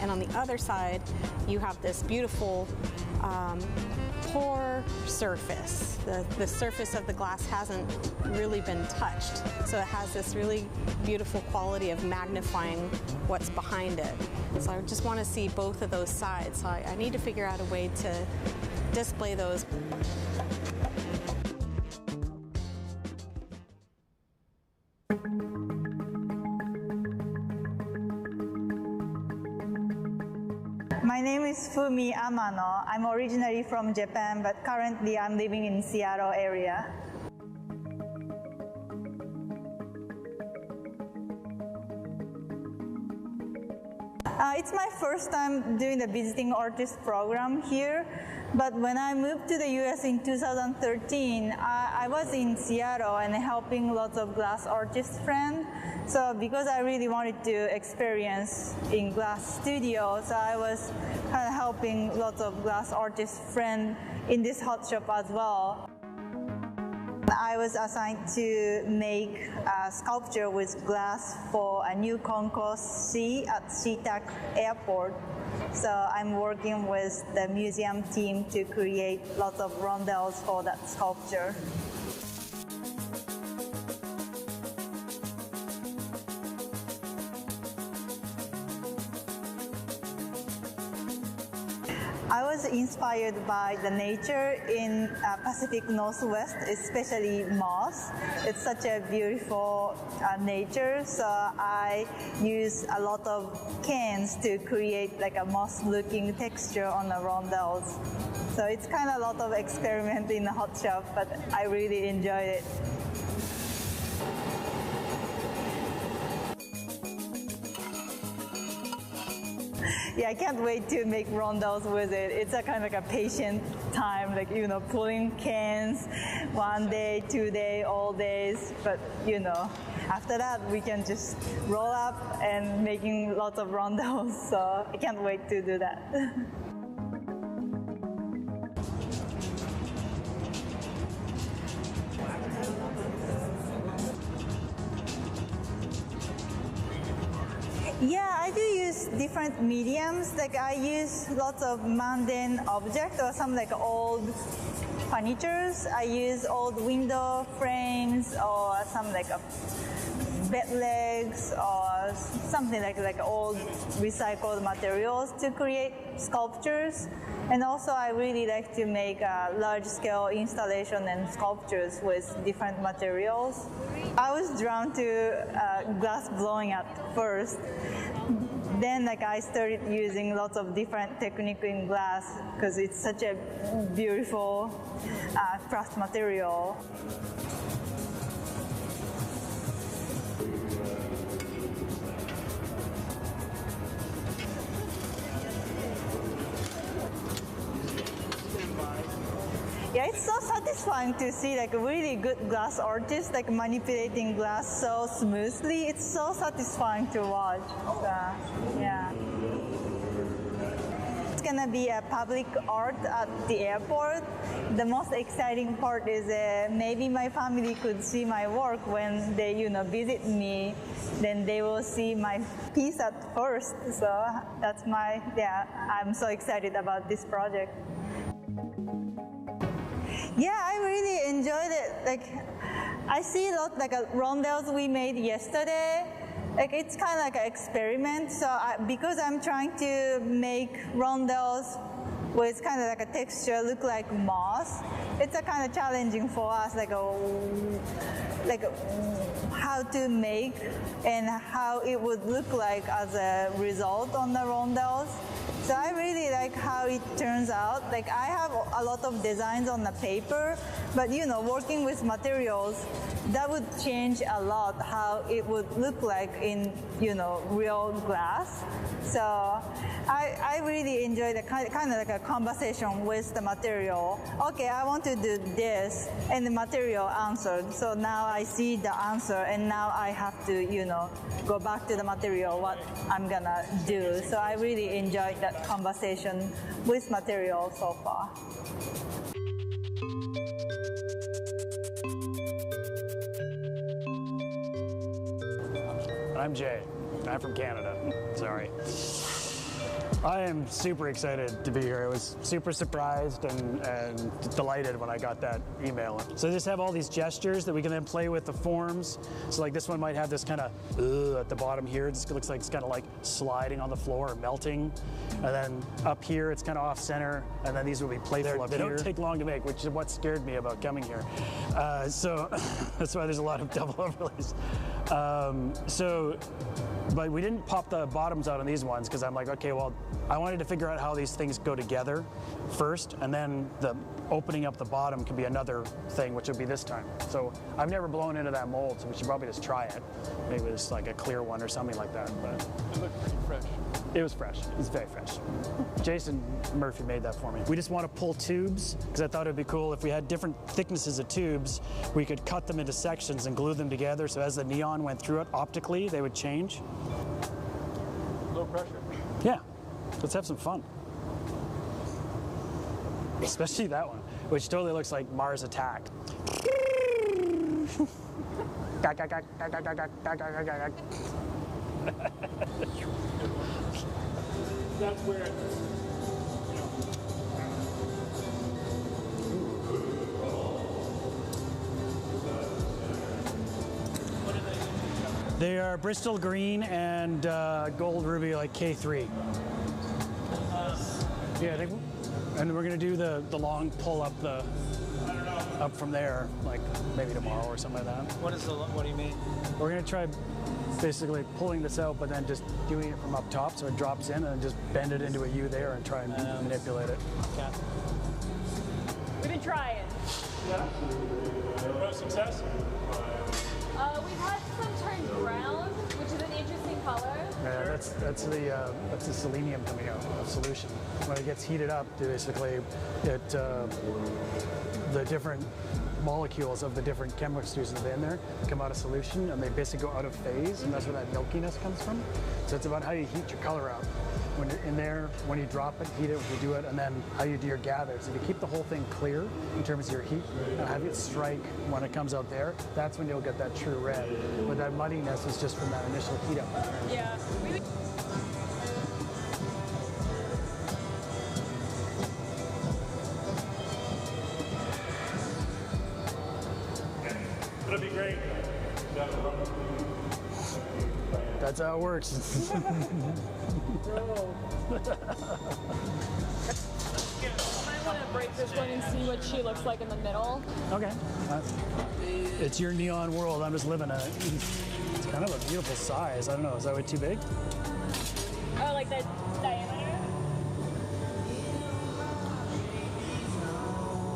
and on the other side you have this beautiful pour surface. The surface of the glass hasn't really been touched, so it has this really beautiful quality of magnifying what's behind it. So I just want to see both of those sides. So I need to figure out a way to display those. My name is Fumi Amano. I'm originally from Japan, but currently I'm living in Seattle area. It's my first time doing the visiting artist program here, but when I moved to the US in 2013, I was in Seattle and helping lots of glass artist friends. So because I really wanted to experience in glass studio, so I was kind of helping lots of glass artist friends in this hot shop as well. I was assigned to make a sculpture with glass for a new concourse C at SeaTac Airport. So I'm working with the museum team to create lots of rondelles for that sculpture. I was inspired by the nature in Pacific Northwest, especially moss. It's such a beautiful nature, so I use a lot of cans to create like a moss-looking texture on the rondelles. So it's kind of a lot of experiment in the hot shop, but I really enjoyed it. Yeah, I can't wait to make rondelles with it. It's a kind of like a patient time, like, you know, pulling cans 1 day, 2 days, all days. But, you know, after that, we can just roll up and making lots of rondelles. So I can't wait to do that. Yeah, I do use different mediums. Like I use lots of mundane objects or some like old furnitures. I use old window frames or some like bed legs or something like old recycled materials to create sculptures. And also I really like to make large-scale installation and sculptures with different materials. I was drawn to glass blowing at first. Then like I started using lots of different techniques in glass because it's such a beautiful craft material. Yeah, it's so satisfying to see like a really good glass artist like manipulating glass so smoothly. It's so satisfying to watch. So, yeah. It's gonna be a public art at the airport. The most exciting part is maybe my family could see my work when they, you know, visit me. Then they will see my piece at first. So that's I'm so excited about this project. Yeah, I really enjoyed it. Like, I see a lot like rondelles we made yesterday. Like, it's kind of like an experiment. So because I'm trying to make rondelles with kind of like a texture look like moss, it's a kind of challenging for us, like how to make and how it would look like as a result on the rondelles. So I really like how it turns out. Like I have a lot of designs on the paper, but you know, working with materials, that would change a lot how it would look like in, you know, real glass. So I really enjoy the kind of like a conversation with the material. Okay, I want to do this, and the material answered. So now I see the answer, and now I have to, you know, go back to the material, what I'm gonna do. So I really enjoyed that conversation with material so far. I'm Jay, and I'm from Canada. Sorry. I am super excited to be here. I was super surprised and delighted when I got that email. So they just have all these gestures that we can then play with the forms. So like this one might have this kind of at the bottom here. It looks like it's kind of like sliding on the floor or melting. And then up here, it's kind of off center. And then these will be playful up here. They don't take long to make, which is what scared me about coming here. So that's why there's a lot of double overlays. But we didn't pop the bottoms out on these ones because I'm like, okay, well, I wanted to figure out how these things go together first, and then the opening up the bottom can be another thing, which would be this time. So I've never blown into that mold, so we should probably just try it. Maybe it's like a clear one or something like that. But it looked pretty fresh. It was fresh. It was very fresh. Jason Murphy made that for me. We just want to pull tubes because I thought it would be cool if we had different thicknesses of tubes, we could cut them into sections and glue them together, so as the neon went through it, optically, they would change. Low pressure. Yeah, let's have some fun. Especially that one, which totally looks like Mars Attack. That's where, They are Bristol green and gold ruby, like K3. Yeah, and we're gonna do the long pull up up from there, like maybe tomorrow or something like that. What do you mean? We're gonna try basically pulling this out, but then just doing it from up top so it drops in, and then just bend it into a U there and try and manipulate it. Okay. We've been trying. yeah. No success? We've had some turned brown, which is an interesting color. Yeah, that's the selenium coming out of solution. When it gets heated up, basically, the different molecules of the different chemistries that are in there come out of solution, and they basically go out of phase, and that's where that milkiness comes from. So it's about how you heat your color up. When you're in there, when you drop it, heat it, when you do it, and then how you do your gather. So if you keep the whole thing clear in terms of your heat, and have it strike when it comes out there, that's when you'll get that true red. But that muddiness is just from that initial heat up. Yeah. It'll be great. That's how it works. I might want to break this one and see what she looks like in the middle. Okay. It's your neon world. I'm just living it. It's kind of a beautiful size. I don't know. Is that way too big? Oh, like the diameter?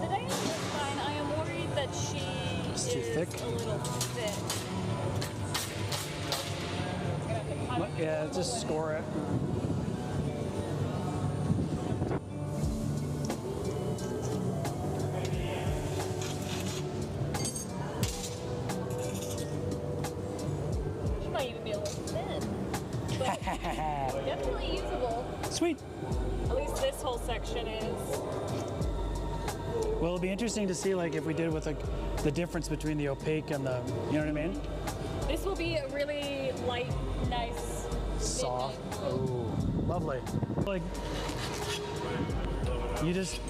The diameter is fine. I am worried that she It's too is thick? a little thick. Yeah, just score it. She might even be a little thin. But definitely usable. Sweet. At least this whole section is. Well, it'll be interesting to see, like, if we did with the difference between the opaque and the, you know what I mean? This will be a really light, nice, soft. Oh, lovely. Like, you just.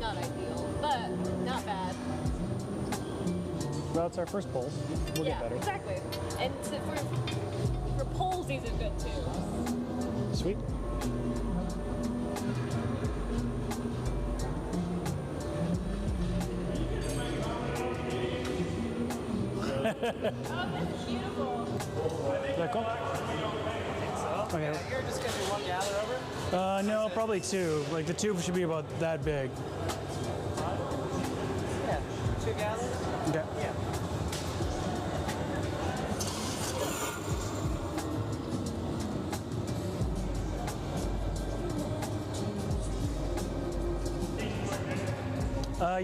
Not ideal, but not bad. Well, it's our first pull. We'll get better. Exactly. And for poles, these are good too. Sweet. Oh, this is beautiful. Is that cool? Okay. You're just going to do one gather over? No, probably two. Like, the tube should be about that big. Yeah, 2 gathers? Okay. Yeah.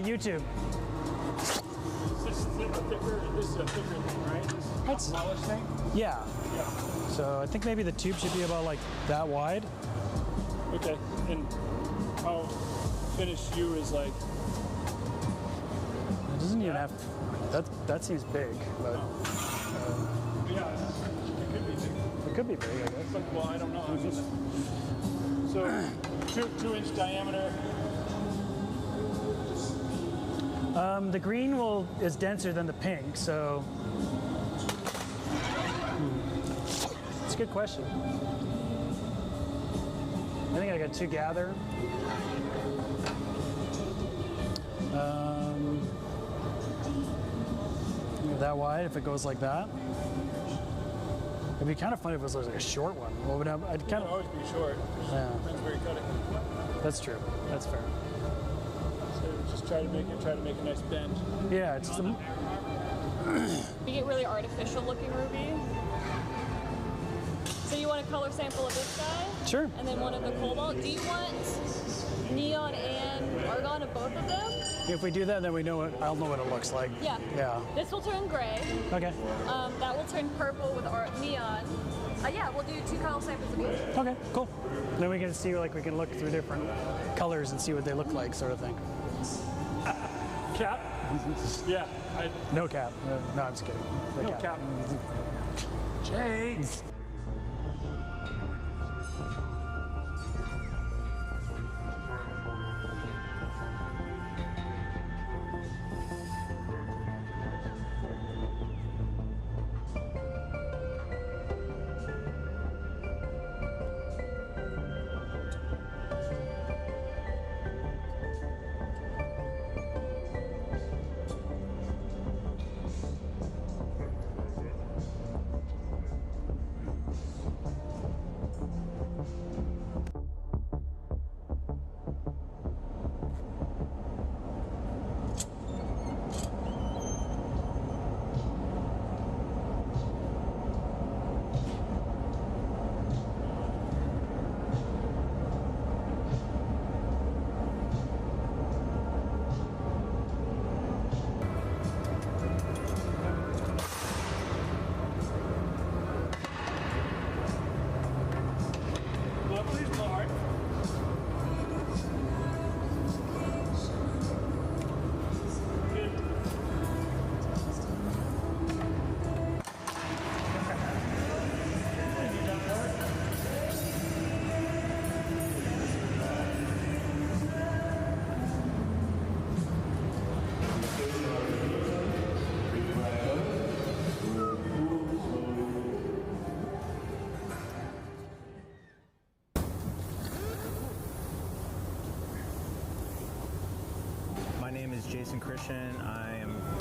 YouTube. This is a thicker thing, right? This smallish thing? Yeah. So I think maybe the tube should be about like that wide. Okay. And how finished you is like? It doesn't even have. That seems big, but. Yeah, it could be big. It could be big, I guess. But, well, I don't know. I'm just, so 2-inch diameter. The green is denser than the pink, so. It's a good question. I think I got 2 gather. That wide, if it goes like that. It'd be kind of funny if it was like a short one. What would happen? I'd It kind can always be short. Yeah. Depends where you cut it. That's true. That's fair. So just try to make a nice bend. Yeah, it's just a, We get really artificial looking ruby. So you want a color sample of this guy? Sure. And then one of the cobalt. Do you want neon and argon of both of them? if we do that, then we know what, I'll know what it looks like. Yeah. Yeah. This will turn gray. Okay. That will turn purple with our neon. Yeah, we'll do 2 color samples of each. Okay, cool. Then we can see, like, we can look through different colors and see what they look like, sort of thing. Cap? Yeah. No cap. No, I'm just kidding. No cap. Jay!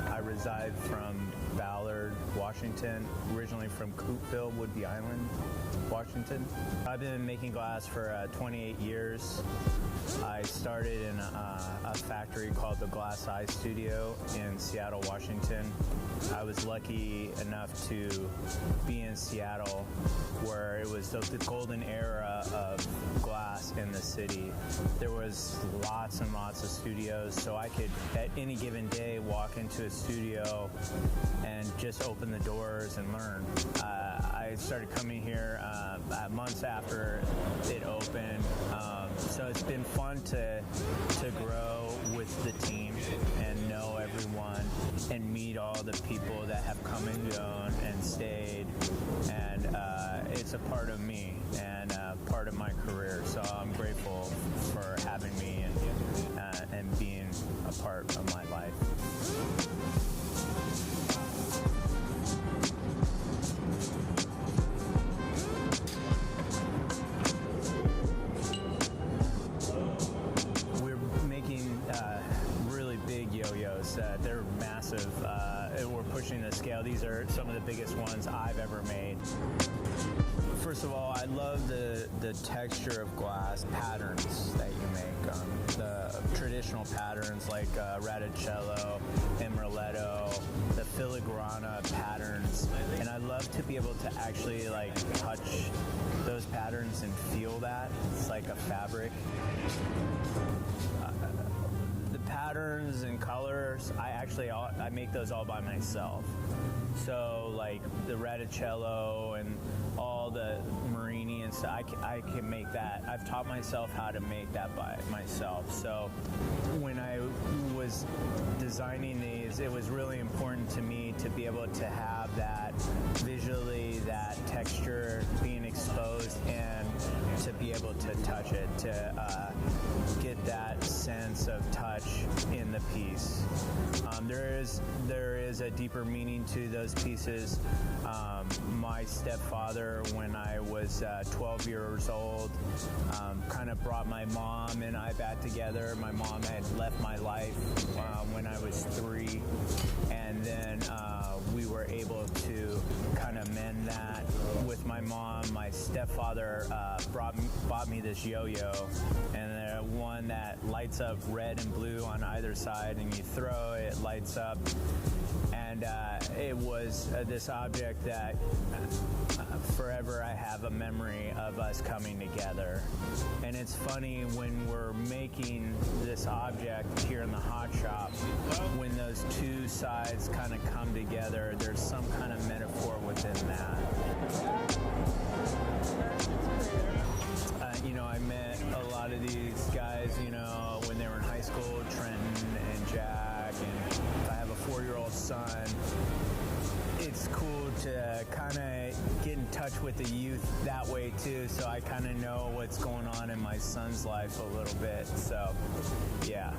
I reside from Ballard, Washington, originally from Coopville, Woodby Island, Washington. I've been making glass for 28 years. I started in a factory called the Glass Eye Studio in Seattle, Washington. I was lucky enough to be in Seattle where it was the golden era of glass in the city. There was lots and lots of studios, so I could at any given day walk into a studio and just open the doors and learn. I started coming here months after it opened, so it's been fun to grow with the team and know everyone and meet all the people that have come and gone and stayed, and it's a part of me and part of my career, so I'm grateful for having me and being a part of my life. They're massive. We're pushing the scale. These are some of the biggest ones I've ever made. First of all, I love the texture of glass patterns that you make. The traditional patterns like radicello, emerletto, the filigrana patterns, and I love to be able to actually like touch those patterns and feel that. It's like a fabric. Patterns and colors, I make those all by myself. So like the radicello and all the marini and stuff, I can make that. I've taught myself how to make that by myself. So when I was designing these, it was really important to me to be able to have that visually, that texture being exposed, and to be able to touch it, to get that sense of touch in the piece. There is a deeper meaning to those pieces. My stepfather, when I was 12 years old, kind of brought my mom and I back together. My mom had left my life when I was 3, and then we were able to kind of mend that with stepfather bought me this yo-yo, and one that lights up red and blue on either side, and you throw it, it lights up. And it was this object that forever I have a memory of us coming together. And it's funny when we're making this object here in the hot shop, when those two sides kind of come together, there's some kind of metaphor within that. You know, I met a lot of these guys, you know, when they were in high school, Trenton and Jack, and I have a 4-year-old son. It's cool to kind of get in touch with the youth that way too, so I kind of know what's going on in my son's life a little bit, so yeah.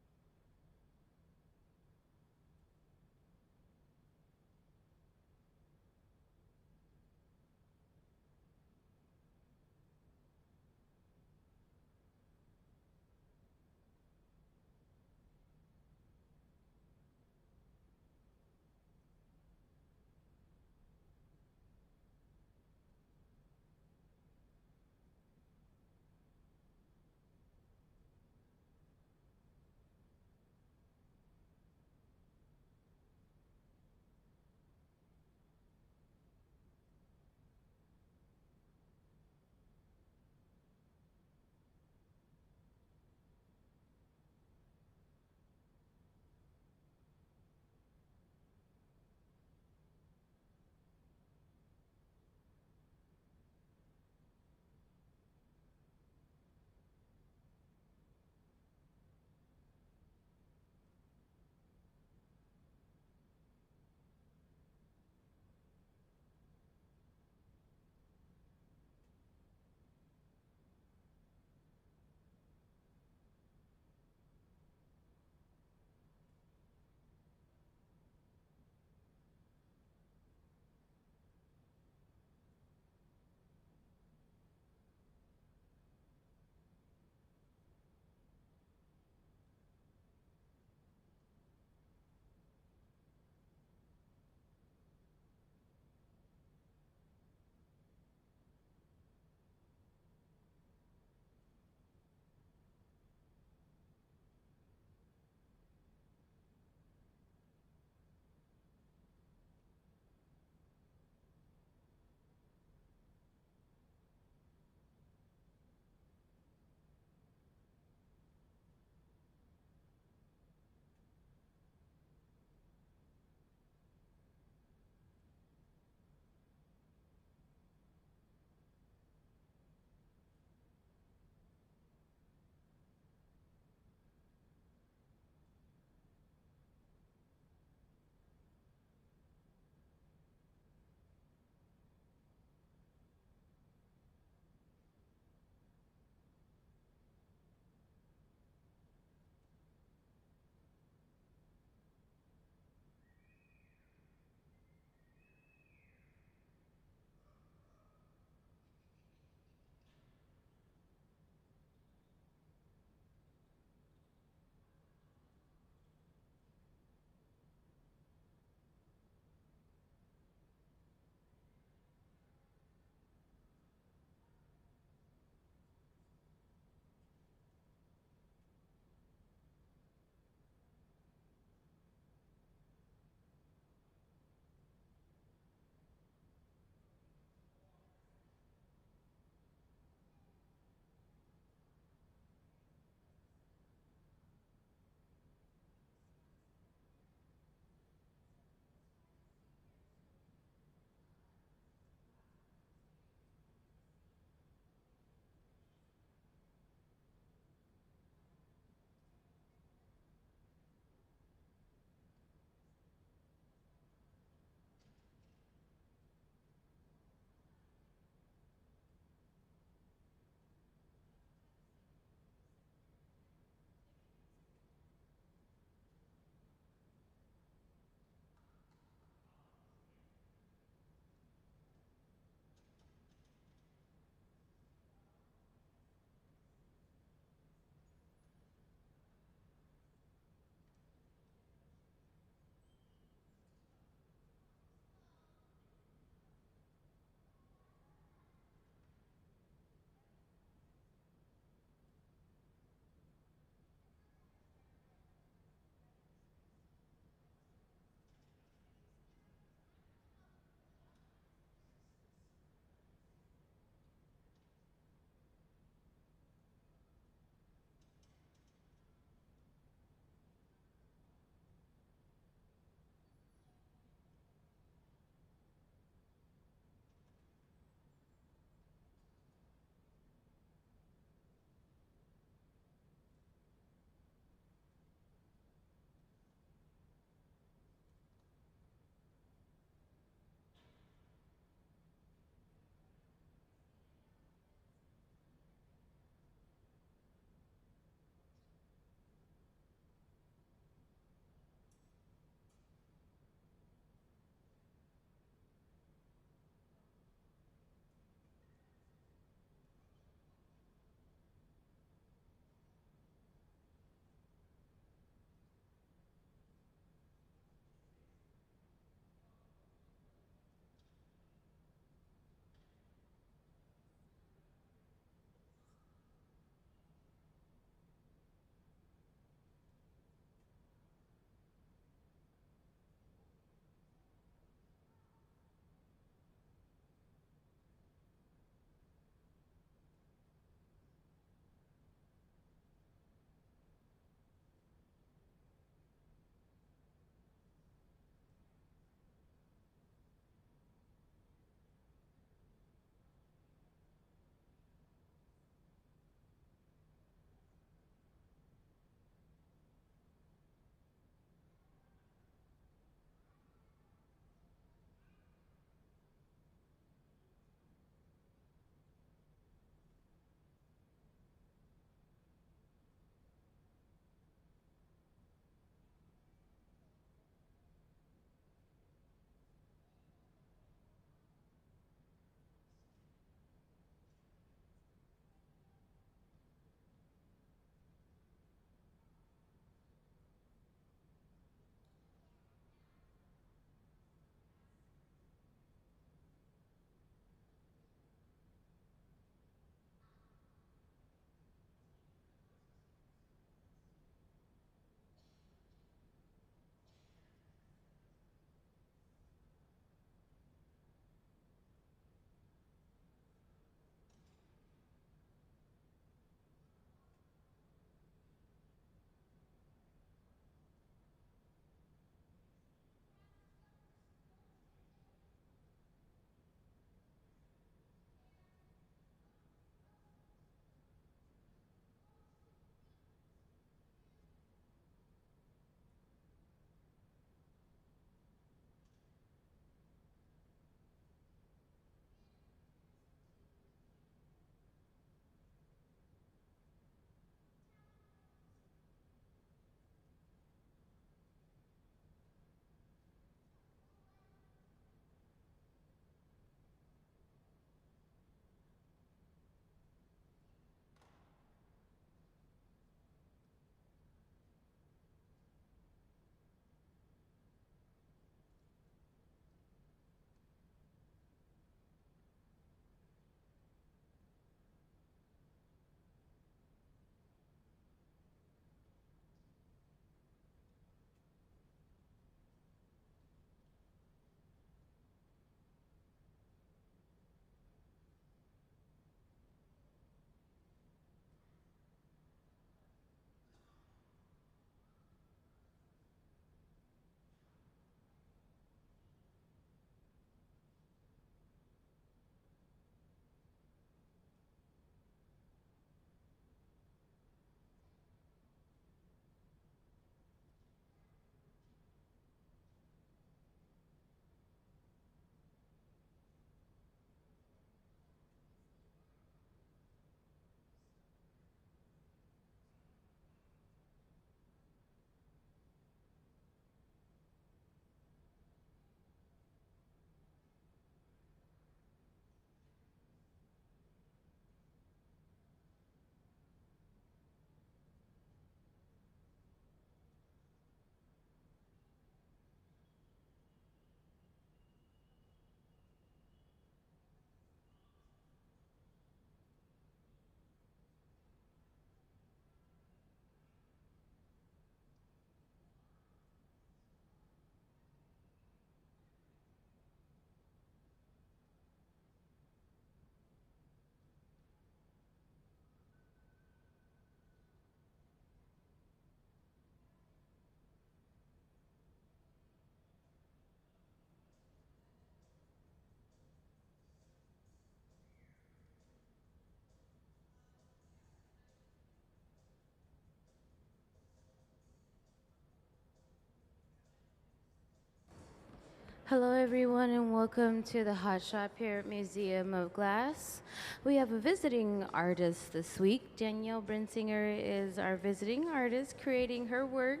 Hello, everyone, and welcome to the Hot Shop here at Museum of Glass. We have a visiting artist this week. Danielle Brensinger is our visiting artist, creating her work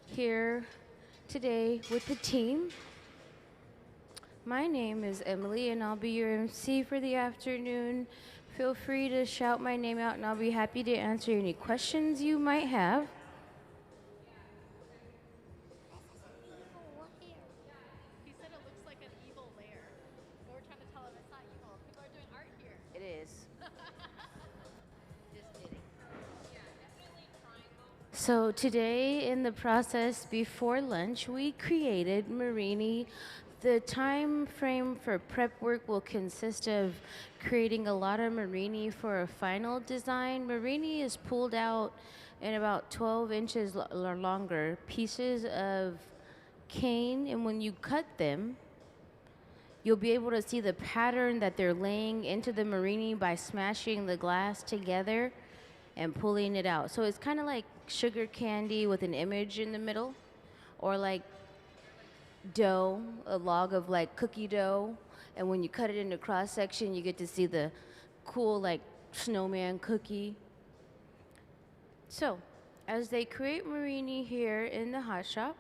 here today with the team. My name is Emily, and I'll be your MC for the afternoon. Feel free to shout my name out, and I'll be happy to answer any questions you might have. It is. So today in the process before lunch, we created Marini. The time frame for prep work will consist of creating a lot of Marini for a final design. Marini is pulled out in about 12 inches or longer pieces of cane, and when you cut them, you'll be able to see the pattern that they're laying into the Marini by smashing the glass together and pulling it out. So it's kind of like sugar candy with an image in the middle, or like dough, a log of like cookie dough, and when you cut it into cross section, you get to see the cool like snowman cookie. So as they create Marini here in the hot shop,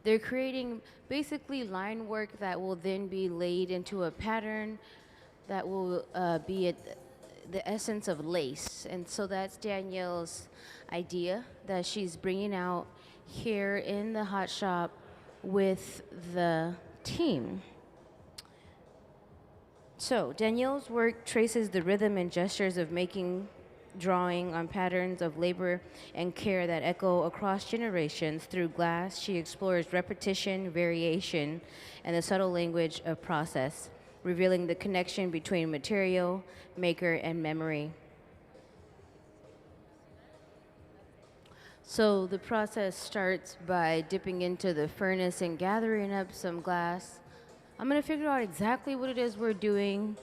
they're creating basically line work that will then be laid into a pattern that will be the essence of lace. And so that's Danielle's idea that she's bringing out here in the hot shop with the team. So Danielle's work traces the rhythm and gestures of making, drawing on patterns of labor and care that echo across generations. Through glass, she explores repetition, variation, and the subtle language of process, revealing the connection between material, maker, and memory. So the process starts by dipping into the furnace and gathering up some glass. I'm gonna figure out exactly what it is we're doing,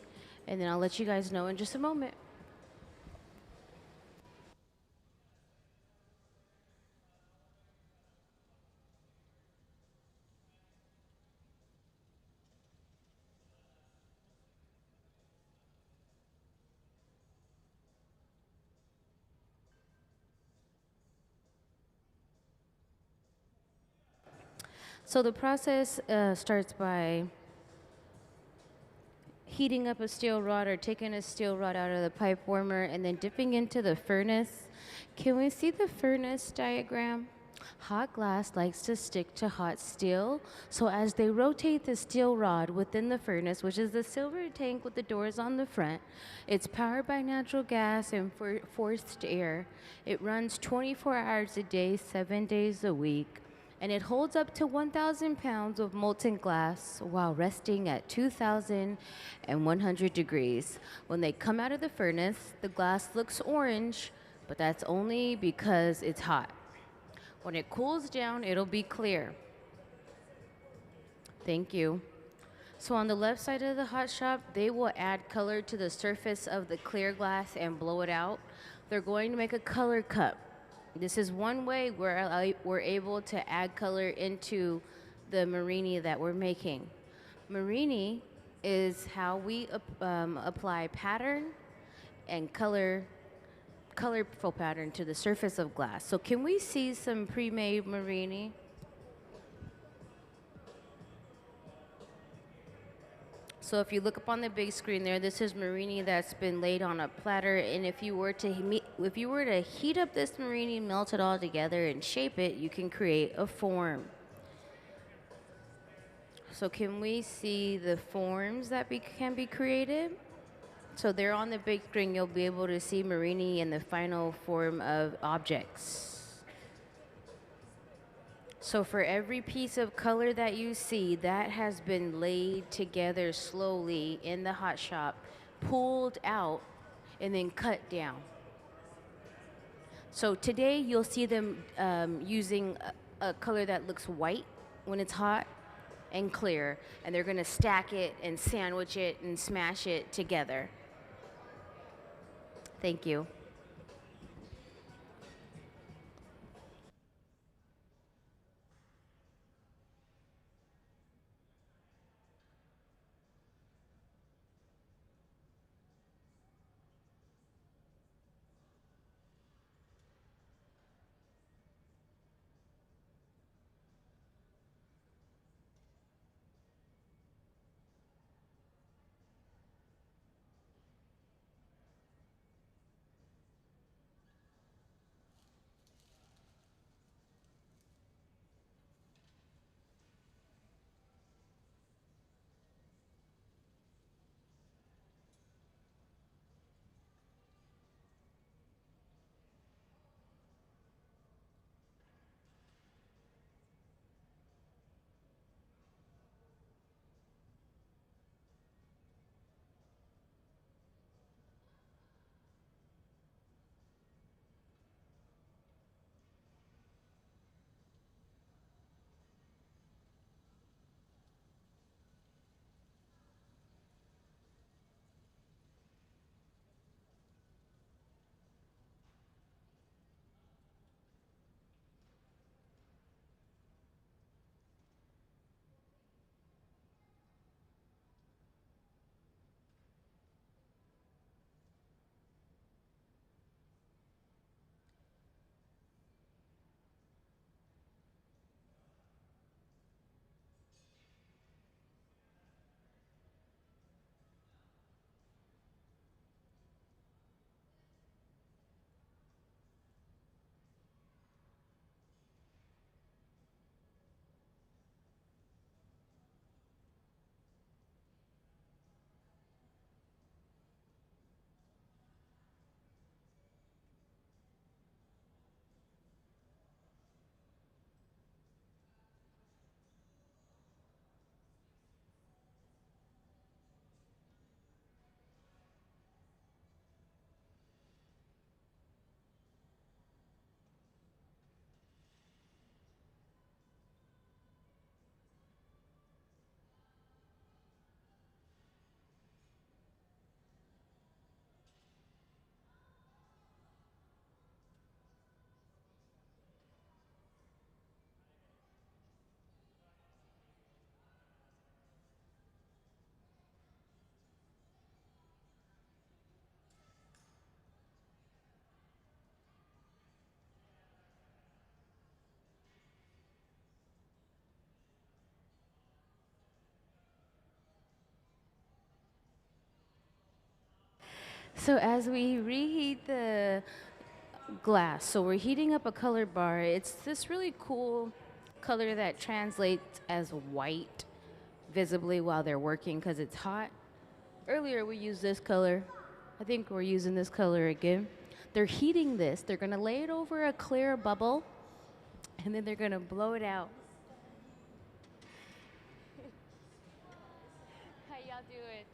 and then I'll let you guys know in just a moment. So the process starts by heating up a steel rod or taking a steel rod out of the pipe warmer and then dipping into the furnace. Can we see the furnace diagram? Hot glass likes to stick to hot steel. So as they rotate the steel rod within the furnace, which is the silver tank with the doors on the front, it's powered by natural gas and forced air. It runs 24 hours a day, 7 days a week. And it holds up to 1,000 pounds of molten glass while resting at 2,100 degrees. When they come out of the furnace, the glass looks orange, but that's only because it's hot. When it cools down, it'll be clear. Thank you. So on the left side of the hot shop, they will add color to the surface of the clear glass and blow it out. They're going to make a color cup. This is one way where we're able to add color into the Marini that we're making. Marini is how we apply pattern and colorful pattern to the surface of glass. So can we see some pre-made Marini? So if you look up on the big screen there, this is Marini that's been laid on a platter, and if you were to heat up this Marini, melt it all together and shape it, you can create a form. So can we see the forms that can be created? So there on the big screen, you'll be able to see Marini in the final form of objects. So for every piece of color that you see, that has been laid together slowly in the hot shop, pulled out, and then cut down. So today you'll see them using a color that looks white when it's hot and clear, and they're gonna stack it and sandwich it and smash it together. Thank you. So as we reheat the glass, so we're heating up a color bar. It's this really cool color that translates as white visibly while they're working because it's hot. Earlier we used this color. I think we're using this color again. They're heating this. They're gonna lay it over a clear bubble and then they're gonna blow it out. How y'all doing?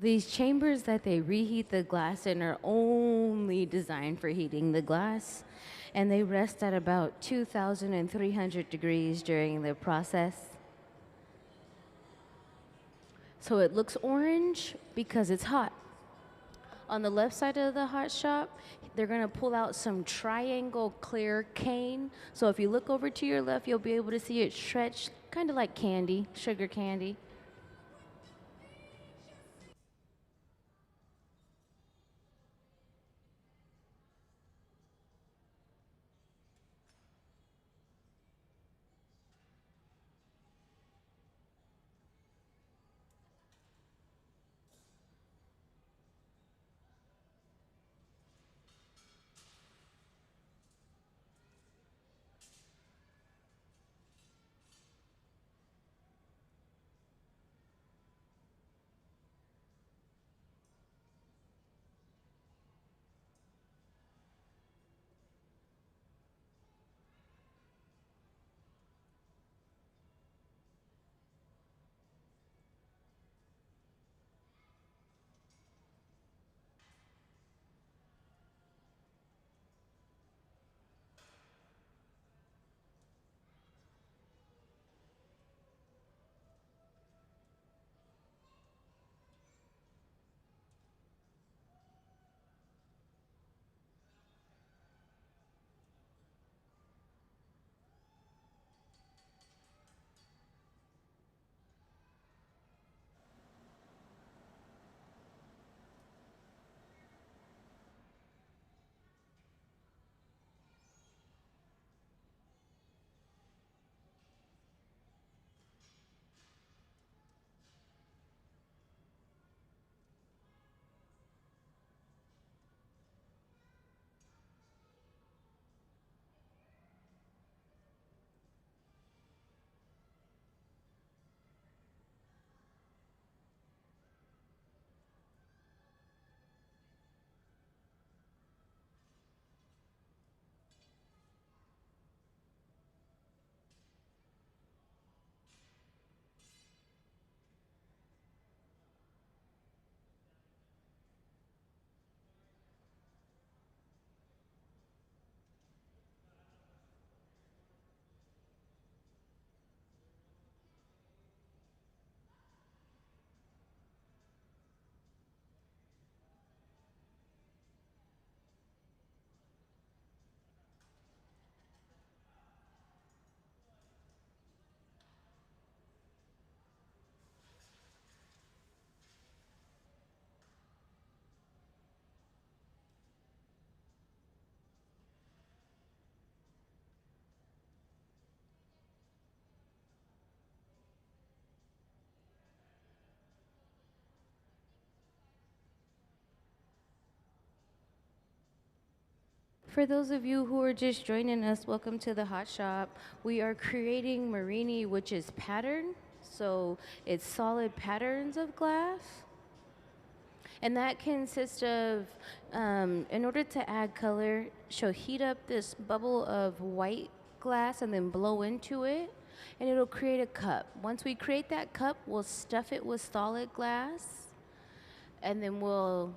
These chambers that they reheat the glass in are only designed for heating the glass, and they rest at about 2,300 degrees during the process. So it looks orange because it's hot. On the left side of the hot shop, they're gonna pull out some triangle clear cane. So if you look over to your left, you'll be able to see it stretch, kind of like candy, sugar candy. For those of you who are just joining us, welcome to the Hot Shop. We are creating Marini, which is pattern. So it's solid patterns of glass. And that consists of, in order to add color, she'll heat up this bubble of white glass and then blow into it, and it'll create a cup. Once we create that cup, we'll stuff it with solid glass, and then we'll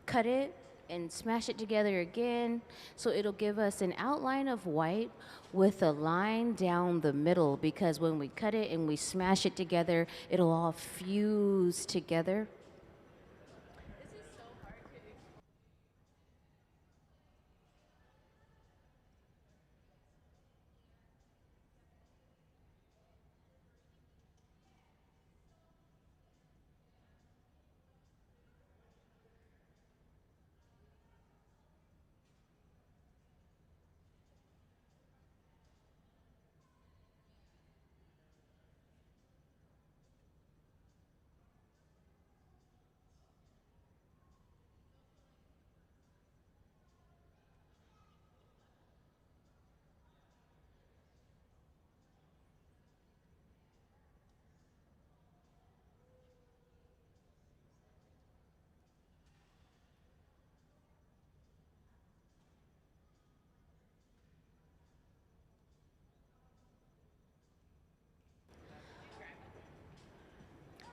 cut it and smash it together again. So it'll give us an outline of white with a line down the middle, because when we cut it and we smash it together, it'll all fuse together.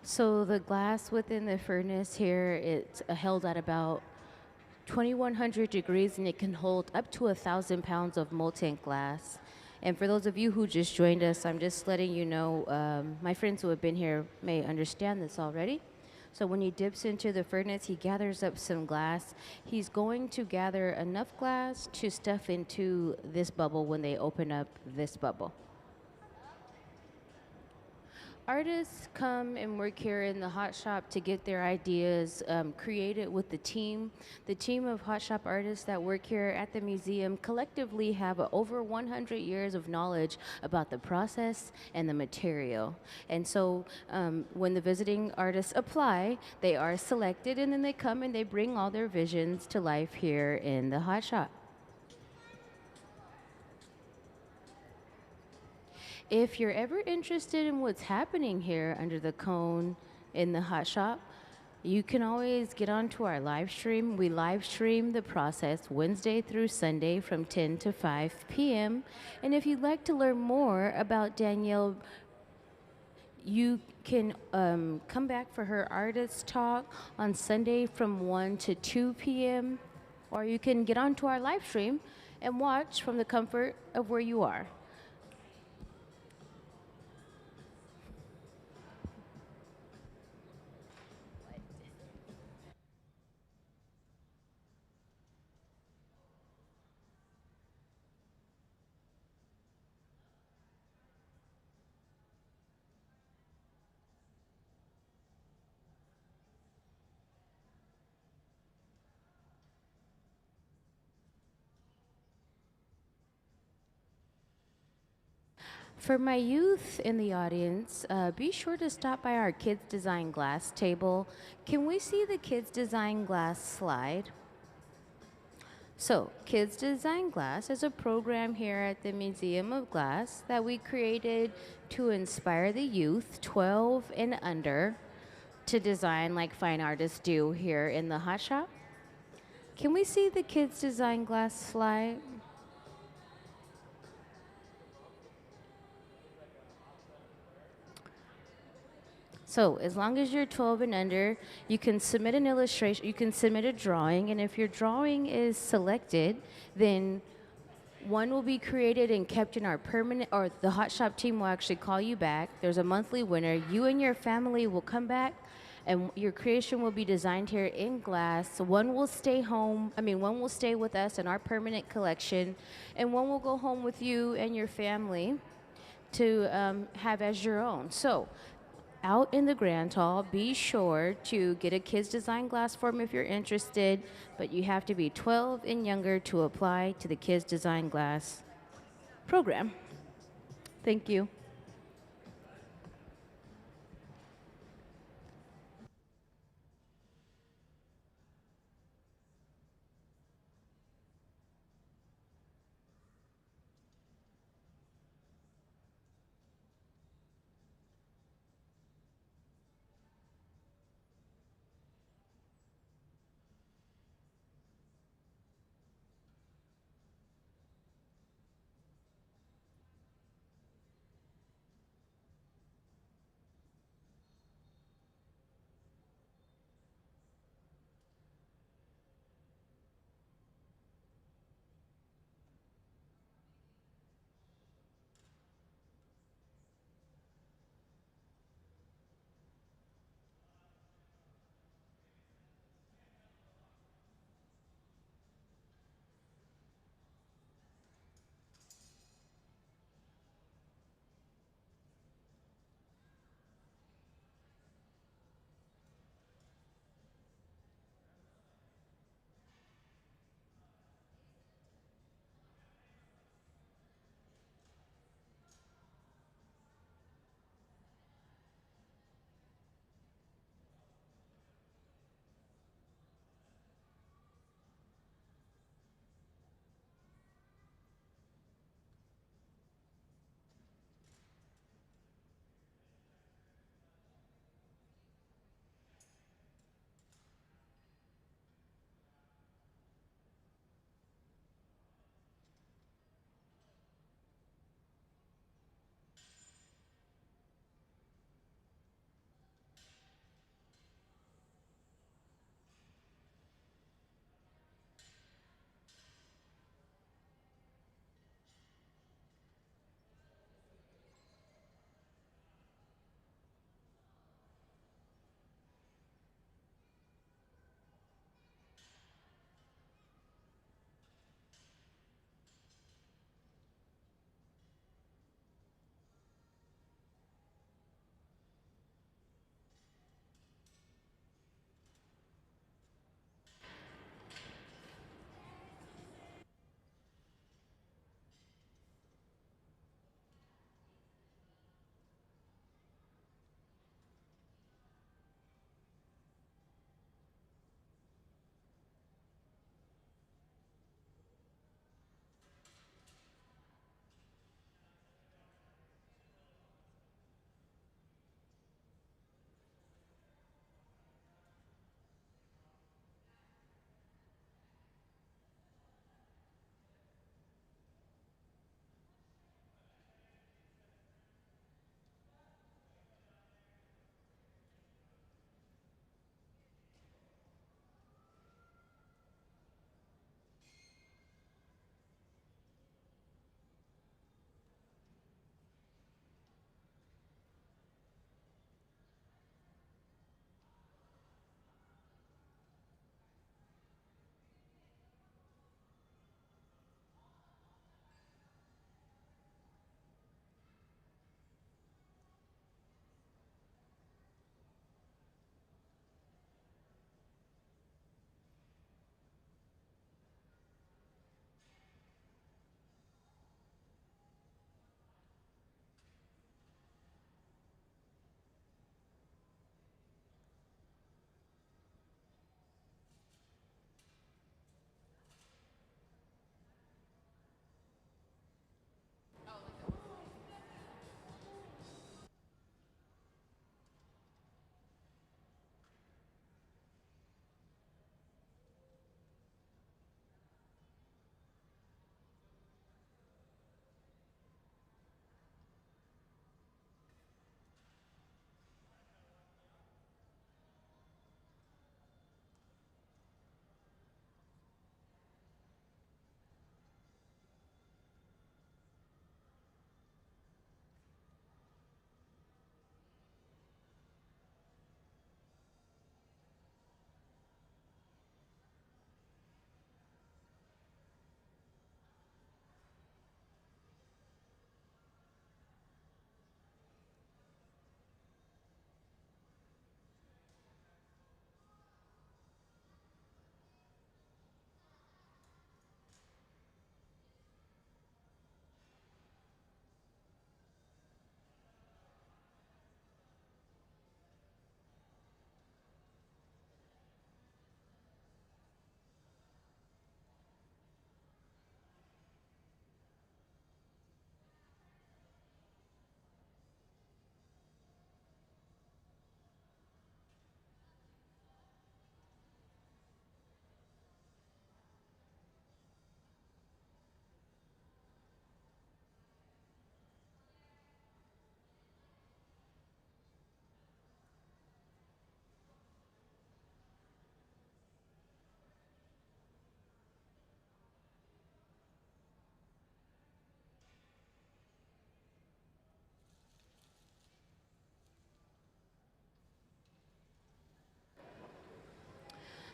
So the glass within the furnace here, it's held at about 2100 degrees, and it can hold up to 1,000 pounds of molten glass. And for those of you who just joined us, I'm just letting you know, my friends who have been here may understand this already. So when he dips into the furnace, he gathers up some glass. He's going to gather enough glass to stuff into this bubble when they open up this bubble. Artists come and work here in the hot shop to get their ideas created with the team. The team of hot shop artists that work here at the museum collectively have over 100 years of knowledge about the process and the material. And so when the visiting artists apply, they are selected, and then they come and they bring all their visions to life here in the hot shop. If you're ever interested in what's happening here under the cone in the hot shop, you can always get onto our live stream. We live stream the process Wednesday through Sunday from 10 to 5 p.m. And if you'd like to learn more about Danielle, you can come back for her artist talk on Sunday from 1 to 2 p.m. Or you can get onto our live stream and watch from the comfort of where you are. For my youth in the audience, be sure to stop by our Kids Design Glass table. Can we see the Kids Design Glass slide? So, Kids Design Glass is a program here at the Museum of Glass that we created to inspire the youth, 12 and under, to design like fine artists do here in the hot shop. Can we see the Kids Design Glass slide? So as long as you're 12 and under, you can submit an illustration, you can submit a drawing, and if your drawing is selected, then one will be created and kept in our permanent, or the hot shop team will actually call you back. There's a monthly winner. You and your family will come back, and your creation will be designed here in glass. One will stay home, one will stay with us in our permanent collection, and one will go home with you and your family to have as your own. So, out in the Grand Hall, be sure to get a Kids Design Glass form if you're interested, but you have to be 12 and younger to apply to the Kids Design Glass program. Thank you.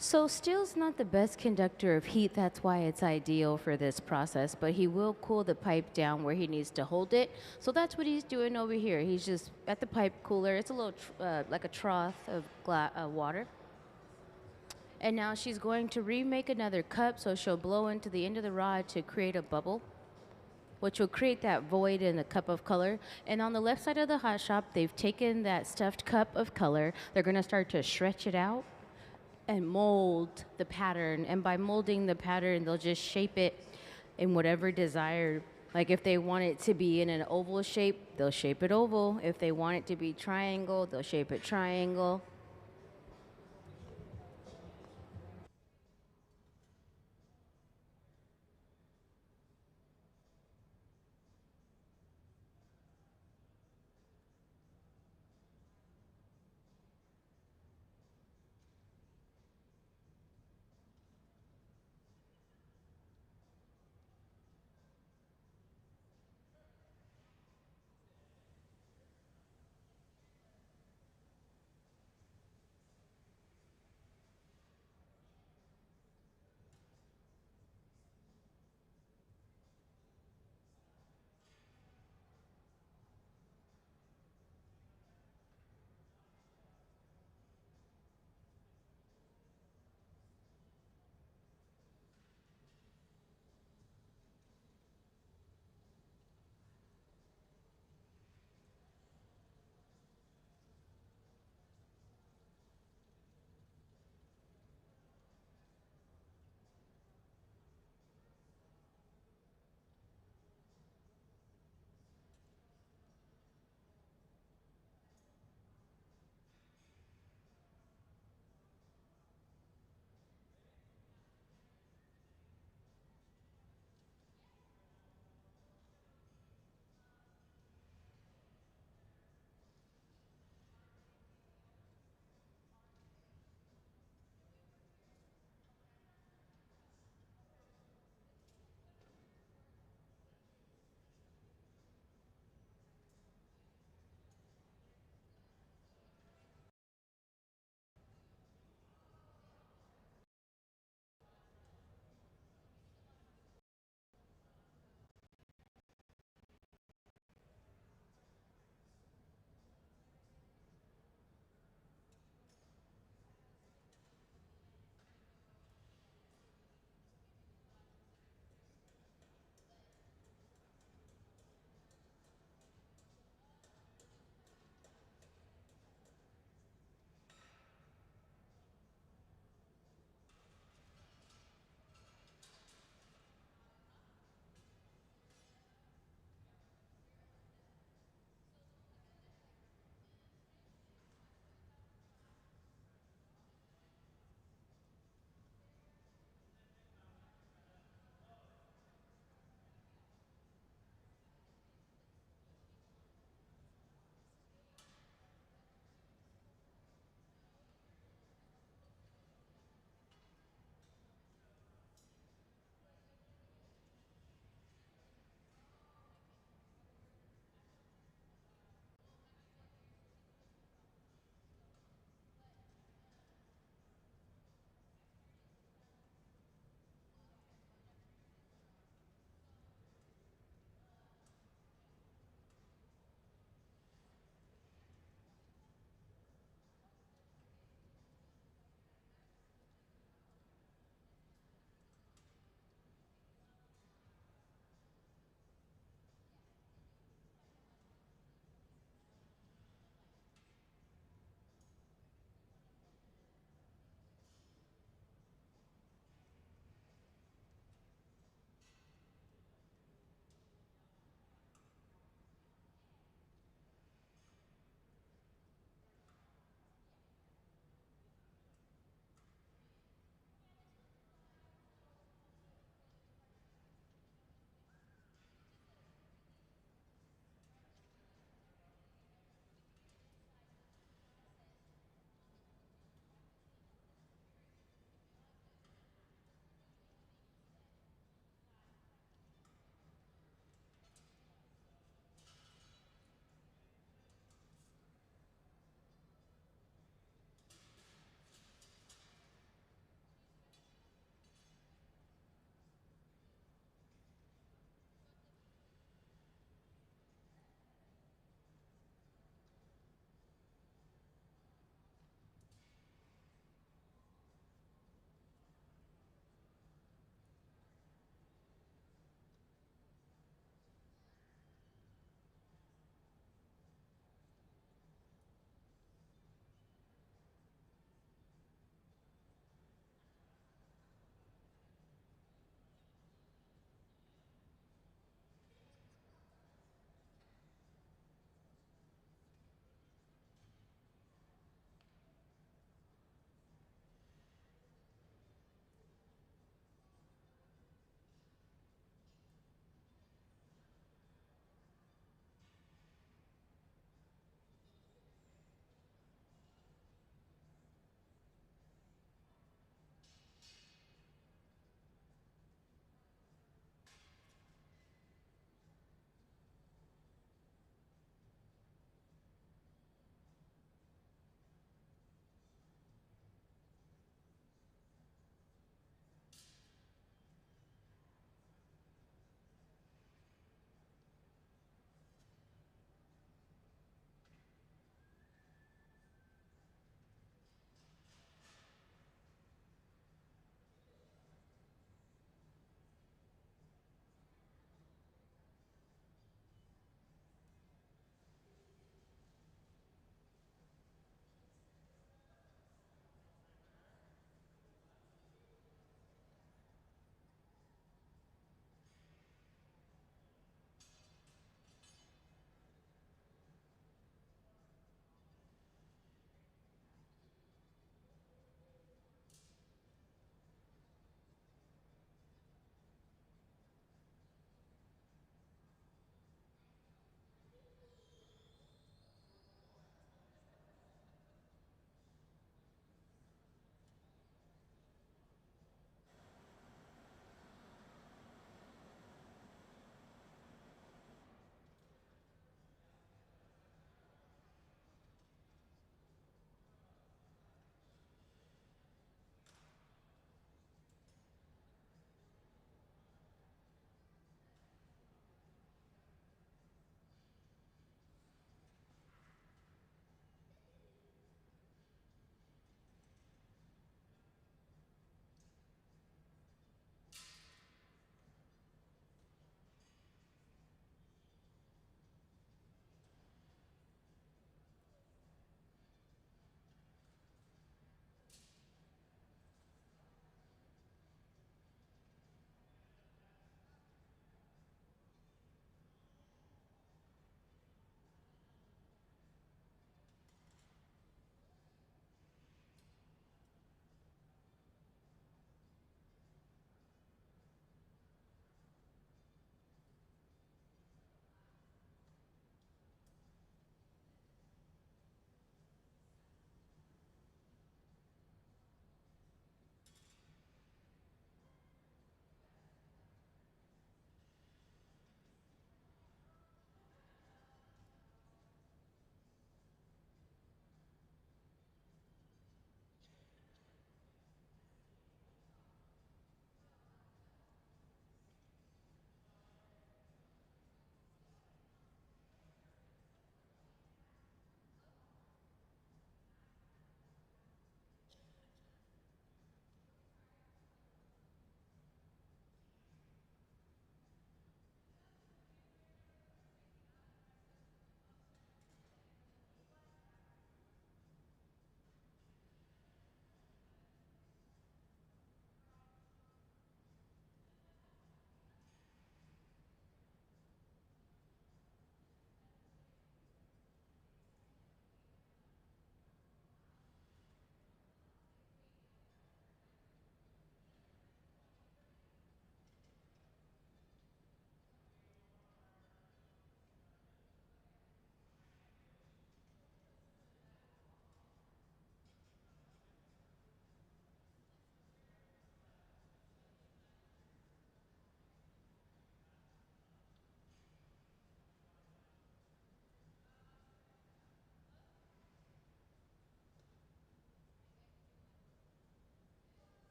So steel's not the best conductor of heat, that's why it's ideal for this process, but he will cool the pipe down where he needs to hold it. So that's what he's doing over here. He's just at the pipe cooler. It's a little like a trough of water. And now she's going to remake another cup, so she'll blow into the end of the rod to create a bubble, which will create that void in the cup of color. And on the left side of the hot shop, they've taken that stuffed cup of color. They're gonna start to stretch it out and mold the pattern. And by molding the pattern, they'll just shape it in whatever desired. Like if they want it to be in an oval shape, they'll shape it oval. If they want it to be triangle, they'll shape it triangle.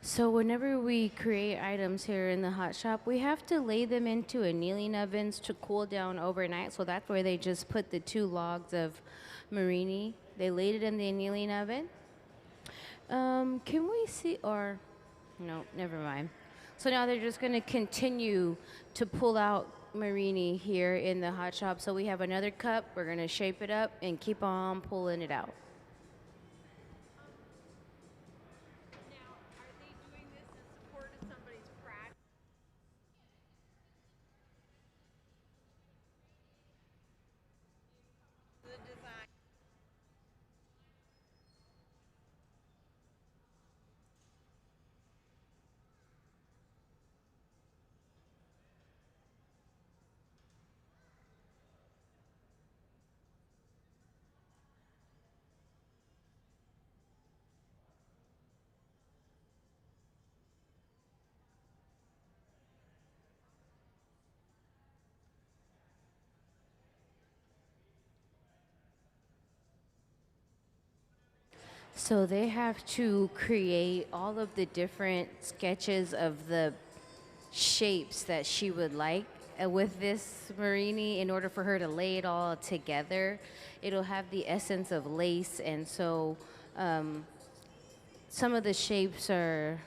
So whenever we create items here in the hot shop, we have to lay them into annealing ovens to cool down overnight. So that's where they just put the 2 logs of marini. They laid it in the annealing oven. Can we see, or no, never mind. So now they're just going to continue to pull out marini here in the hot shop. So we have another cup. We're going to shape it up and keep on pulling it out. So they have to create all of the different sketches of the shapes that she would like with this marini in order for her to lay it all together. It'll have the essence of lace, and so some of the shapes are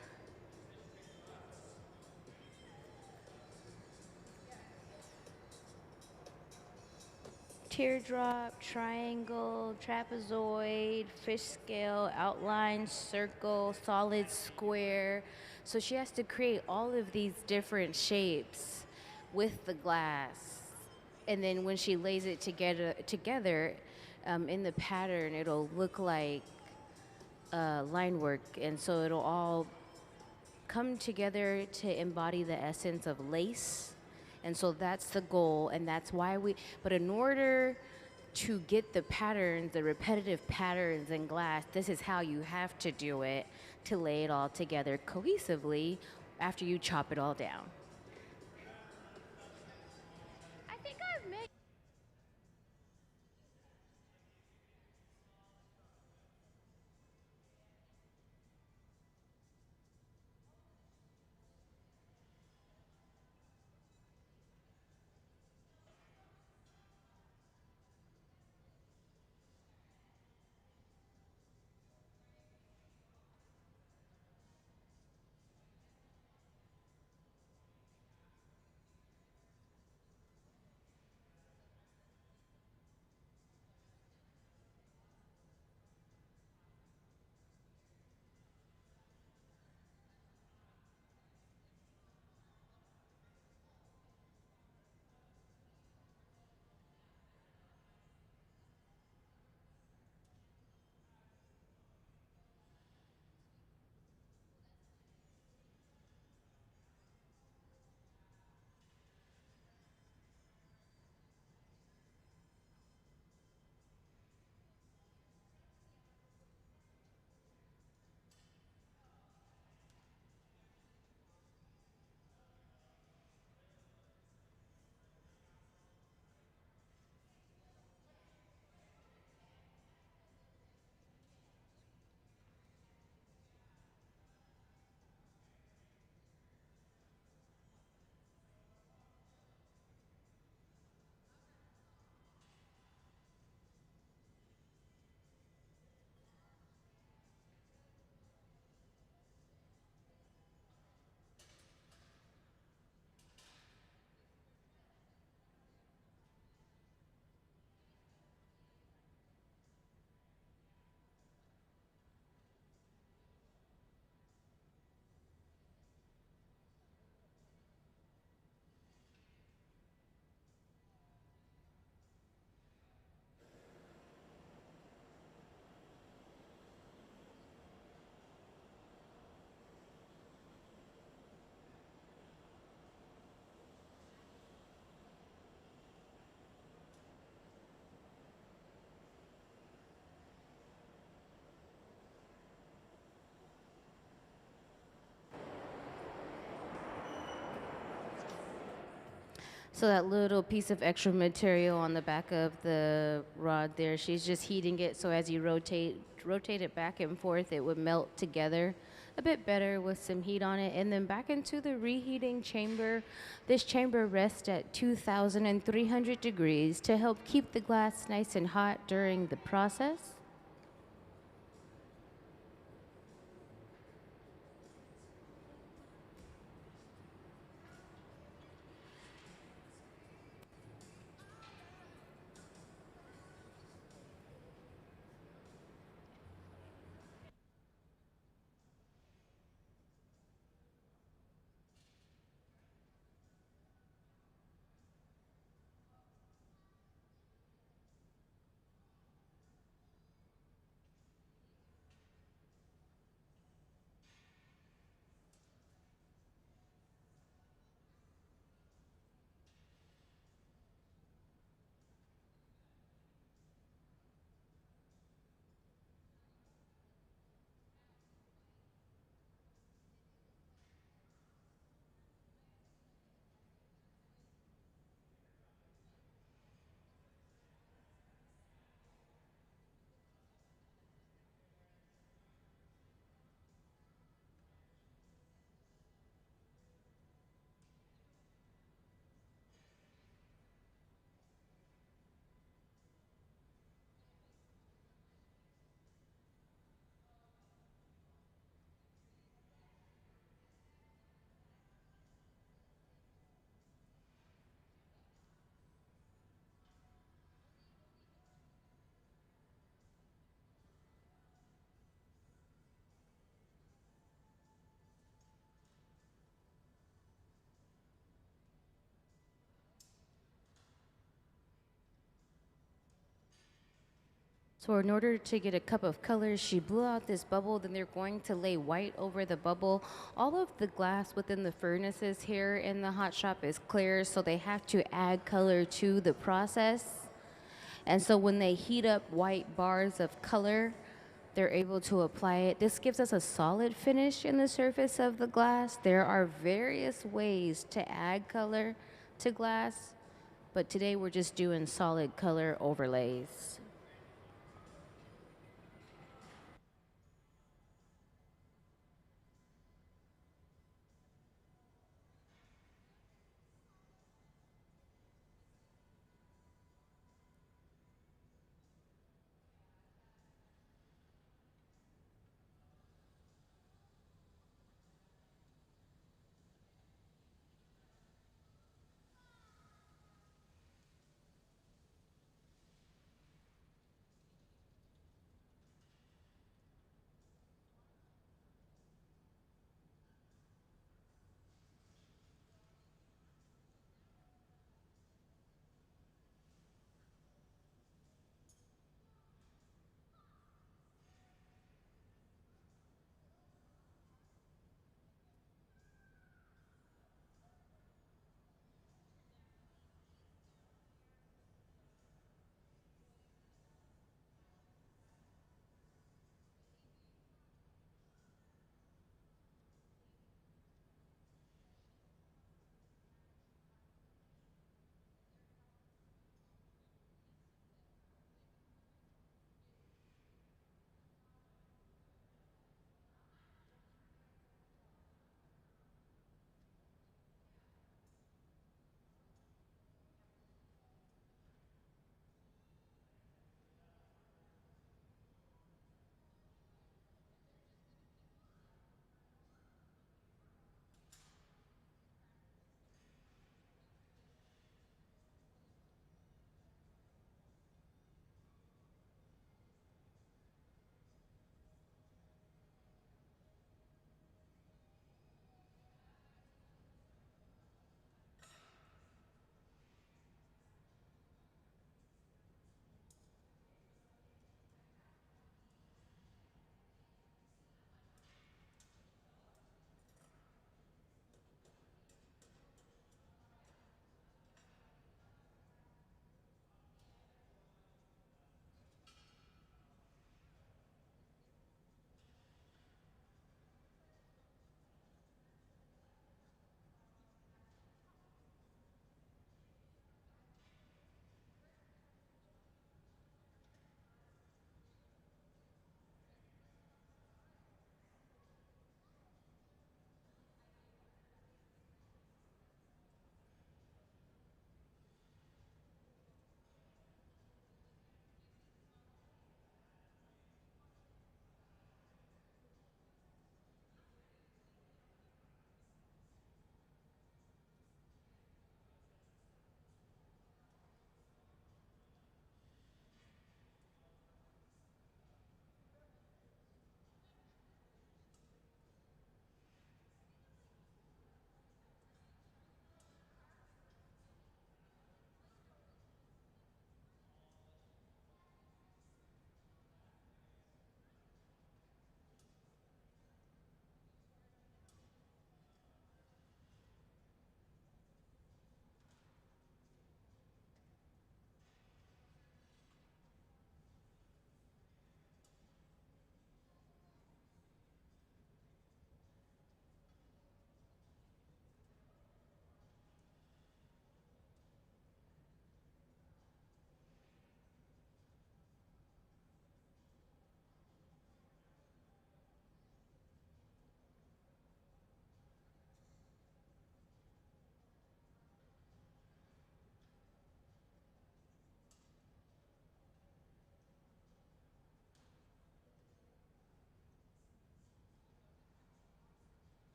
teardrop, triangle, trapezoid, fish scale, outline, circle, solid, square. So she has to create all of these different shapes with the glass. And then when she lays it together in the pattern, it'll look like line work. And so it'll all come together to embody the essence of lace. And so that's the goal, and that's why but in order to get the patterns, the repetitive patterns in glass, this is how you have to do it to lay it all together cohesively after you chop it all down. I think I've made So that little piece of extra material on the back of the rod there, she's just heating it so as you rotate rotate it back and forth, it would melt together a bit better with some heat on it. And then back into the reheating chamber. This chamber rests at 2,300 degrees to help keep the glass nice and hot during the process. So in order to get a cup of color, she blew out this bubble, then they're going to lay white over the bubble. All of the glass within the furnaces here in the hot shop is clear, so they have to add color to the process. And so when they heat up white bars of color, they're able to apply it. This gives us a solid finish in the surface of the glass. There are various ways to add color to glass, but today we're just doing solid color overlays.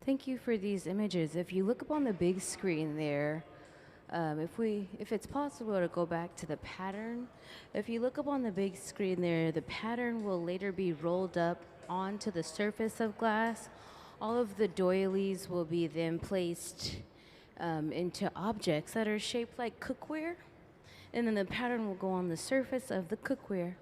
Thank you for these images. If you look up on the big screen there, if it's possible to go back to the pattern, if you look up on the big screen there, the pattern will later be rolled up onto the surface of glass. All of the doilies will be then placed into objects that are shaped like cookware, and then the pattern will go on the surface of the cookware.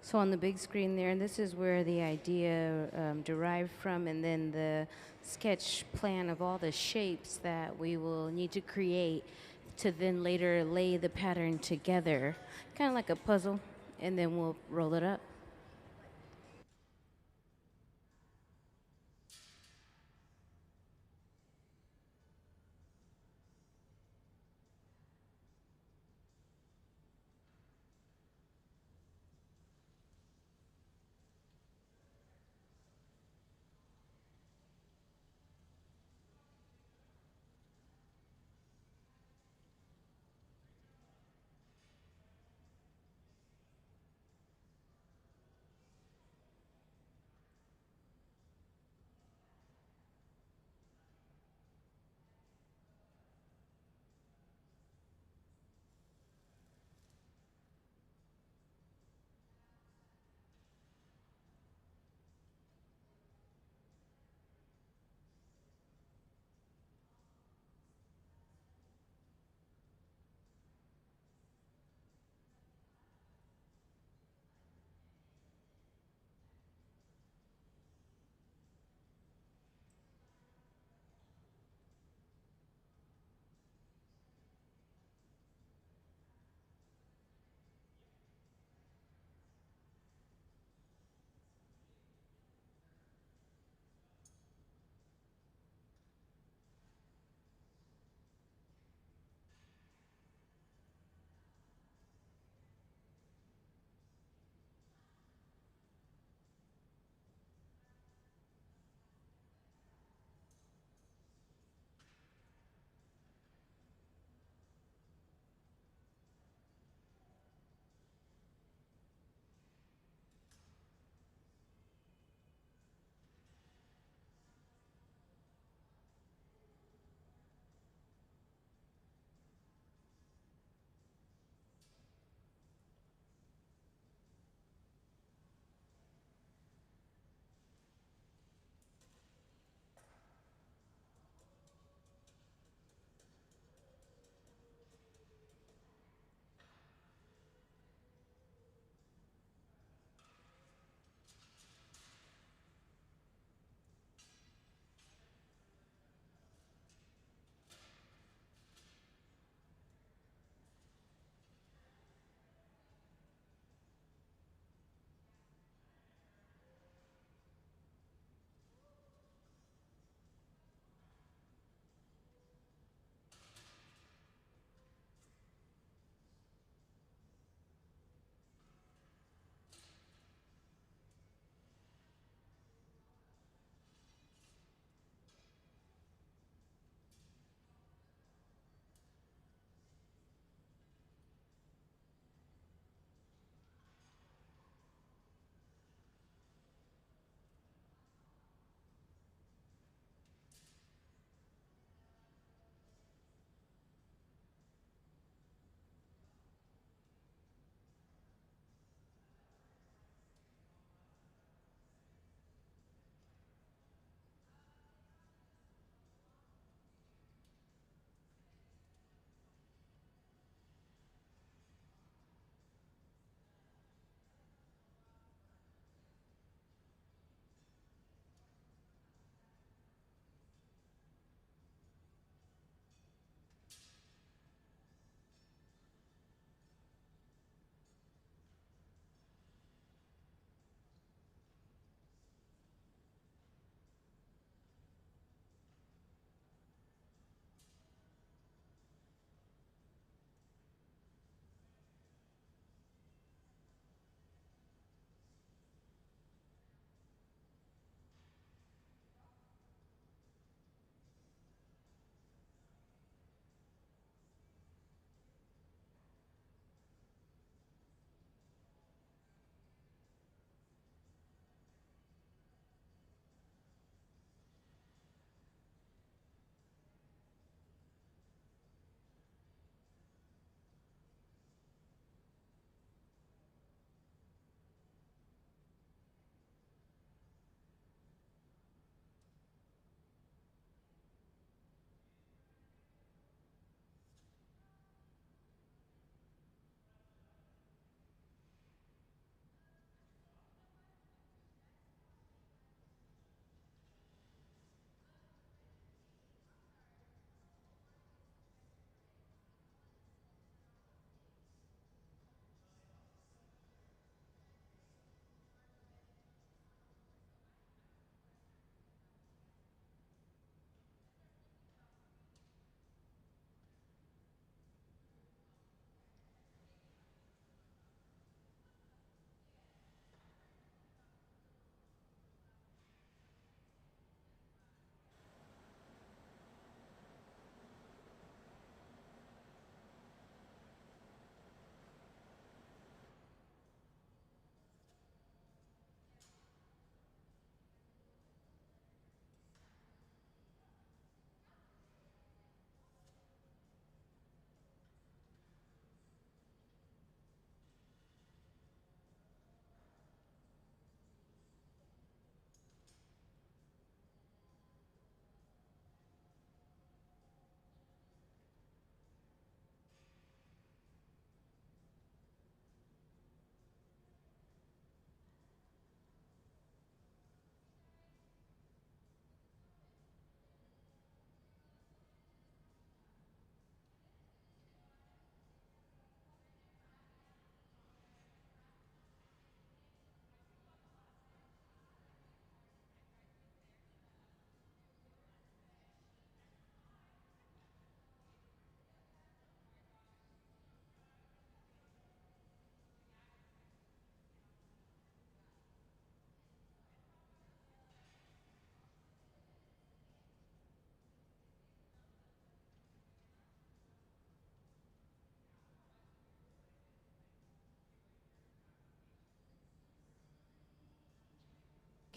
So on the big screen there, this is where the idea derived from, and then the sketch plan of all the shapes that we will need to create to then later lay the pattern together, kind of like a puzzle, and then we'll roll it up.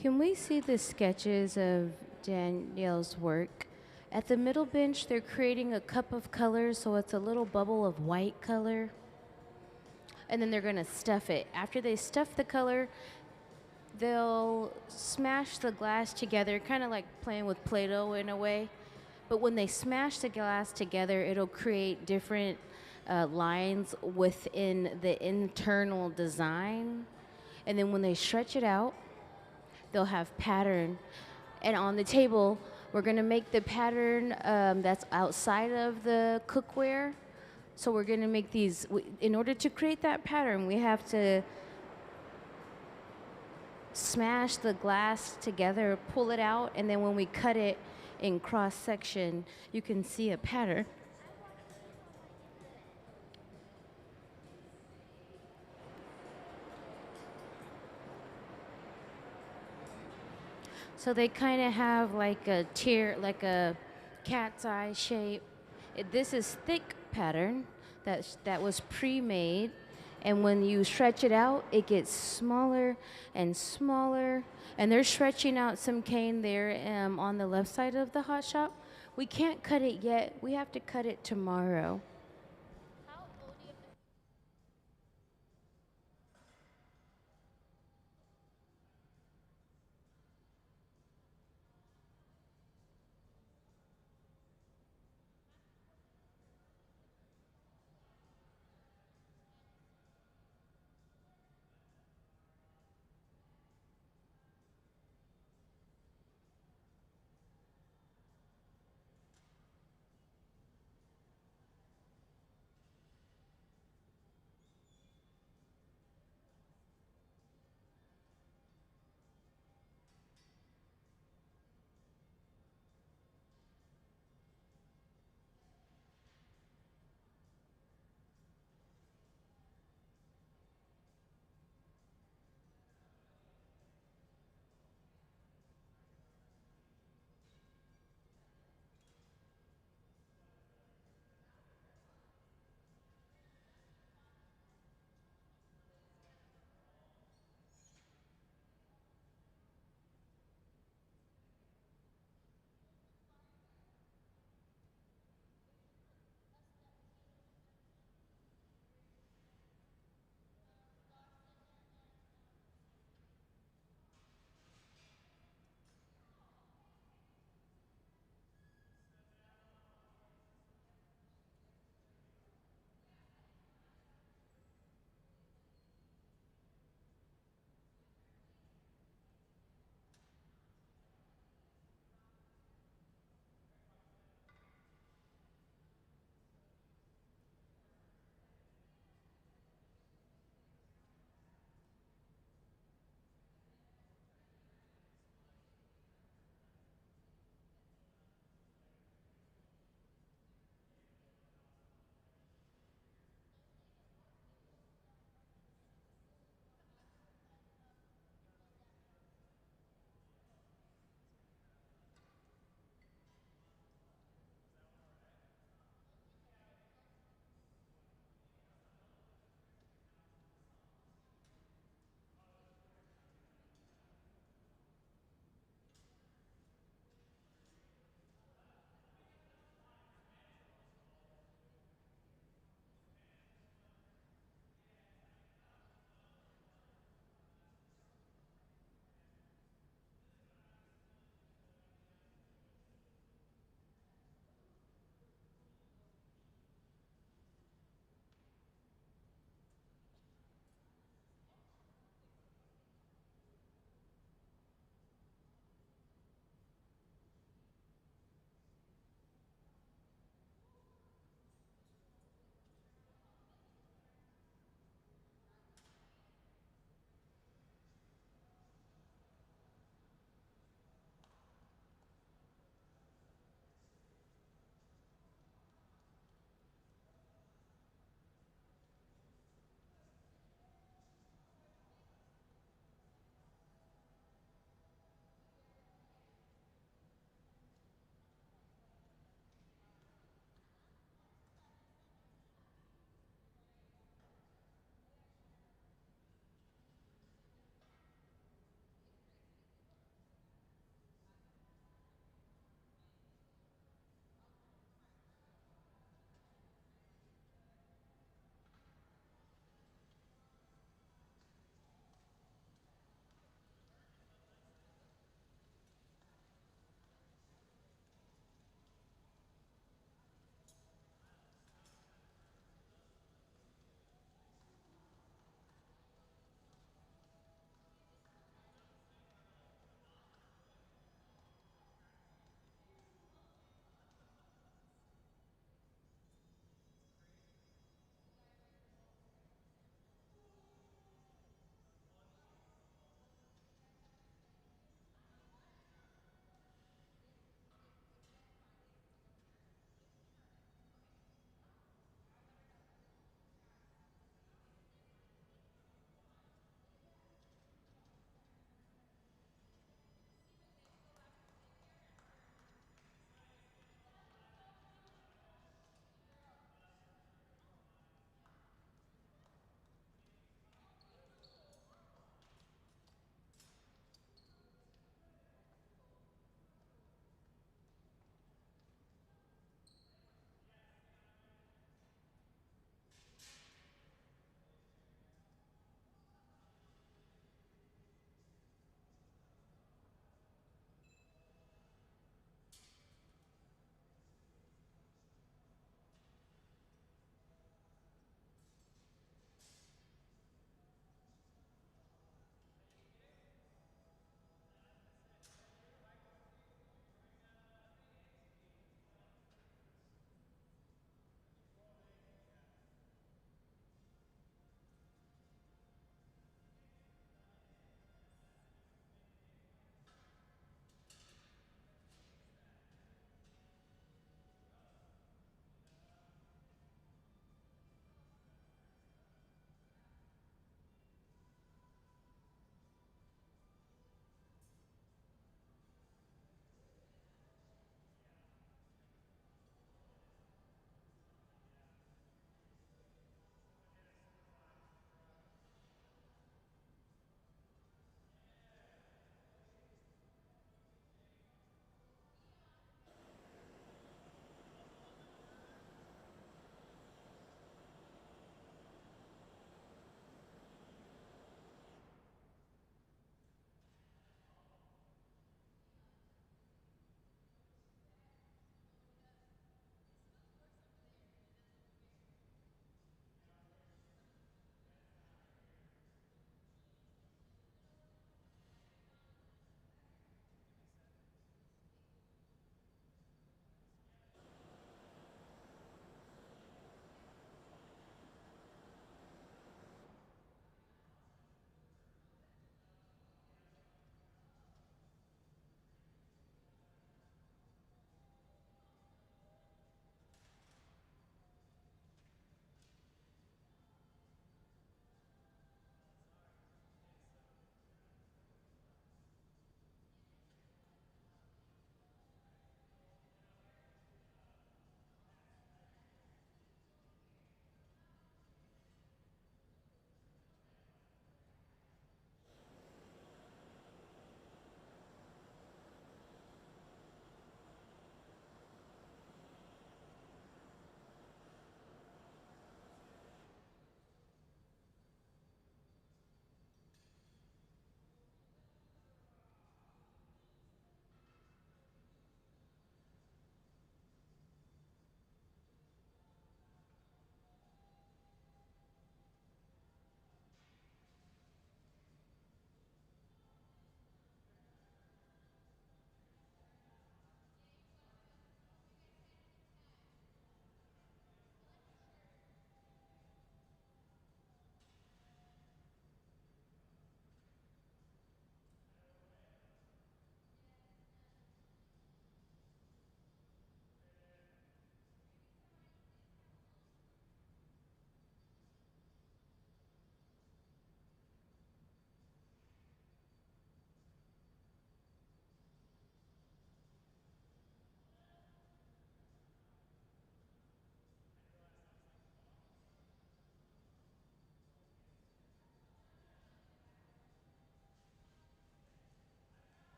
Can we see the sketches of Danielle's work? At the middle bench, they're creating a cup of color, so it's a little bubble of white color. And then they're gonna stuff it. After they stuff the color, they'll smash the glass together, kind of like playing with Play-Doh in a way. But when they smash the glass together, it'll create different lines within the internal design. And then when they stretch it out, they'll have pattern. And on the table, we're gonna make the pattern that's outside of the cookware. So we're gonna make these, in order to create that pattern, we have to smash the glass together, pull it out, and then when we cut it in cross section, you can see a pattern. So they kind of have like a tear, like a cat's eye shape. This is thick pattern that was pre-made, and when you stretch it out, it gets smaller and smaller. And they're stretching out some cane there on the left side of the hot shop. We can't cut it yet. We have to cut it tomorrow.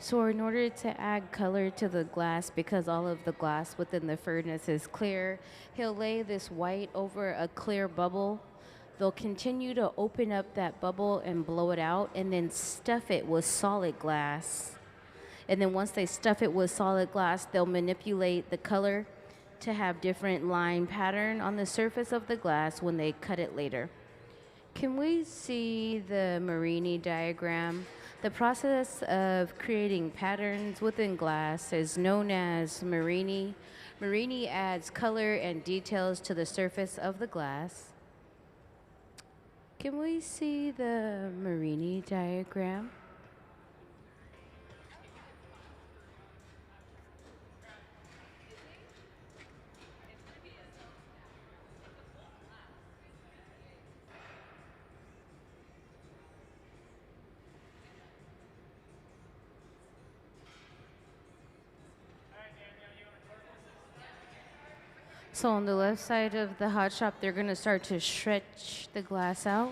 So in order to add color to the glass, because all of the glass within the furnace is clear, he'll lay this white over a clear bubble. They'll continue to open up that bubble and blow it out and then stuff it with solid glass. And then once they stuff it with solid glass, they'll manipulate the color to have different line pattern on the surface of the glass when they cut it later. Can we see the Marini diagram? The process of creating patterns within glass is known as Marini. Marini adds color and details to the surface of the glass. Can we see the Marini diagram? So on the left side of the hot shop, they're going to start to stretch the glass out.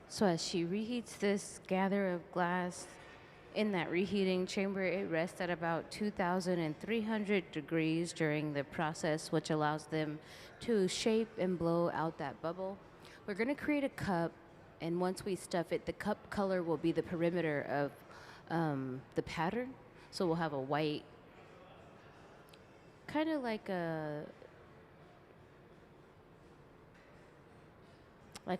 So as she reheats this gather of glass, in that reheating chamber, it rests at about 2,300 degrees during the process, which allows them to shape and blow out that bubble. We're going to create a cup, and once we stuff it, the cup color will be the perimeter of the pattern. So we'll have a white, kind of like a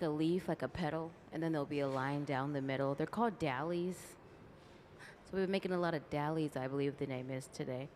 leaf, like a petal, and then there'll be a line down the middle. They're called dallies. So we've been making a lot of dallies, I believe the name is today.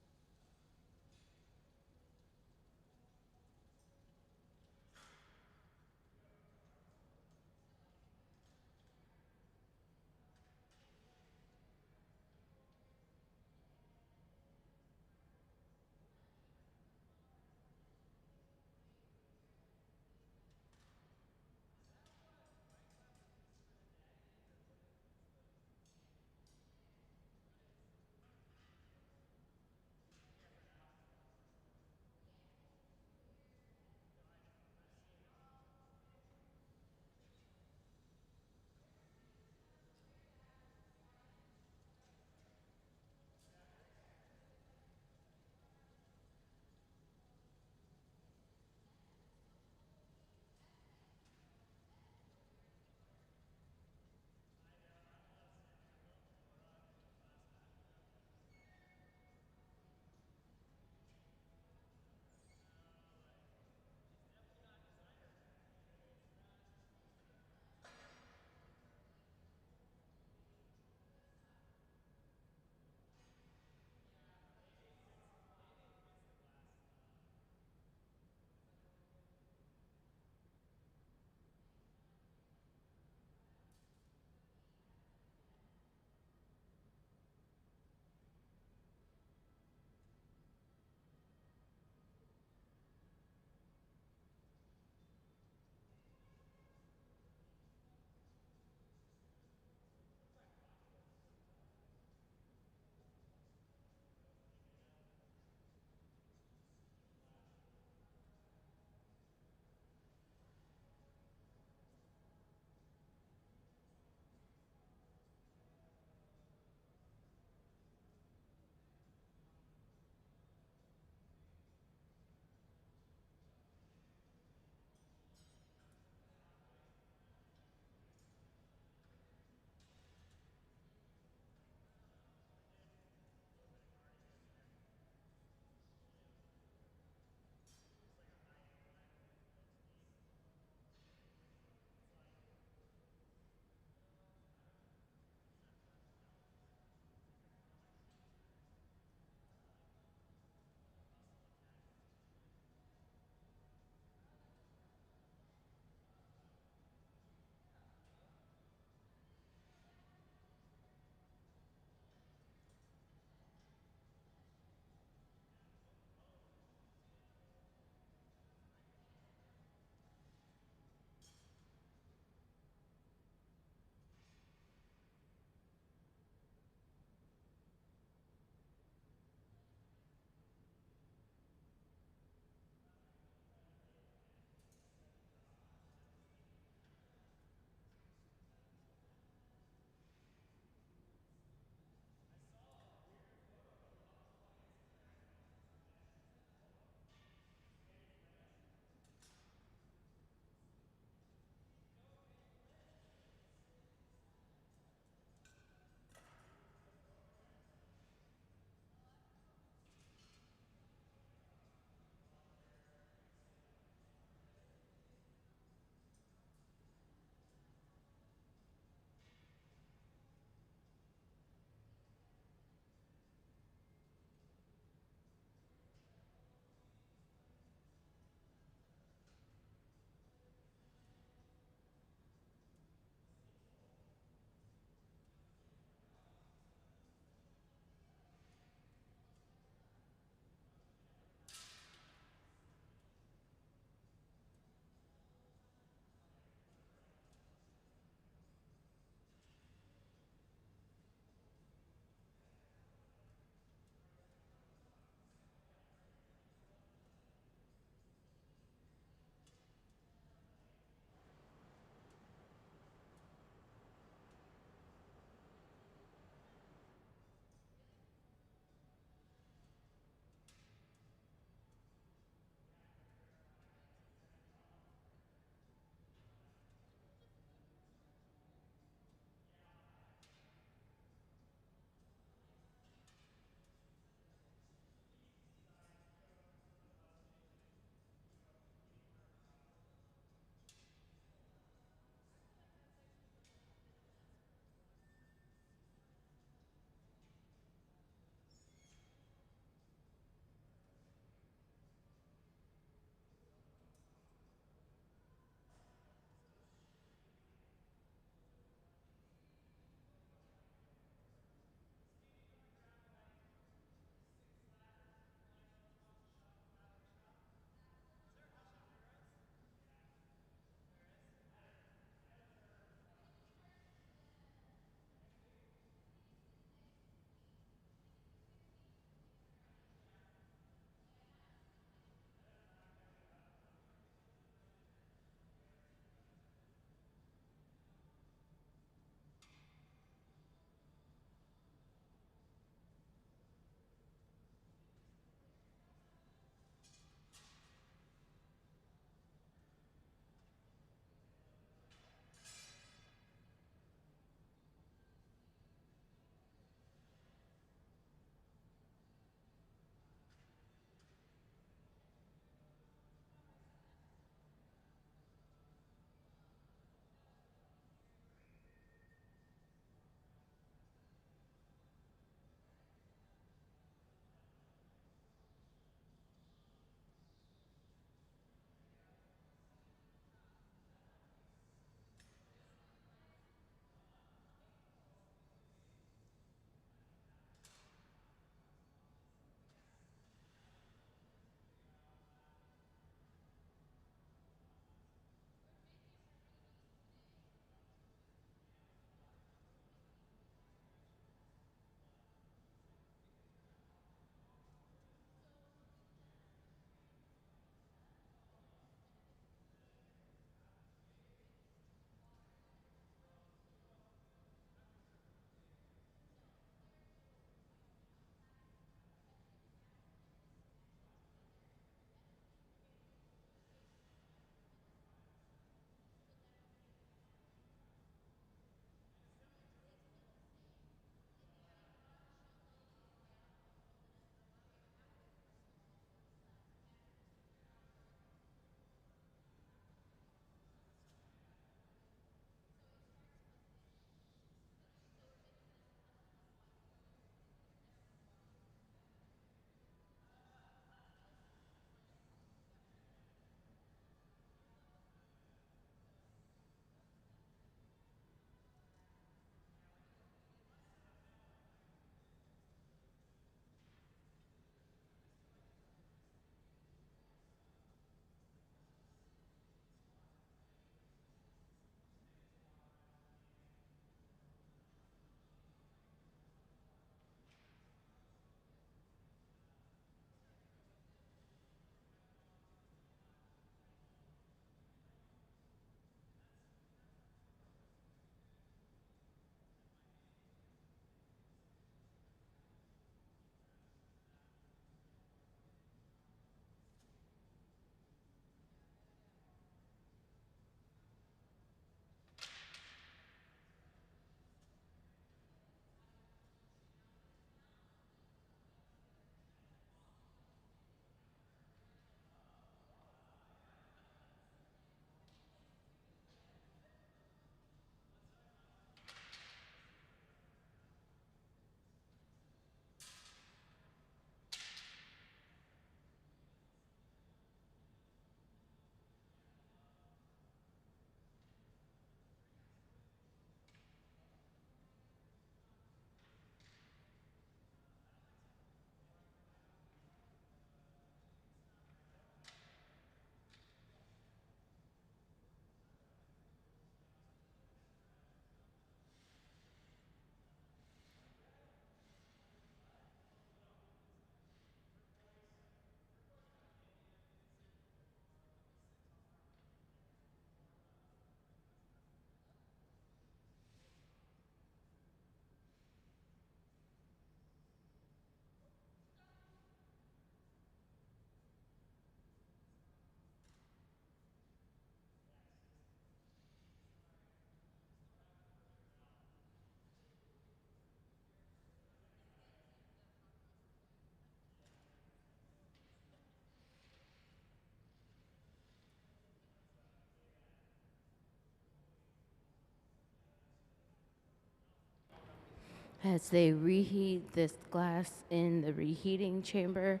as they reheat this glass in the reheating chamber.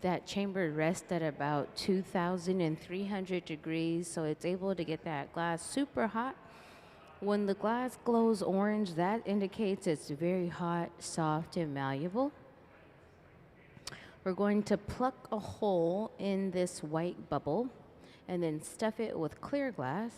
That chamber rests at about 2,300 degrees, so it's able to get that glass super hot. When the glass glows orange, that indicates it's very hot, soft, and malleable. We're going to pluck a hole in this white bubble and then stuff it with clear glass.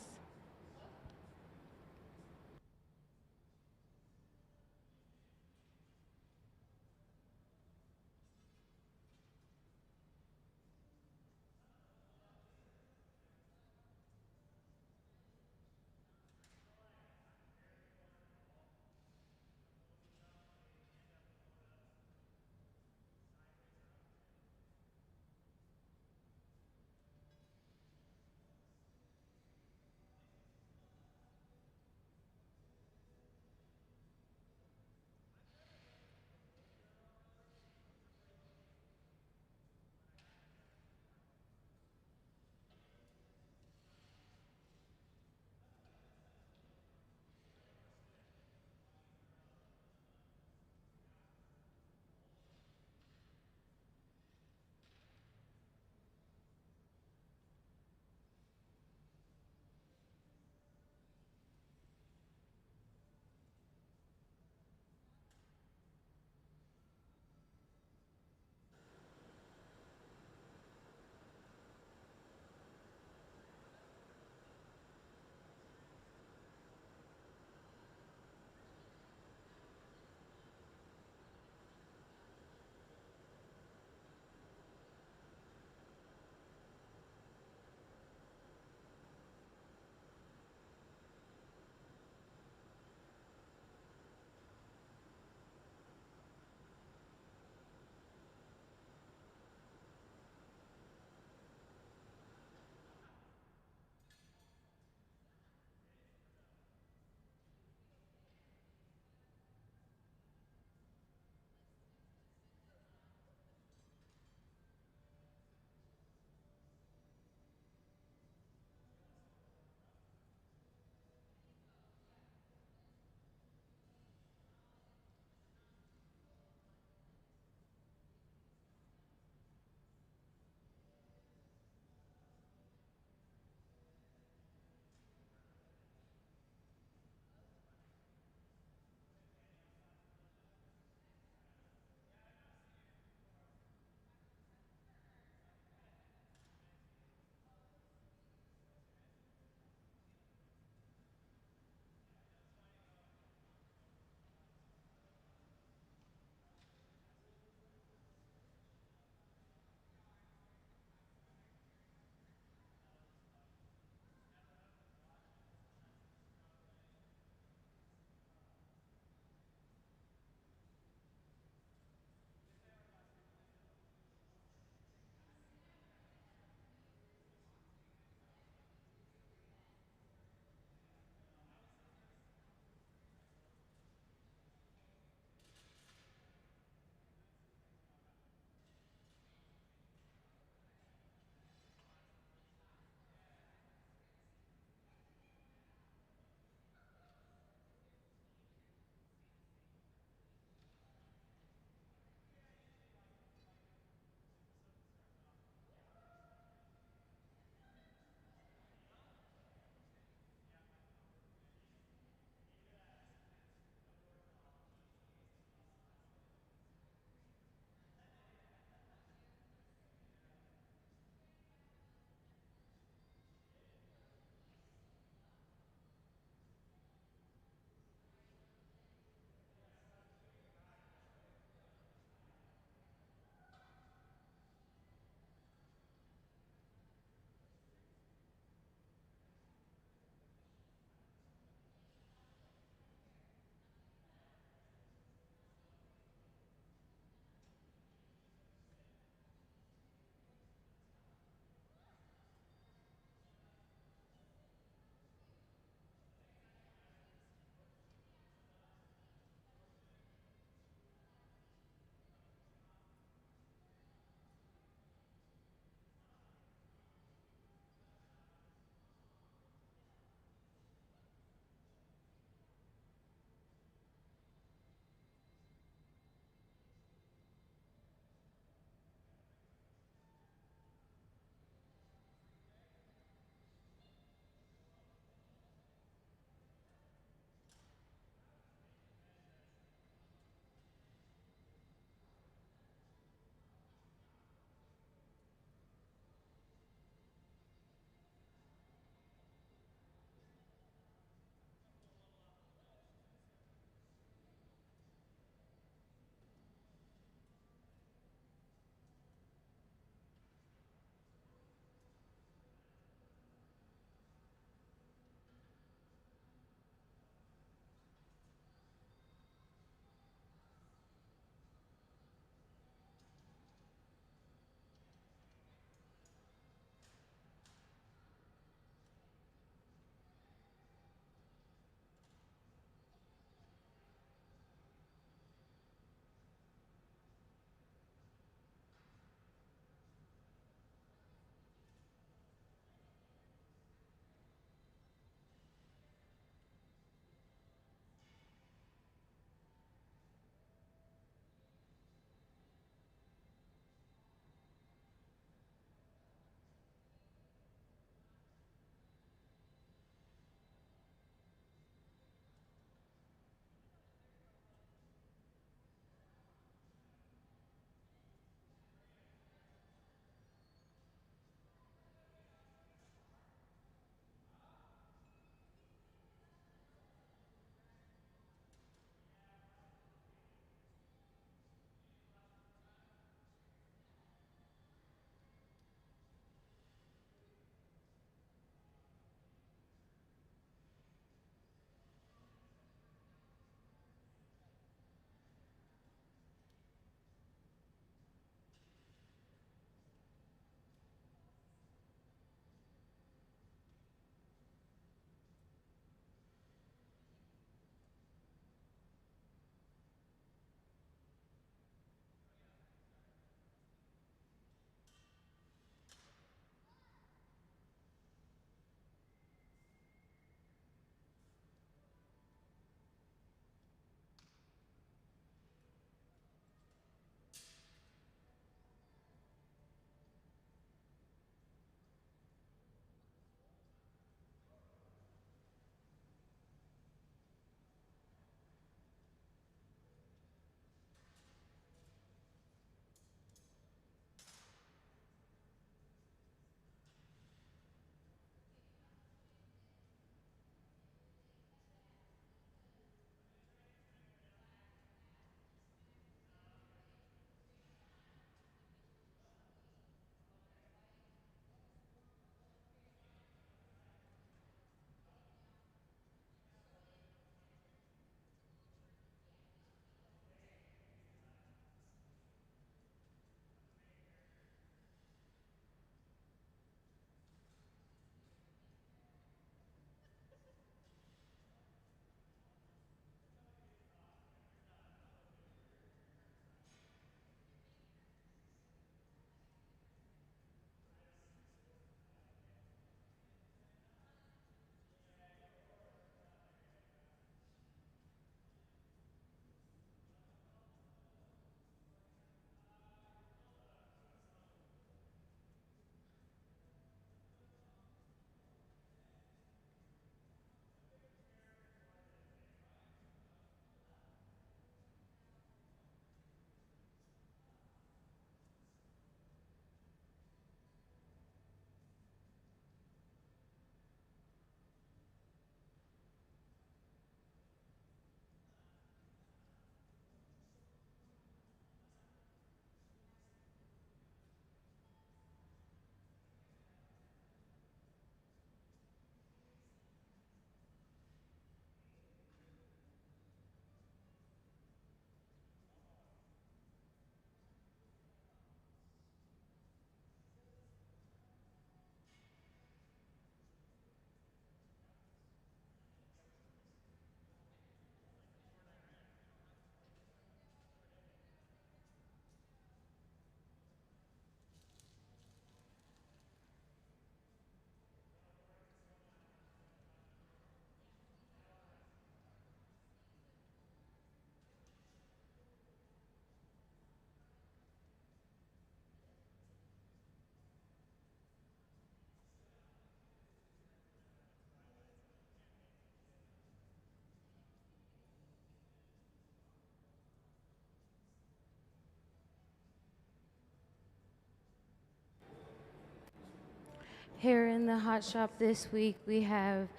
Here in the hot shop this week, we have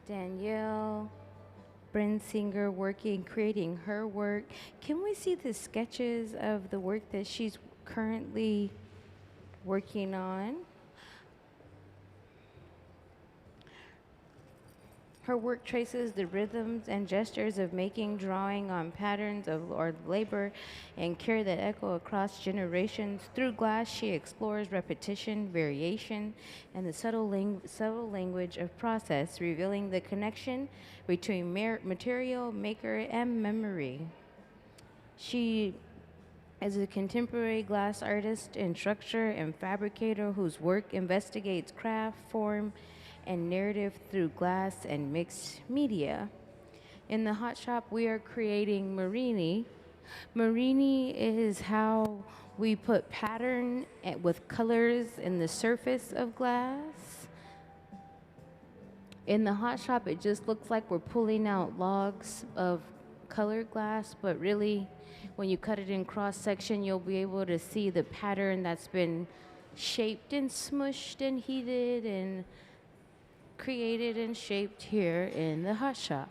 Danielle Brensinger creating her work. Can we see the sketches of the work that she's currently working on? Her work traces the rhythms and gestures of making, drawing on patterns of or labor and care that echo across generations. Through glass, she explores repetition, variation, and the subtle language of process, revealing the connection between material, maker, and memory. She is a contemporary glass artist, instructor, and fabricator whose work investigates craft, form, and narrative through glass and mixed media. In the hot shop, we are creating Marini. Marini is how we put pattern with colors in the surface of glass. In the hot shop, it just looks like we're pulling out logs of colored glass, but really, when you cut it in cross section, you'll be able to see the pattern that's been shaped and smushed and heated and created and shaped here in the hot shop.